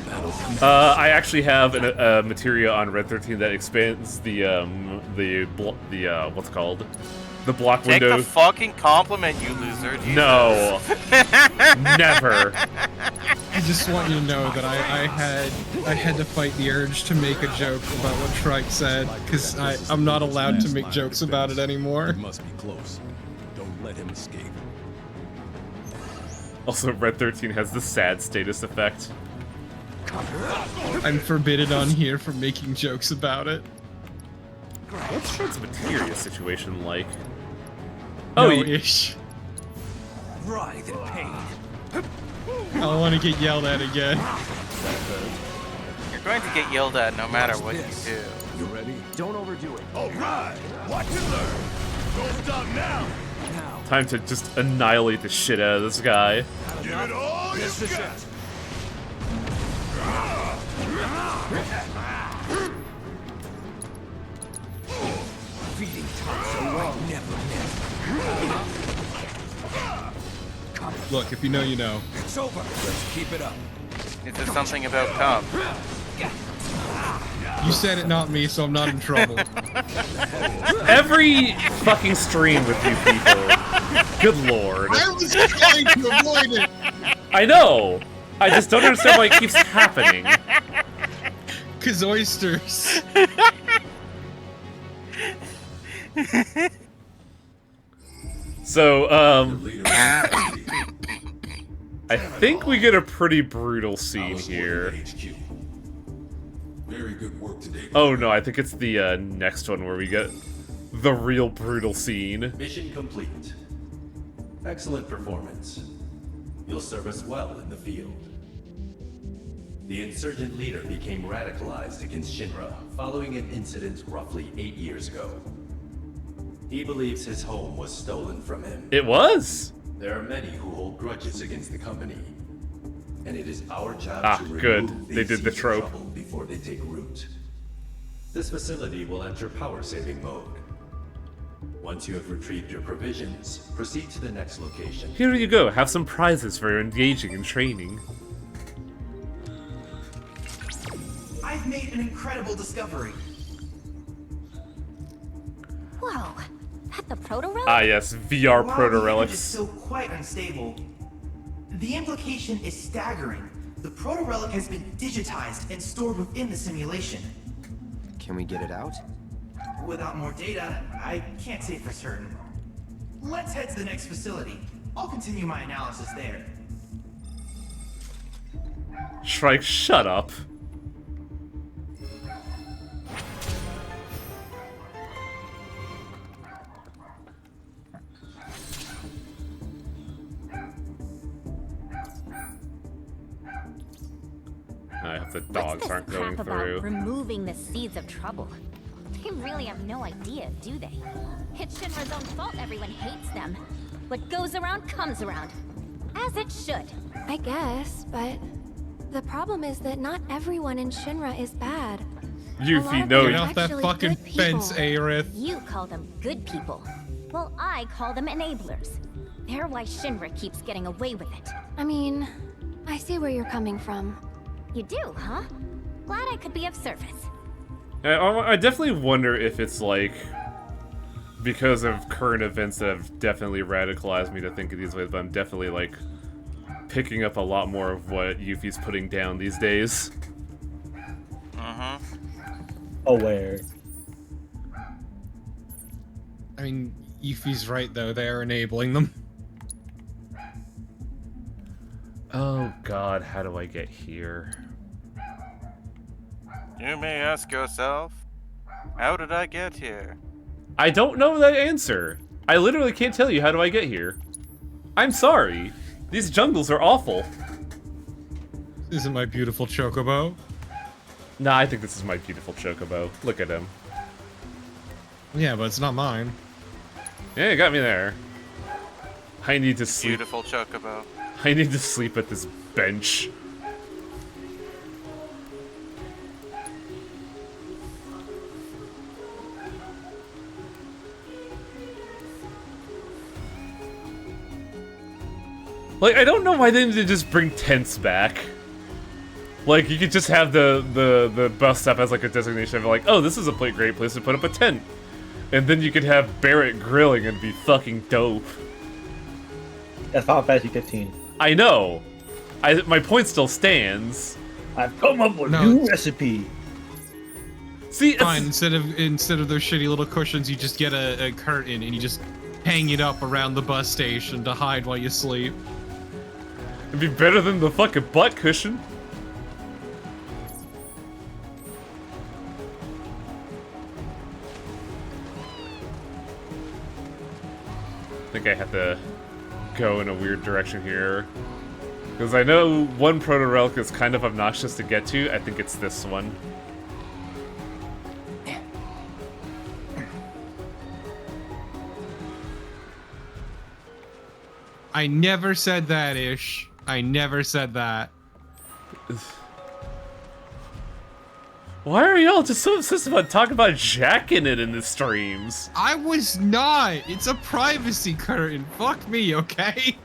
I actually have a materia on Red 13 that expands the what's it called? The block Take window. the fucking compliment, you loser. Jesus. No. Never. I just want you to know that I had to fight the urge to make a joke about what Shrike said, because I'm not allowed to make jokes about it anymore. He must be close. Don't let him escape. Also, Red 13 has the sad status effect. I'm forbidden on here from making jokes about it. What's Shred's materia situation like? No Oh, ish. Writhe in pain. I don't want to get yelled at again. You're going to get yelled at no matter what you do. You ready? Don't overdo it. All right. Watch and learn. Don't stop now. Now. time to just annihilate the shit out of this guy. Give it all you got. Feeding time so I never miss. Look, if you know, you know. It's over. Let's keep it up. Is this something about cum? You said it, not me, so I'm not in trouble. Every fucking stream with you people. Good lord. I was trying to avoid it. I know. I just don't understand why it keeps happening. 'Cause oysters. So, I think we get a pretty brutal scene here. Very good work today. Oh no, I think it's the next one where we get the real brutal scene. Mission complete. Excellent performance. You'll serve us well in the field. The insurgent leader became radicalized against Shinra following an incident roughly 8 years ago. He believes his home was stolen from him. It was? There are many who hold grudges against the company. And it is our job to remove good. these They did the seeds of trope. trouble before they take root. This facility will enter power-saving mode. Once you have retrieved your provisions, proceed to the next location. Here you go, have some prizes for engaging in training. I've made an incredible discovery. Whoa, that the proto-relic? Ah yes, VR While proto the image is relics. still quite unstable, the implication is staggering. The proto-relic has been digitized and stored within the simulation. Can we get it out? Without more data, I can't say for certain. Let's head to the next facility. I'll continue my analysis there. Shrike, shut up. I hope the dogs aren't going Crap through. about removing the seeds of trouble. They really have no idea, do they? It's Shinra's own fault everyone hates them. What goes around comes around. As it should. I guess, but the problem is that not everyone in Shinra is bad. Yuffie, no. Get off that fucking fence, Aerith. You call them good people. Well, I call them enablers. They're why Shinra keeps getting away with it. I mean, I see where you're coming from. You do, huh? Glad I could be of service. I definitely wonder if it's like because of current events that have definitely radicalized me to think of these ways, but I'm definitely like picking up a lot more of what Yuffie's putting down these days. Aware. I mean, Yuffie's right though, they're enabling them. Oh god, how do I get here? You may ask yourself, how did I get here? I don't know that answer. I literally can't tell you how do I get here. I'm sorry. These jungles are awful. Isn't my beautiful chocobo? Nah, I think this is my beautiful chocobo. Look at him. Yeah, but it's not mine. Yeah, you got me there. I need to sleep. Beautiful chocobo. I need to sleep at this bench. Like, I don't know why they didn't just bring tents back. Like, you could just have the bus stop as like a designation of like, oh, this is a great place to put up a tent. And then you could have Barrett grilling and be fucking dope. That's Final Fantasy 15. I know. My point still stands. I've come up with a new recipe. See, fine. Instead of those shitty little cushions, you just get a curtain and you just hang it up around the bus station to hide while you sleep. It'd be better than the fucking butt cushion. I think I have to go in a weird direction here. Because I know one proto-relic is kind of obnoxious to get to. I think it's this one. I never said that, Ish. I never said that. Why are y'all just so obsessed about talking about jacking it in the streams? I was not. It's a privacy curtain. Fuck me, okay?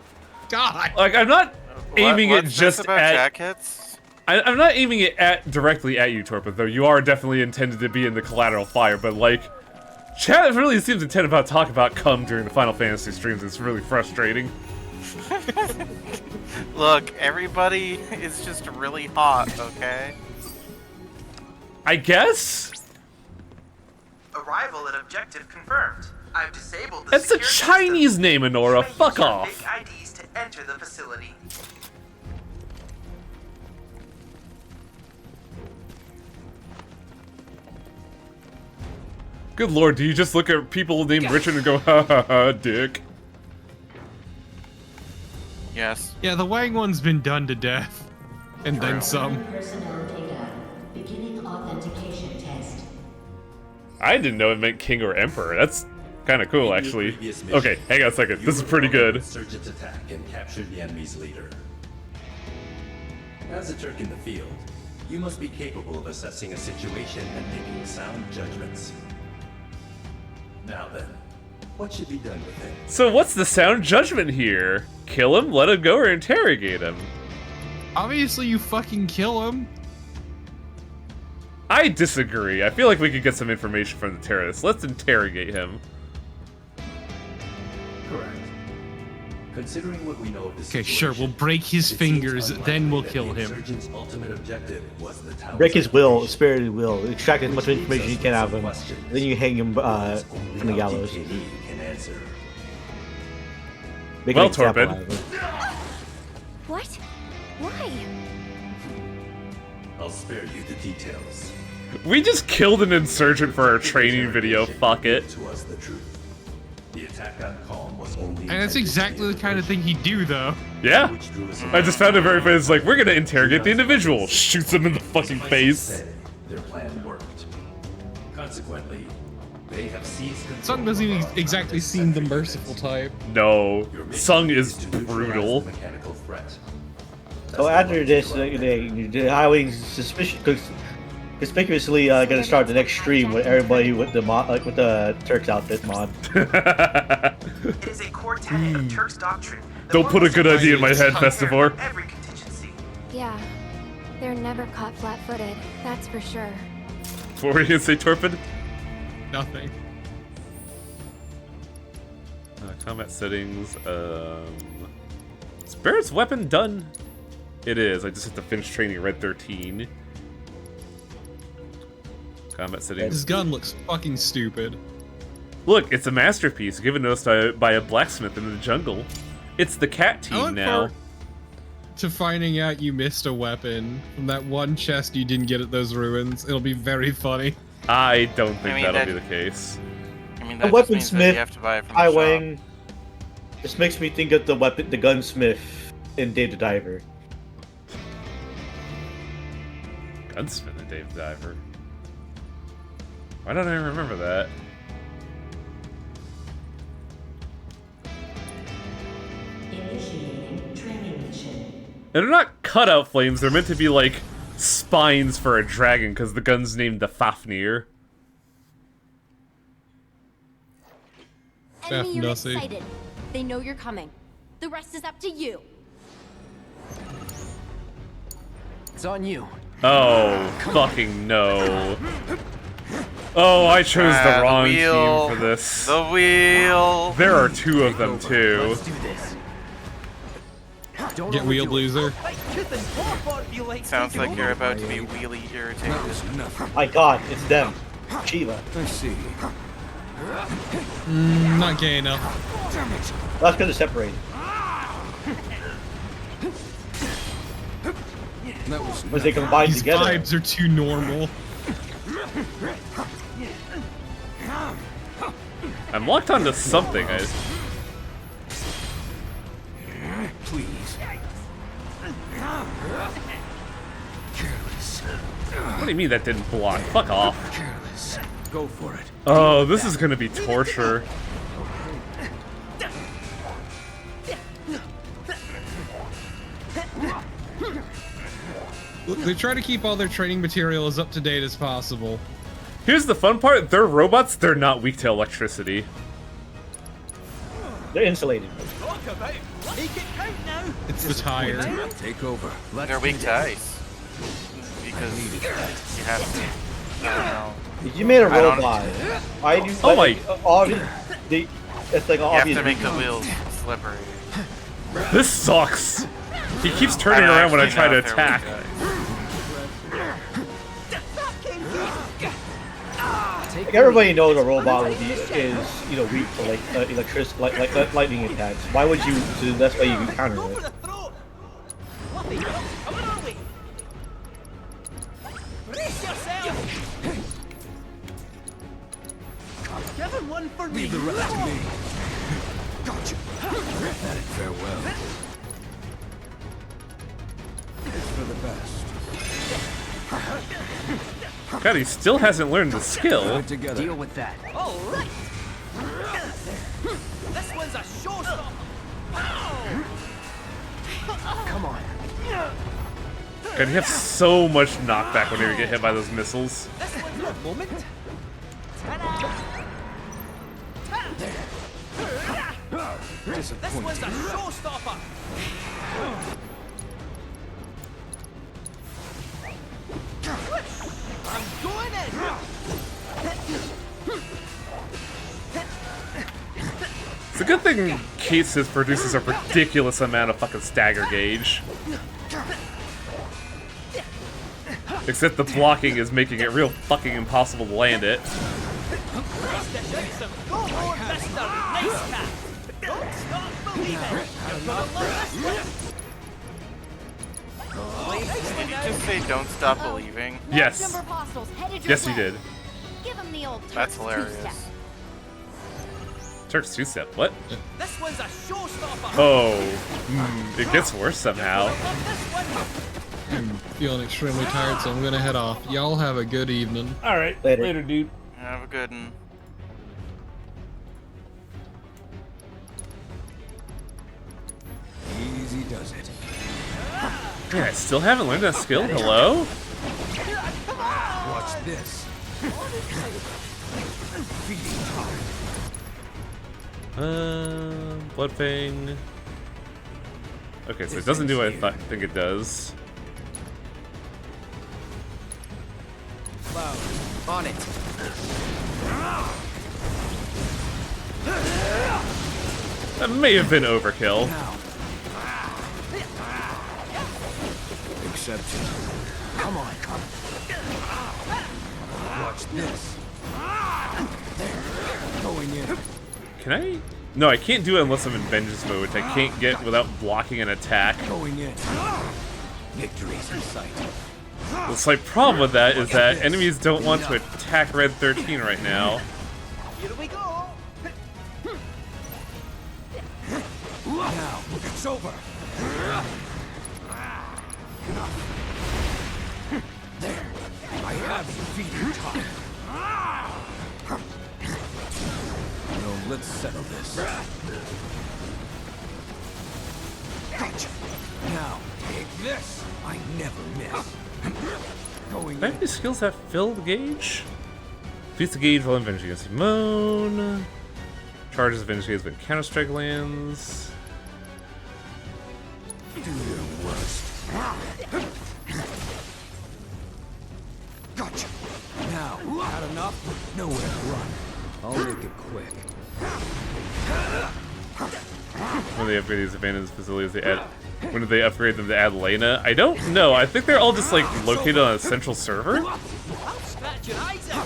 God. Like, I'm not aiming it just at... jackets? I'm not aiming it at directly at you, Torpid, though you are definitely intended to be in the collateral fire, but like... Chat really seems intent about talking about cum during the Final Fantasy streams. It's really frustrating. Look, everybody is just really hot, okay? I guess? Arrival at objective confirmed. I've disabled the That's a security Chinese system. name, Enora. You may Fuck use your off. fake IDs to enter the facility. Good lord, do you just look at people named Richard and go, ha ha ha, dick? Yes. Yeah, the Wang one's been done to death. And then some. Personnel data. Beginning authentication test. I didn't know it meant king or emperor. That's kind of cool, actually. Okay, hang on a second. This is pretty good. Insurgent attack and captured the enemy's leader. As a Turk in the field, you must be capable of assessing a situation and making sound judgments. Now then, what should be done with him? So what's the sound judgment here? Kill him, let him go, or interrogate him? Obviously, you fucking kill him. I disagree. I feel like we could get some information from the terrorists. Let's interrogate him. Correct. Considering what we know of the Okay, situation, sure, we'll break his it fingers, seems then we'll unlikely kill that the him. insurgent's ultimate objective was the tower's Break his will, occupation. spirited will, extract as much information you can out of him, then you hang him from the gallows. DKE can answer. Make Well, an example Torpid. out of him. What? Why? I'll spare you the details. We just killed an insurgent for our training video. Fuck it. To us the truth. The attack on Calm was only. And that's exactly the kind of thing he'd do, though. Yeah. Which drew us I just found it very funny. It's like, we're gonna interrogate the individual. Shoots him in the fucking face. Said their plan worked. Consequently, they have seized control. Sung doesn't even of our exactly seem the merciful type. No. Your mission Sung is to neutralize brutal. the mechanical threat. So after this, the highway conspicuously gonna start the next stream with everybody with the with the Turks outfit mod. It is a core tenet of Turk's doctrine. that Don't put a good idea in my head, prepare Festivore. for every contingency. Yeah, they're never caught flat-footed, that's for sure. What were you gonna say, Torpid? Nothing. Combat settings. Spirit's weapon done. It is. I just have to finish training Red 13. Combat settings. His gun looks fucking stupid. Look, it's a masterpiece given to us by a blacksmith in the jungle. It's the cat I team look now. forward to finding out you missed a weapon from that one chest you didn't get at those ruins. It'll be very funny. I don't think mean, that'll that- be the case. I mean, A that just means that you weaponsmith, have to buy it from Hai the shop. Wang. This makes me think of the gunsmith in Dave the Diver. Gunsmith and Dave the Diver. Why don't I remember that? Initiating training mission. And they're not cutout flames, they're meant to be like spines for a dragon, because the gun's named the Fafnir. Enemy unit Nussie. sighted. They know you're coming. The rest is up to you. It's on you. Oh, fucking no. Oh, I chose the wrong wheel. team for this. The wheel. There are two of them, too. Let's do this. Don't Get wheeled, loser. Sounds like you're about to be wheelie irritated. My God, it's them. Shiva. I see. Not gay enough. That's gonna separate. That was Once they combine These together. vibes are too normal. I'm locked onto something. please. Careless. What do you mean that didn't block? Fuck off. Careless. Go for it. Oh, this is gonna be torture. Look, they try to keep all their training material as up to date as possible. Here's the fun part, they're robots, they're not weak to electricity. They're insulated. It's the tire. Take over. They're weak to ice. Because you have to. I don't know. If you made a I don't- robot, why do you? Oh my- It's like You have obvious. to make the wheels slippery. This sucks. He keeps turning I don't around when I actually try know to if they're attack. weak to ice. Take Like, everybody knows a robot is weak to lightning attacks. Why would you? So that's why you can counter it. Give him one for me. Leave the rest to me. Gotcha. And farewell. It's for the best. God, he still hasn't learned the skill. Together. Deal with that. All right. This one's a showstopper. Come on. God, you have so much knockback whenever you get hit by those missiles. This one's your moment. This one's a showstopper. I'm going in. It's a good thing Kate Sith produces a ridiculous amount of fucking stagger gauge. Except the blocking is making it real fucking impossible to land it. Did you just say don't stop believing? Yes. Number apostles headed your Yes, he way. did. Give him the old That's Turk's hilarious. two-step. Turk's two-step, what? This one's a showstopper. Oh, it gets worse somehow. I'm feeling extremely tired, so I'm gonna head off. Y'all have a good evening. Alright, Later. dude. Have a good one. Easy does it. Yeah, I still haven't learned that skill. Hello? Watch this. Feeding time. Blood Fang. Okay, so it doesn't do what I think it does. Cloud, on it. That may have been overkill. Now. Accept it. Come on. Watch this. Going in. Can I? No, I can't do it unless I'm in vengeance mode, which I can't get without blocking an attack. Going in. Victory's in sight. The slight problem with that is that enemies don't want to attack Red 13 right now. Here we go. Now, it's over. There. I have you feeding time. No, let's settle this. Gotcha. Now, take this. I never miss. Going Do I have any skills that fill the gauge? Defeats the gauge while in vengeance against Simone. Charges vengeance against when Counter-Strike lands. Do your worst. Gotcha. Now, had enough? Nowhere to run. I'll make it quick. When they upgrade these abandoned facilities, they add. When do they upgrade them to add Lena? I don't know. I think they're all just like located on a central server. I'll scratch your eyes out.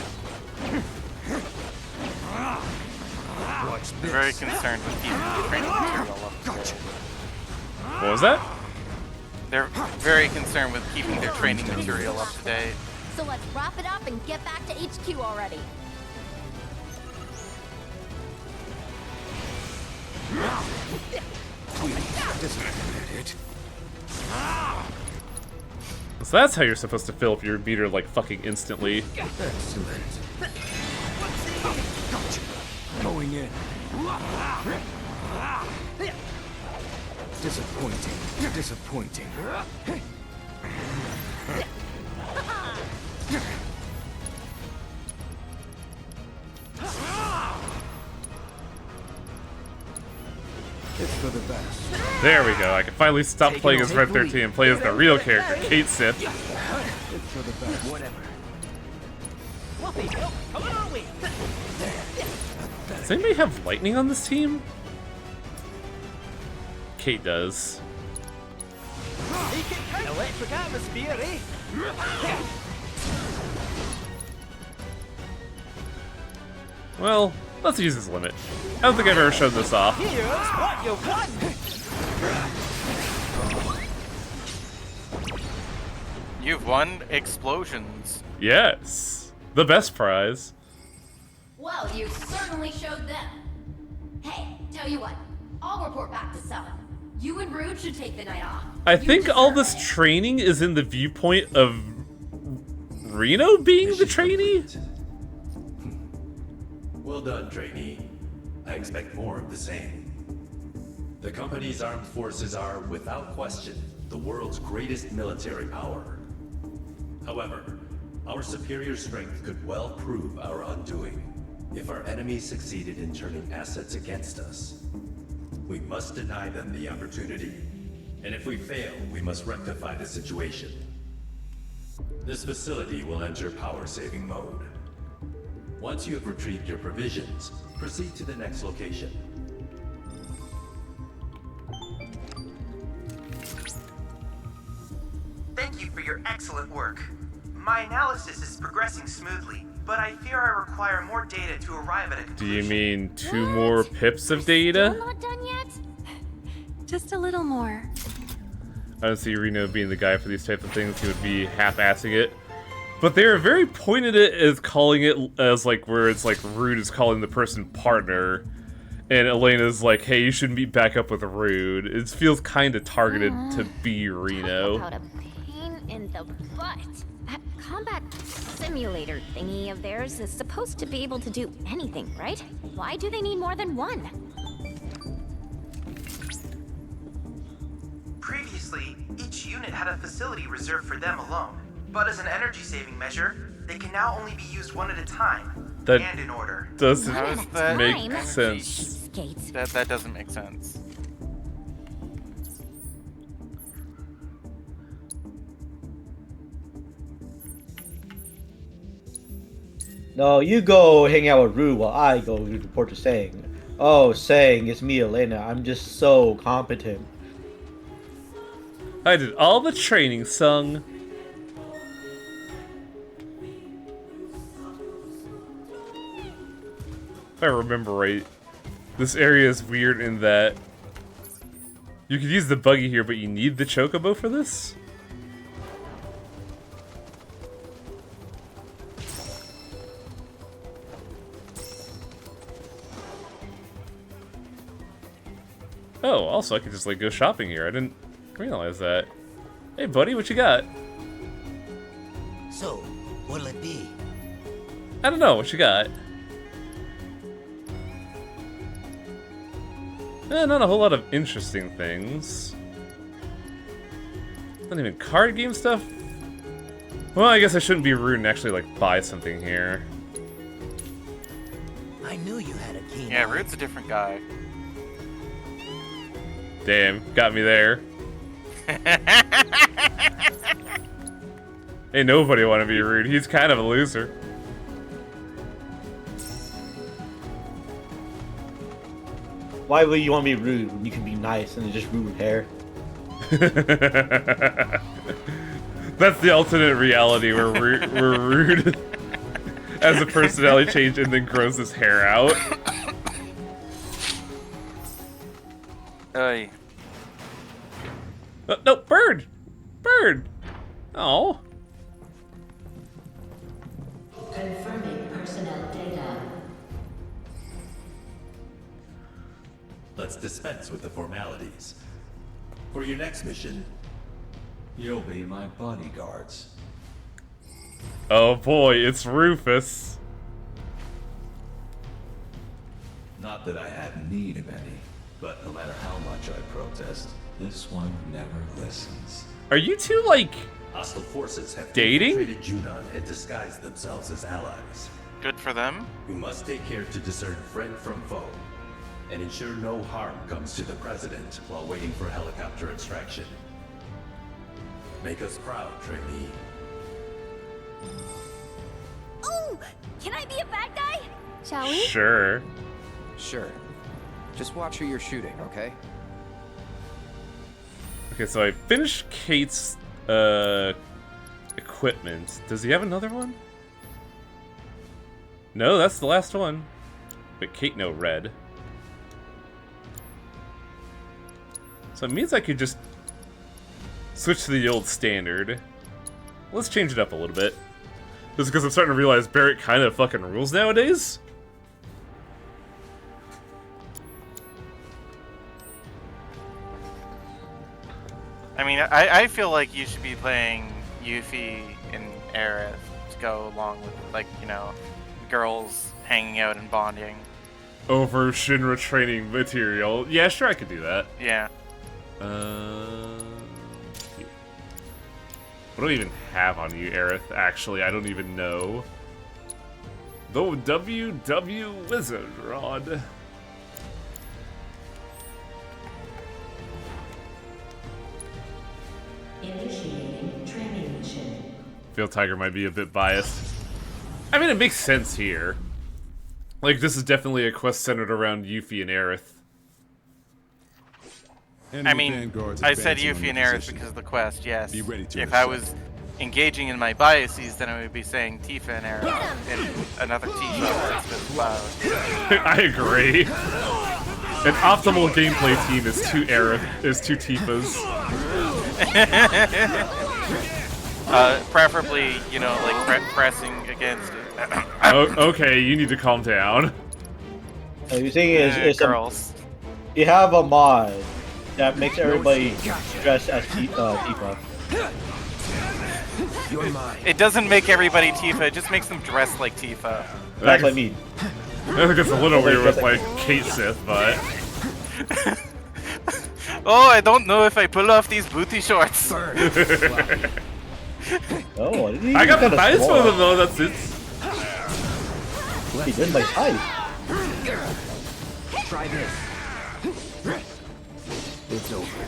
Watch They're very concerned with keeping the training material up to date. What was that? They're very concerned with keeping their training material up to date. So let's wrap it up and get back to HQ already. So that's how you're supposed to fill up your meter like fucking instantly. Excellent. Gotcha. Going in. Disappointing. Disappointing. It's for the best. There we go. I can finally stop playing as Red 13 and play as the real character, Kate Sith. It's for the best. Whatever. Whoopee, come on, we. Does anybody have lightning on this team? Kate does. Electric atmosphere, eh? Well, let's use this limit. I don't think I've ever shown this off. Here's what you want. You've won explosions. Yes. The best prize. Well, you certainly showed them. Hey, tell you what, I'll report back to Summon. You and Rude should take the night off. I think all this training is in the viewpoint of Reno being the trainee? Well done, trainee. I expect more of the same. The company's armed forces are, without question, the world's greatest military power. However, our superior strength could well prove our undoing if our enemies succeeded in turning assets against us. We must deny them the opportunity, and if we fail, we must rectify the situation. This facility will enter power-saving mode. Once you have retrieved your provisions, proceed to the next location. Thank you for your excellent work. My analysis is progressing smoothly, but I fear I require more data to arrive at a Do conclusion. you mean 2 more pips of data? Still not done yet? Just a little more. I don't see Reno being the guy for these types of things. He would be half-assing it. But they are very pointed at as calling it as like where it's like Rude is calling the person partner, and Elena's like, "Hey, you shouldn't be back up with Rude." It feels kind of targeted to be Reno. Talk about a pain in the butt. That combat simulator thingy of theirs is supposed to be able to do anything, right? Why do they need more than one? Previously, each unit had a facility reserved for them alone. But as an energy-saving measure, they can now only be used one at a time, That and in order. doesn't How does that make sense. That doesn't make sense. No, you go hang out with Rue while I go report to Sang. Oh, Sang, it's me, Elena. I'm just so competent. I did all the training, Sung. If I remember right, this area is weird in that you could use the buggy here, but you need the chocobo for this? Oh, also I could just like go shopping here. I didn't realize that. Hey buddy, what you got? So, what'll it be? I don't know, what you got? Not a whole lot of interesting things. Not even card game stuff? Well, I guess I shouldn't be rude and actually like buy something here. I knew you had a keen Yeah, eye. Rude's a different guy. Damn, got me there. Ain't nobody want to be rude. He's kind of a loser. Why would you want to be rude when you can be nice and just rude with hair? That's the alternate reality where we're rude as a personality change and then grows his hair out. Hey. No, bird! Bird! Oh. Confirming personnel data. Let's dispense with the formalities. For your next mission, you'll be my bodyguards. Oh boy, it's Rufus. Not that I have need of any, but no matter how much I protest, this one never listens. Are you two like Hostile forces have dating? infiltrated Junon and disguised themselves as allies. Good for them. We must take care to discern friend from foe, and ensure no harm comes to the President while waiting for helicopter extraction. Make us proud, trainee. Oh! Can I be a bad guy? Shall we? Sure. Sure. Just watch who you're shooting, okay? Okay, so I finished Kate's equipment. Does he have another one? No, that's the last one. But Kate no red. So it means I could just switch to the old standard. Let's change it up a little bit. Just because I'm starting to realize Barrett kind of fucking rules nowadays. I mean, I feel like you should be playing Yuffie and Aerith to go along with, like, you know, girls hanging out and bonding. Over Shinra training material. Yeah, sure, I could do that. Yeah. What do I even have on you, Aerith? Actually, I don't even know. The WW Wizard Rod. Initiating training mission. Feel Tiger might be a bit biased. I mean, it makes sense here. Like, this is definitely a quest centered around Yuffie and Aerith. I mean, I said Yuffie and Aerith because of the quest, yes. If I was engaging in my biases, then I would be saying Tifa and Aerith and another Tifa that's been plowed. I agree. An optimal gameplay team is two Tifas. Preferably, you know, like pressing against it. Okay, you need to calm down. The thing is girls. You have a mod that makes everybody dress as Tifa. You're mine. It doesn't make everybody Tifa, it just makes them dress like Tifa. That's what I mean. I think it's a little weird with, like, Kate Sith, but... Oh, I don't know if I pull off these booty shorts. Oh, I got the nice one though, that's it. He did my height. Try this. It's over.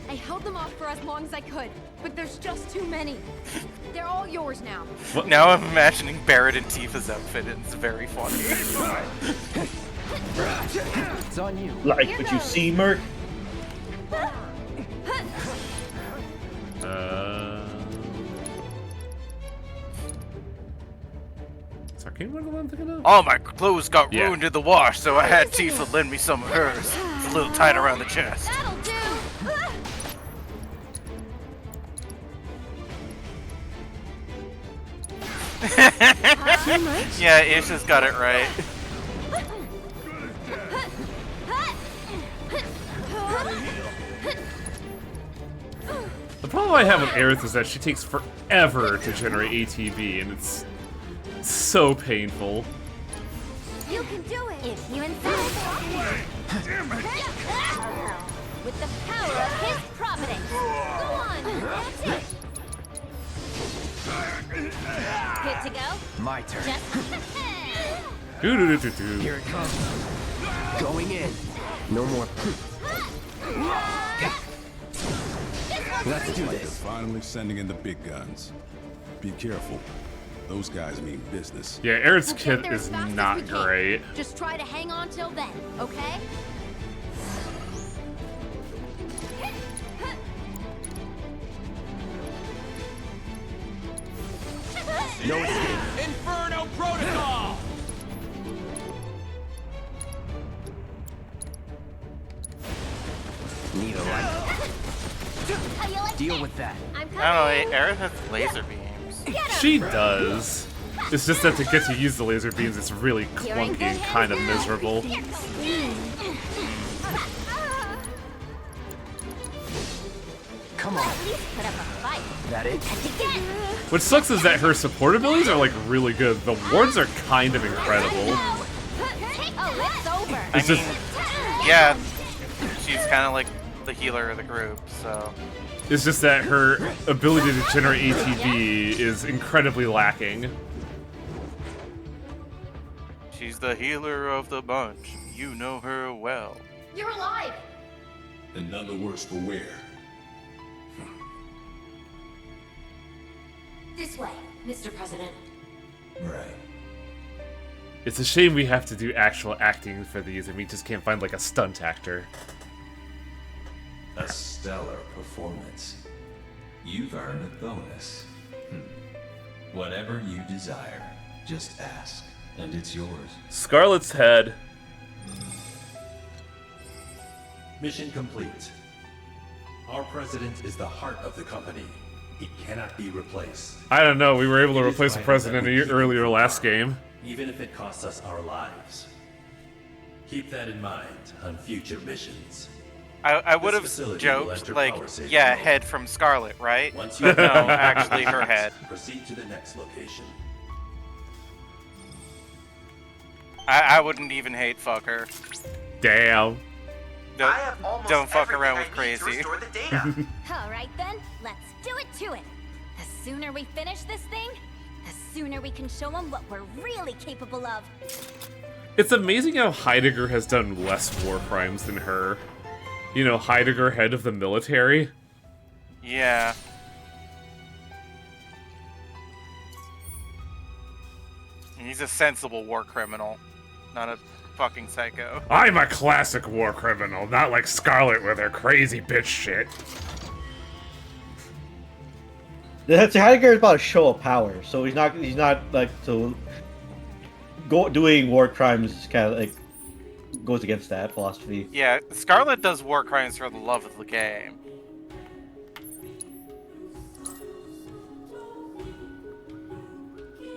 I held them off for as long as I could, but there's just too many. They're all yours now. Now I'm imagining Barrett in Tifa's outfit, and it's very funny. It's on you. Like what you see, Merc? All my clothes got ruined in the wash, so I had Tifa lend me some of hers. It's a little tight around the chest. That'll do. Yeah, Isha's got it right. The problem I have with Aerith is that she takes forever to generate ATB, and it's so painful. You can do it if you insist. Damn it! With the power of his providence. Go on, that's it. Good to go? My turn. Just Here it comes. Going in. No more. Let's do They're this. finally sending in the big guns. Be careful. Those guys mean business. Yeah, Aerith's We'll get kit there as is fast as not we can. great. Just try to hang on till then, okay? No escape. Inferno Protocol! Need a light. how you like Deal that? with that. I'm coming. I don't know, Aerith has laser beams. She does. It's just that to get to use the laser beams, it's really You're in clunky good and kind of hands now. miserable. Come on. At least put up a fight. That it? And again. What sucks is that her support abilities are like really good. The wards are kind of incredible. Oh, it's over. It's just Yeah, she's kind of like the healer of the group, so... it's just that her ability to generate ATB is incredibly lacking. She's the healer of the bunch. You know her well. You're alive! And none the worse for wear. This way, Mr. President. Right. It's a shame we have to do actual acting for these and we just can't find like a stunt actor. A stellar performance. You've earned a bonus. Whatever you desire, just ask. and it's yours. Scarlet's head. Mission complete. Our president is the heart of the company. He cannot be replaced. I don't know, we were able to It is replace the vital president that we keep earlier him last alive, game. even if it costs us our lives. Keep that in mind on future missions. I would have This facility will joked, enter like, power save yeah, mode. head from Scarlet, right? Once you But no, actually her head. Proceed to the next location. I wouldn't even hate fuck her. Damn. Don't, I have almost don't fuck around with everything I need crazy. to restore the data. Alright then, let's do it to it. The sooner we finish this thing, the sooner we can show them what we're really capable of. It's amazing how Heidegger has done less war crimes than her. You know, Heidegger, head of the military. Yeah. He's a sensible war criminal, not a fucking psycho. I'm a classic war criminal, not like Scarlet with her crazy bitch shit. Heidegger is about a show of power, so he's not like doing war crimes kind of like goes against that philosophy. Yeah, Scarlet does war crimes for the love of the game.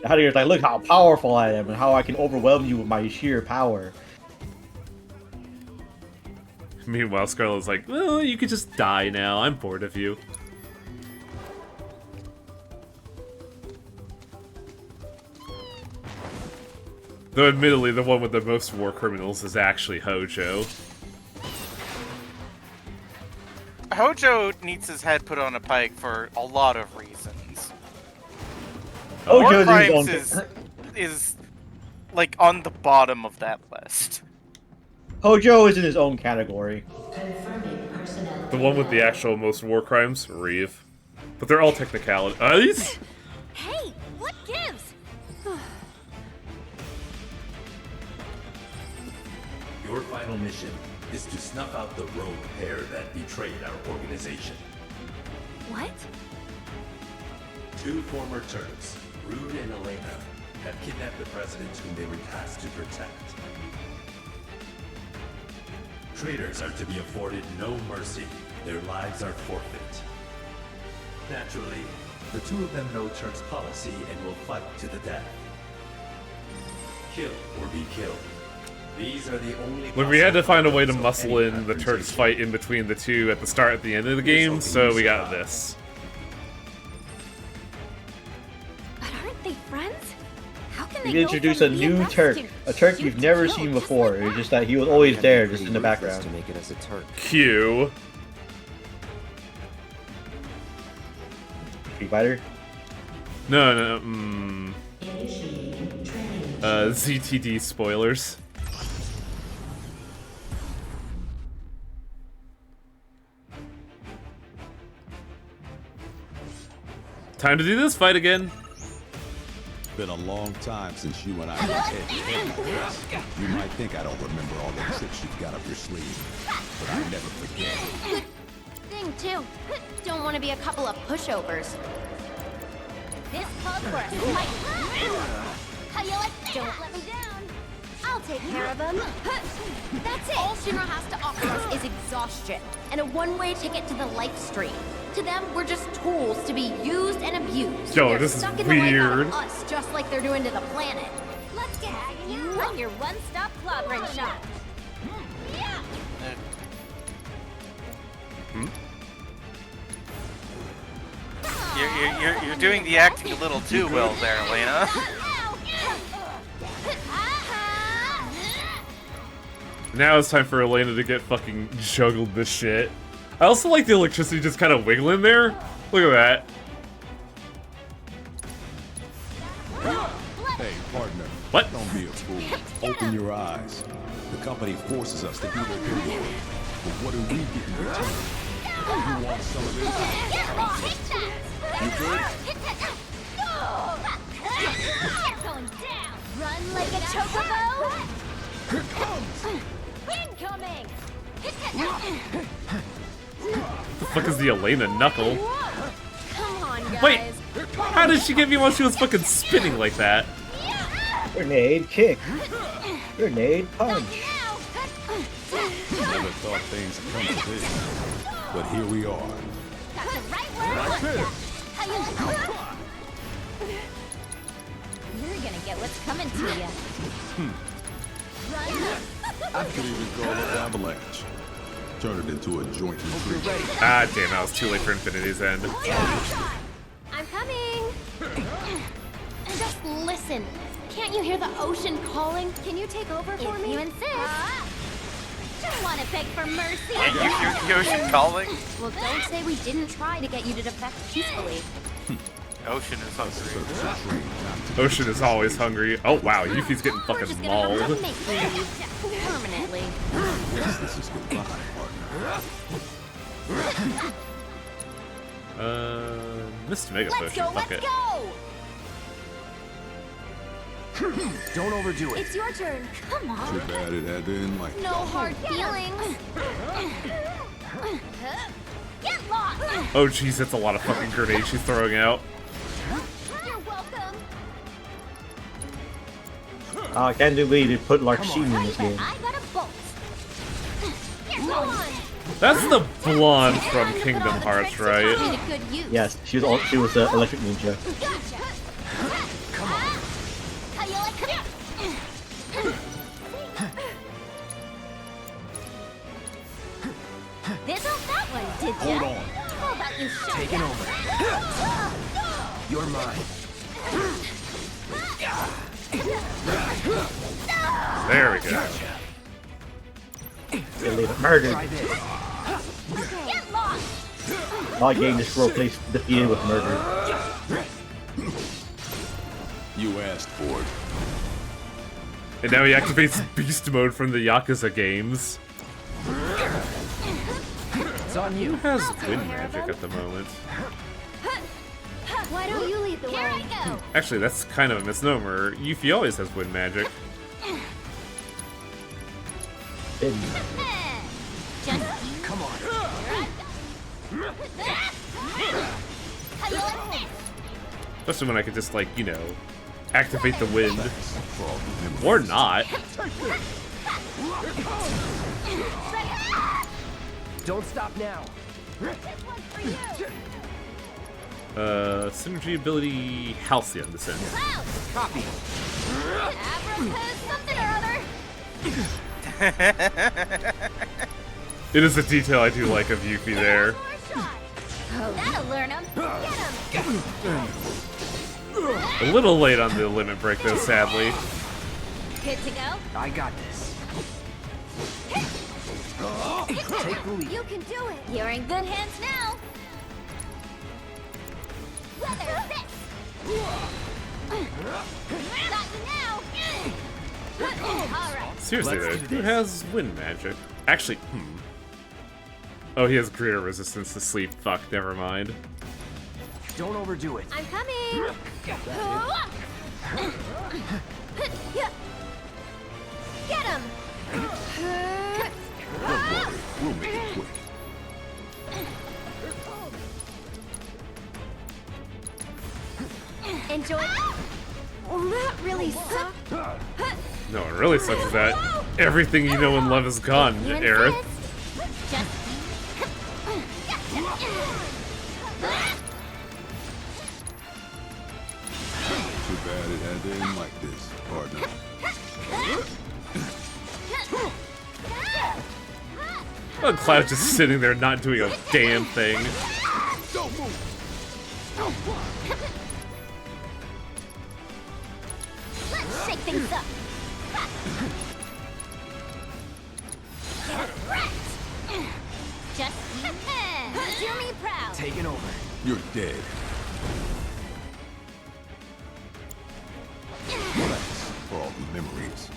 Heidegger's like, look how powerful I am and how I can overwhelm you with my sheer power. Meanwhile, Scarlet's like, well, you could just die now. I'm bored of you. Though admittedly, the one with the most war criminals is actually Hojo. Hojo needs his head put on a pike for a lot of reasons. Hojo's War in his crimes own- is like on the bottom of that list. Hojo is in his own category. The one with the actual most war crimes, Reeve. But they're all technicalities. Hey, what gives? Your final mission is to snuff out the rogue pair that betrayed our organization. What? Two former Turks, Rude and Elena, have kidnapped the president whom they were tasked to protect. Traitors are to be afforded no mercy. Their lives are forfeit. Naturally, the two of them know Turk's policy and will fight to the death. Kill or be killed. These are the only. Look, we had to find a way to possible muscle any in the Turks confrontation. fight in between the two at the start at the end of the game, so we got this. But aren't they friends? How can they You go introduce from a being new Turk, rescued, a Turk shoot you've to never kill, seen just before. like It's just that he was always there, just in the background. To make it as a Turk. Q. Street Fighter. No, ZTD spoilers. Time to do this fight again. Been a long time since you and I went head to head like this. You might think I don't remember all the tricks you've got up your sleeve, but I never forget. Thing too. Don't want to be a couple of pushovers. This calls for a fight. How you like that? Don't let me down. I'll take care of him. That's it. All Shinra has to offer us is exhaustion and a one-way ticket to the life stream. To them, we're just tools to be used and abused. Yo, They're this is stuck in the life out weird. of us, just like they're doing to the planet. Let's get you. I'm your one-stop clobbering shop. You're doing the acting a little too well there, Elena. Now it's time for Elena to get fucking juggled this shit. I also like the electricity just kind of wiggling there. Look at that. Hey, partner. What? Don't be a fool. Open your eyes. The company forces us to do their bidding. But what do we get in return? You want some of this? You good? Going down. Run like a chocobo. Here comes! Incoming. The fuck is the Elena knuckle? Come on, guys. Wait, how did she give me while she was fucking spinning like that? Grenade kick. Grenade punch. Never thought things would come to this, but here we are. Got the right word. How you You're gonna get what's coming to you. I could even call it avalanche. Turn it into a joint retreat. Ah, damn, I was too late for Infinity's End. I'm coming. Just listen. Can't you hear the ocean calling? Can you take over for If me? you insist. Don't want to beg for mercy. And you hear the ocean calling? Well, don't say we didn't try to get you to defect peacefully. Ocean is hungry. Ocean is always hungry. Oh wow, Yuffie's getting We're fucking just gonna have to mauled. make believe permanently. Guess this is goodbye, partner. Missed Mega Let's Potion, go, fuck let's it. go! Don't overdo it. It's your turn. Come on. Too bad it had to end like No hard feelings. Get lost. Oh jeez, that's a lot of fucking grenades she's throwing out. You're welcome. I can't believe they put Larxene in this game. I got a bolt. You're gone. That's the blonde from Kingdom Hearts, right? To good use. Yes, she was the electric ninja. Gotcha. Come on. How you like it? This old that one, did ya? Hold on. How about you show Taking ya? over. You're mine. There we go. They leave it murdered. Try this. Get lost. My game just replaced defeated with murder. You asked for it. And now he activates Beast Mode from the Yakuza games. It's on you. Who has wind magic at the moment? Why don't you lead the Here I way? go. Actually, that's kind of a misnomer. Yuffie always has wind magic. Just Come on. how you like this? Especially when I could just, like, you know, activate the wind. For all the memories. Or not. Don't stop now. Synergy ability Halcyon descent. Copy. Abracadabra something or other. It is a detail I do like of Yuffie there. That'll learn him. Get him. A little late on the limit break though, sadly. Good to go. I got this. Take the lead. You can do it. You're in good hands now. Weather this. Got you now. All right. Seriously though, who has wind magic? Actually, Oh, he has greater resistance to sleep. Fuck, never mind. Don't overdo it. I'm coming. Get him. Don't worry, we'll make it quick. Enjoy. Well, that really sucked. No, it really sucks is that everything you know and love is gone, Aerith. Too bad it had to end like this, partner. Oh, Cloud's just sitting there not doing a damn thing. Don't move! Let's shake things up. Get wrecked. Just do me proud. Taking over. You're dead. Thanks for all the memories.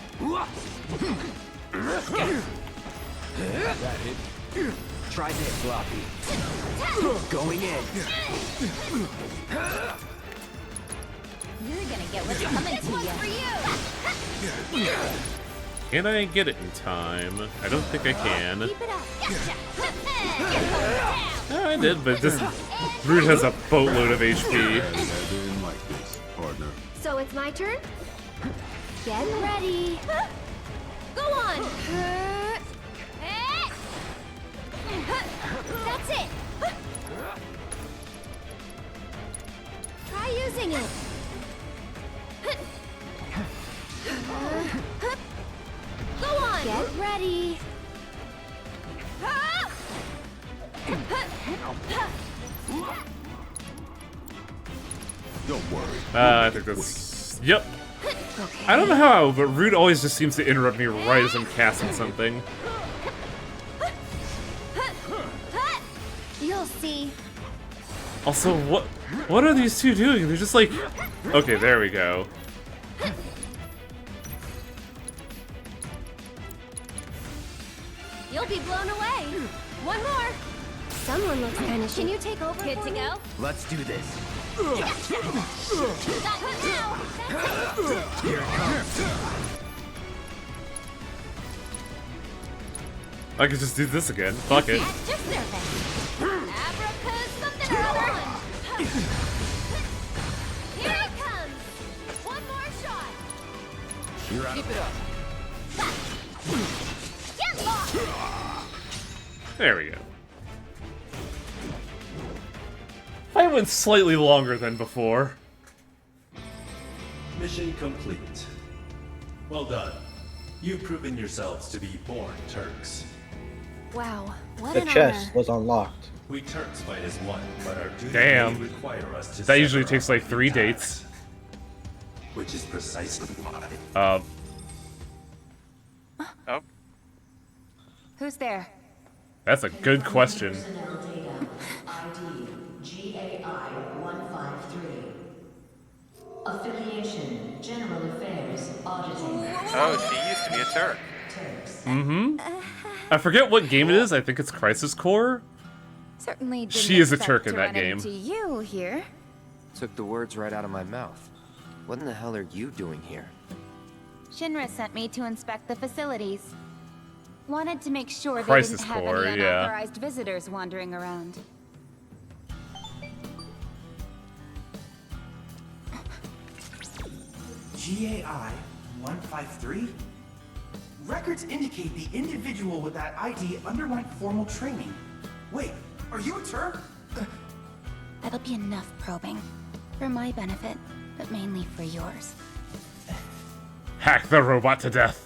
That hit. Try this, Floppy. Going in. You're gonna get what's coming to you. Can I get it in time? I don't think I can. Keep it up. No, I did, but this Brood has a boatload of HP. Too bad it had to end like this, partner. So it's my turn? Get ready. Go on! That's it. Try using it. Go on! Get ready. Don't worry. I think that's... Yep. I don't know how, but Rude always just seems to interrupt me right as I'm casting something. You'll see. Also, what are these two doing? They're just like... Okay, there we go. You'll be blown away. One more. Someone looks kind of. Can you take over? Good to go. Let's do this. Got you now. Here it comes. I could just do this again. Fuck it. Just nervous. Abraca something or other. Here it comes. One more shot. You're out. Keep it up. Get lost. There we go. I went slightly longer than before. Mission complete. Well done. You've proven yourselves to be born Turks. Wow, what The an chest honor. was unlocked. We Turks fight as one, but our duty Damn. may require us to That usually sever takes our like 3 ties, dates. which is precisely why. Oh. Who's there? That's a good question. Personnel data. ID GAI 153. Affiliation General Affairs Auditing. Oh, she used to be a Turk. Mm-hmm. I forget what game it is. I think it's Crisis Core. Certainly didn't She is a expect Turk in to that run game. into you here. Took the words right out of my mouth. What in the hell are you doing here? Shinra sent me to inspect the facilities. Wanted to make sure they Crisis didn't have Core, any yeah. unauthorized visitors wandering around. GAI 153? Records indicate the individual with that ID underwent formal training. Wait, are you a Turk? That'll be enough probing. For my benefit, but mainly for yours. Hack the robot to death.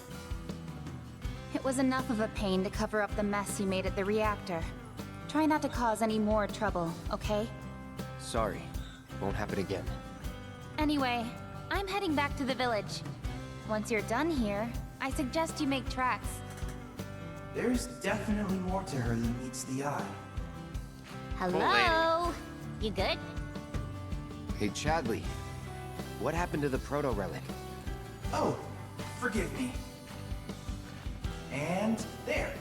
It was enough of a pain to cover up the mess you made at the reactor. Try not to cause any more trouble, okay? Sorry. Won't happen again. Anyway, I'm heading back to the village. Once you're done here, I suggest you make tracks. There's definitely more to her than meets the eye. Hello? You good? Hey, Chadley. What happened to the proto-relic? Oh, forgive me. And there.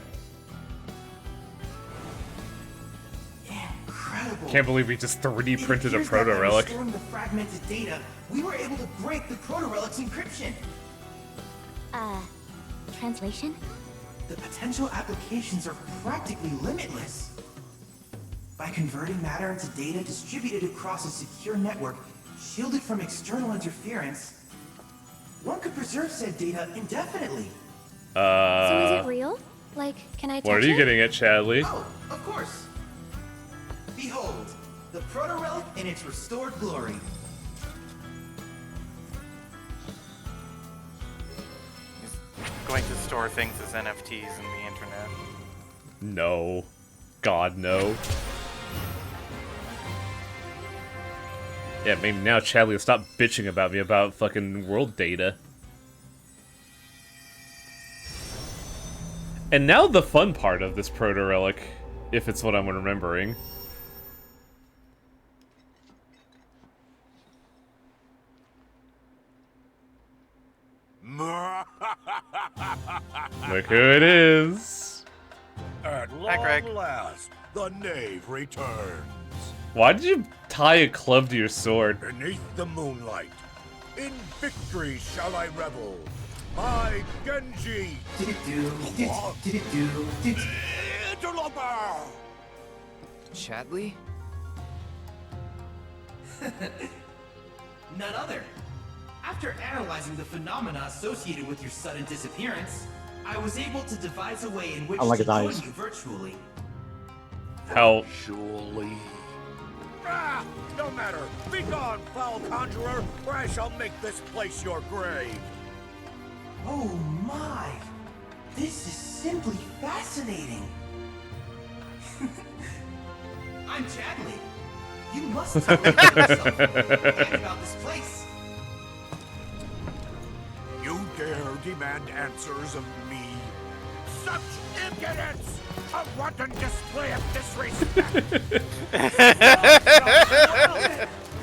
Incredible. Can't believe we just 3D printed a It appears that by proto-relic. restoring the fragmented data, we were able to break the proto-relic's encryption. Translation? The potential applications are practically limitless. By converting matter into data distributed across a secure network, shielded from external interference, one could preserve said data indefinitely. So is it real? Like, can I touch it? What are you getting at, Chadley? Oh, of course. Behold, the proto-relic in its restored glory. Going to store things as NFTs in the internet. No. God, no. Yeah, maybe now Chadley will stop bitching about me about fucking world data. And now the fun part of this proto-relic, if it's what I'm remembering. Look who it is. At Hi, Greg. long last, the knave returns. Why did you tie a club to your sword? Beneath the moonlight, in victory shall I revel. I, Genji. Interloper! Chadley? None other After analyzing the phenomena associated with your sudden disappearance, I was able to devise a way in which I like to his join eyes. you virtually. How? Surely. Ah, no matter. Be gone, foul conjurer, or I shall make this place your grave. Oh my! This is simply fascinating. I'm Chadley. You must tell me about yourself and about this place. You dare demand answers of me? Such impudence! A wanton display of disrespect!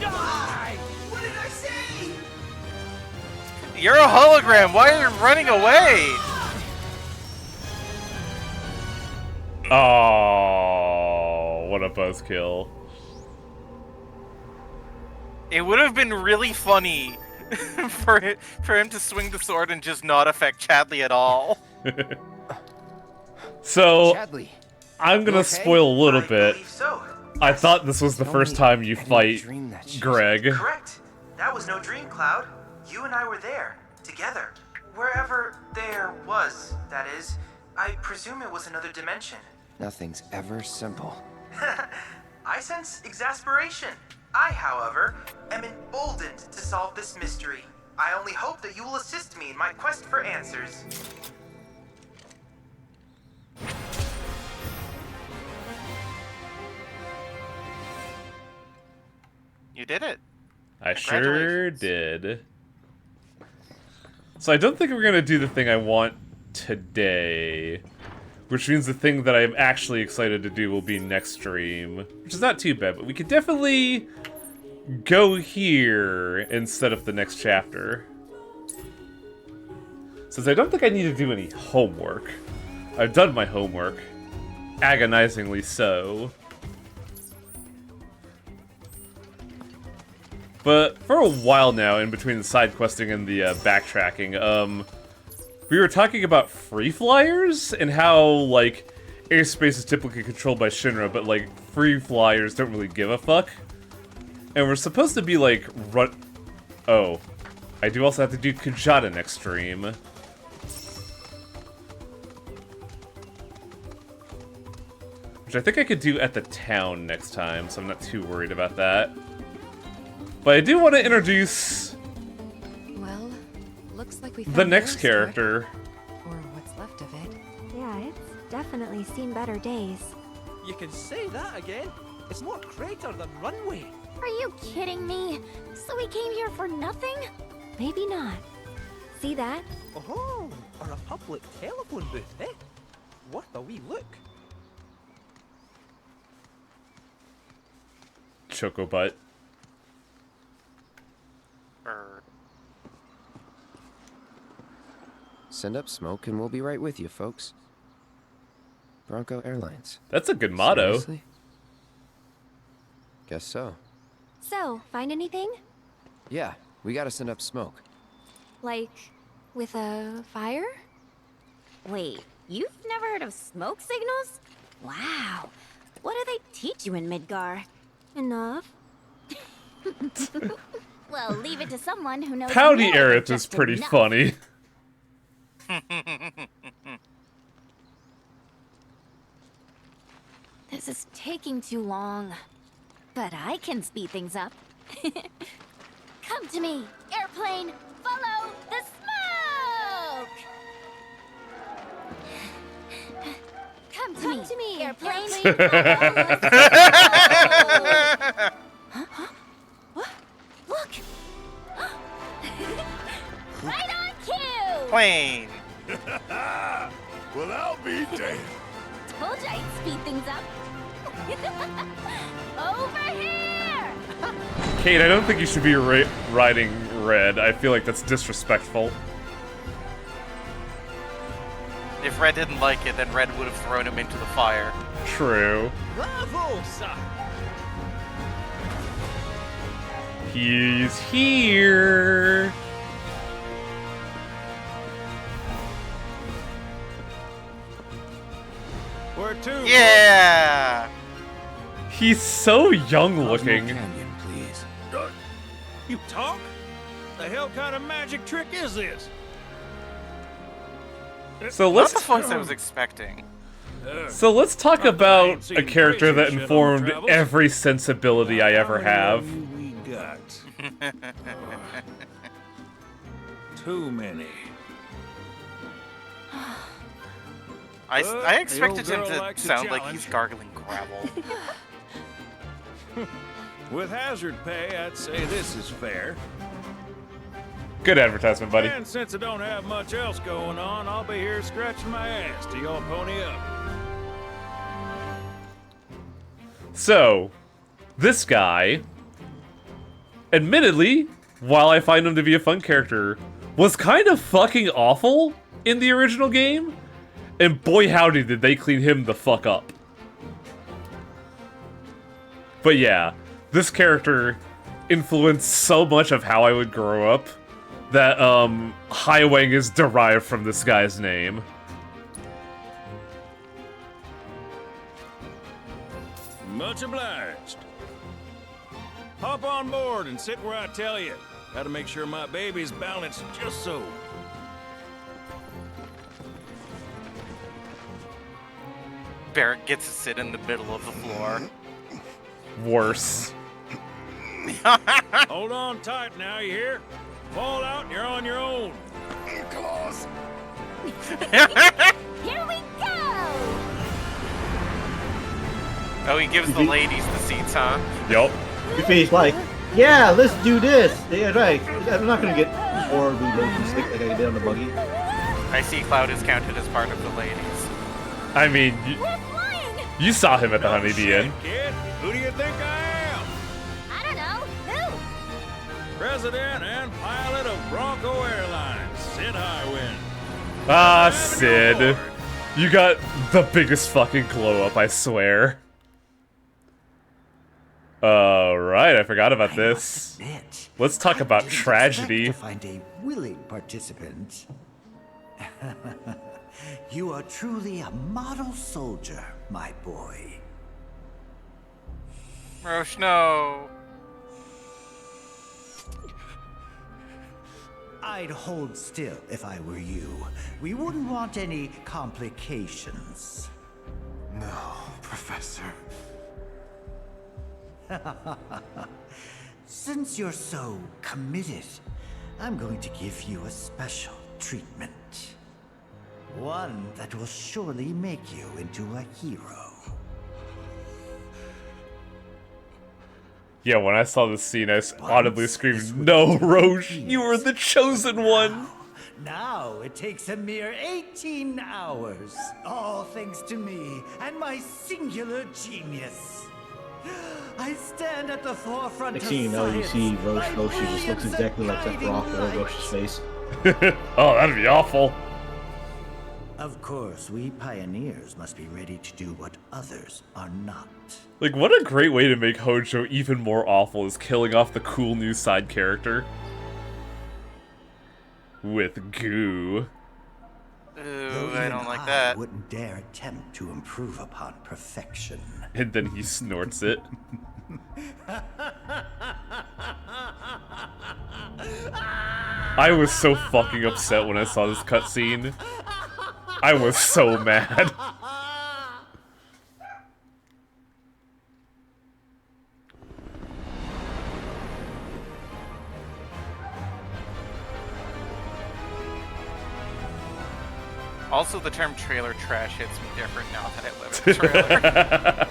Die! What did I say? You're a hologram. Why are you running away? Oh, what a buzzkill. It would have been really funny for him to swing the sword and just not affect Chadley at all. So, Chadley, I'm gonna you okay? spoil a little I bit. believe so. I thought this was the first time you fight Greg. Correct. That was no dream, Cloud. You and I were there, together. Wherever there was, that is. I presume it was another dimension. Nothing's ever simple. I sense exasperation. I, however, am emboldened to solve this mystery. I only hope that you will assist me in my quest for answers. You did it. I sure did. So I don't think we're gonna do the thing I want today. Which means the thing that I'm actually excited to do will be next stream. Which is not too bad, but we could definitely go here instead of the next chapter. Since I don't think I need to do any homework. I've done my homework. Agonizingly so. But for a while now, in between the side questing and the backtracking, we were talking about free flyers and how, like, airspace is typically controlled by Shinra, but, like, free flyers don't really give a fuck. And we're supposed to be, like, Oh. I do also have to do Kujata next stream. Which I think I could do at the town next time, so I'm not too worried about that. But I do want to introduce Well, looks like we found the next Aristar. character. Or what's left of it. Yeah, it's definitely seen better days. You can say that again. It's more crater than runway. Are you kidding me? So we came here for nothing? Maybe not. See that? Oh, or a public telephone booth, eh? Worth a wee look. Choco butt. Send up smoke and we'll be right with you, folks. Bronco Airlines. That's a good motto. Seriously? Guess so. So, find anything? Yeah, we gotta send up smoke. Like, with a fire? Wait, you've never heard of smoke signals? Wow. What do they teach you in Midgar? Enough. Well, leave it to someone who knows Pouty more than Aerith is just pretty enough. funny. This is taking too long. But I can speed things up. Come to me, airplane! Follow the smoke! Come to me, airplane! Follow the smoke! Huh? What? Look! Right on cue! Plane. Well, I'll be damned. Told you I'd speed things up. Over here! Kate, I don't think you should be riding Red. I feel like that's disrespectful. If Red didn't like it, then Red would have thrown him into the fire. True. Bravo, sir! He's here. Where to? Yeah! He's so young looking. Canyon, please. You talk? hell kind of magic trick is this? So Not let's the voice I was expecting. So let's talk about a character that informed every sensibility I ever have. We got too many. I expected the him old girl to likes a sound like challenge. he's gargling gravel. With hazard pay, I'd say this is fair. Good advertisement, buddy. And since I don't have much else going on, I'll be here scratching my ass till y'all pony up. So, this guy, admittedly, while I find him to be a fun character, was kind of fucking awful in the original game, and boy howdy did they clean him the fuck up. But yeah, this character influenced so much of how I would grow up that, Highwang is derived from this guy's name. Much obliged. Hop on board and sit where I tell you. Gotta make sure my baby's balanced just so. Barrett gets to sit in the middle of the floor. Worse. Hold on tight now, you hear? Fall out and you're on your own. Claws. Here we go! Oh, he gives the ladies the seats, huh? Yup. He's like, yeah, let's do this. Yeah, right. I'm not gonna get horribly motion sick like I did on the buggy. I see Cloud is counted as part of the ladies. I mean, you saw him at the Honeybee Inn. Kid, who do you think I am? I don't know. Who? President and pilot of Bronco Airlines, Sid Highwind. Ah, Sid. You got the biggest fucking glow up, I swear. Alright, I forgot about this. Let's talk about tragedy. To find a willing participant. You are truly a model soldier, my boy. Roche, no. I'd hold still if I were you. We wouldn't want any complications. No, Professor. Since you're so committed, I'm going to give you a special treatment. One that will surely make you into a hero. Yeah, when I saw this scene, I audibly screamed, "No, Roche, you were the chosen one!" Now it takes a mere 18 hours. All thanks to me and my singular genius. I stand at the forefront Next of thing you know, you science. see Roche just looks exactly like that rock over Roche's face. Oh, that'd be awful. Of course, we pioneers must be ready to do what others are not. Like, what a great way to make Hojo even more awful is killing off the cool new side character. With goo. Ooh, I don't like that. Wouldn't dare attempt to improve upon perfection. And then he snorts it. I was so fucking upset when I saw this cutscene. I was so mad. Also, the term trailer trash hits me different now that I live in a trailer.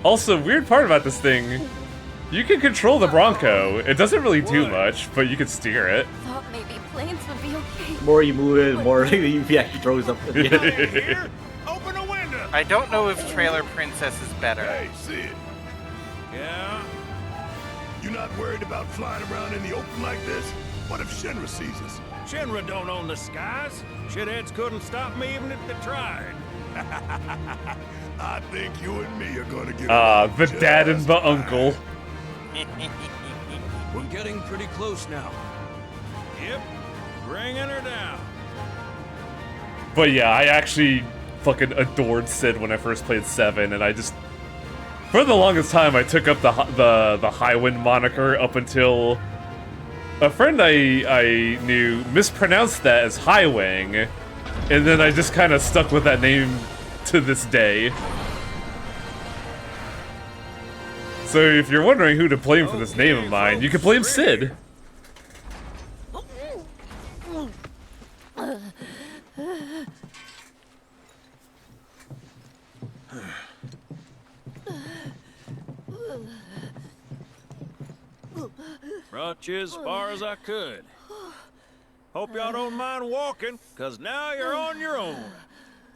Also, weird part about this thing, you can control the Bronco. It doesn't really do much, but you can steer it. Thought maybe planes would be okay. The more you move it, the more he actually throws up. Here, open a window. I don't know if Trailer Princess is better. Hey, Sid. Yeah? You not worried about flying around in the open like this? What if Shinra sees us? Shinra don't own the skies. Shitheads couldn't stop me even if they tried. I think you and me are gonna get The dad and the uncle. We're getting pretty close now. Yep, bringing her down. But yeah, I actually fucking adored Sid when I first played 7, and I just... For the longest time, I took up the Highwind moniker up until... A friend I knew mispronounced that as Highwing, and then I just kind of stuck with that name to this day. So if you're wondering who to blame for this name of mine, you can blame Sid. Brought you as far as I could. Hope y'all don't mind walking, cause now you're on your own.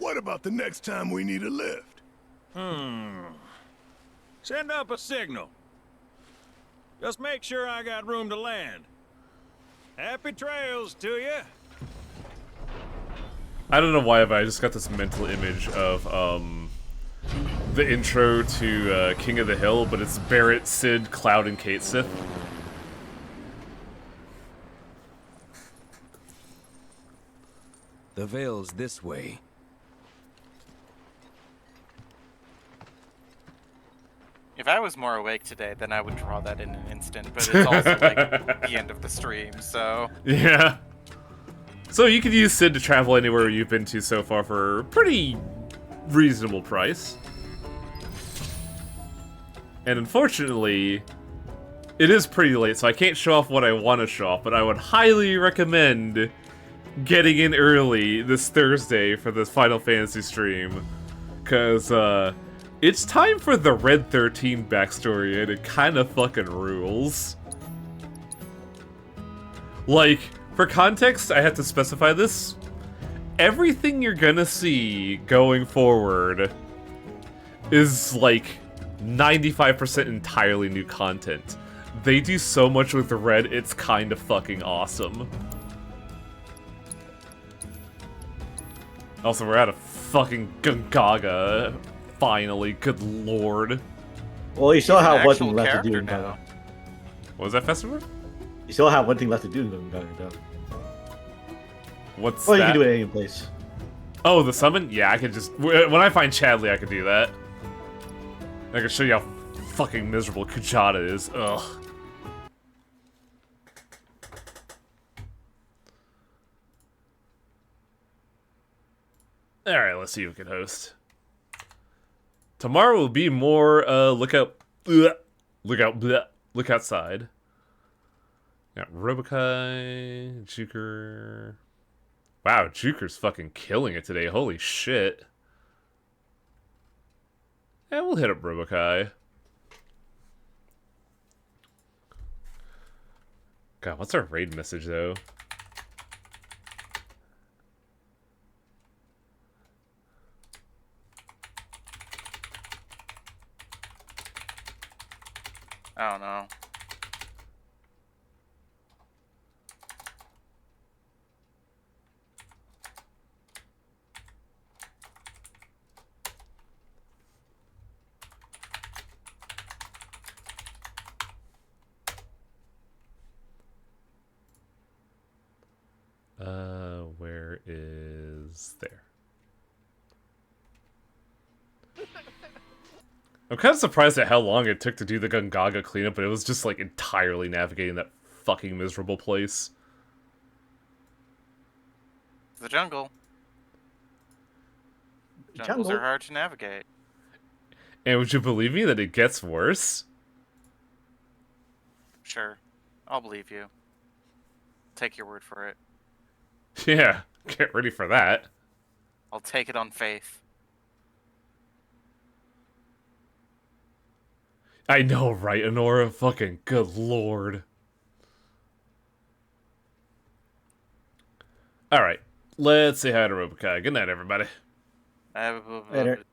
What about the next time we need a lift? Send up a signal. Just make sure I got room to land. Happy trails to you. I don't know why, but I just got this mental image of the intro to King of the Hill, but it's Barrett, Sid, Cloud, and Kate Sith. The Veil's this way. If I was more awake today, then I would draw that in an instant, but it's also like the end of the stream, so... Yeah. So you could use Sid to travel anywhere you've been to so far for a pretty reasonable price. And unfortunately, it is pretty late, so I can't show off what I want to show off, but I would highly recommend getting in early this Thursday for this Final Fantasy stream. Because, it's time for the Red 13 backstory, and it kind of fucking rules. Like, for context, I have to specify this. Everything you're gonna see going forward is, like, 95% entirely new content. They do so much with the Red, it's kind of fucking awesome. Also, we're out of fucking Gungaga. Finally, good lord. Well, you still have one thing left to do in Gungaga. What was that, Festival? You still have one thing left to do in Gungaga. What's well, that? You can do it any place. Oh, the summon? Yeah, I could just... When I find Chadley, I could do that. I can show you how fucking miserable Kujata is. Ugh. Alright, let's see who can host. Tomorrow will be more, look outside. Got Robokai, Juker. Wow, Juker's fucking killing it today, holy shit. Yeah, we'll hit up Robokai. God, what's our raid message, though? I don't know. Where is there? I'm kind of surprised at how long it took to do the Gungaga cleanup, but it was just like entirely navigating that fucking miserable place. The jungle. Jungles are hard to navigate. And would you believe me that it gets worse? Sure. I'll believe you. Take your word for it. Yeah, get ready for that. I'll take it on faith. I know, right, Honora? Fucking good lord. Alright, let's say hi to Robokai. Good night, everybody. Later.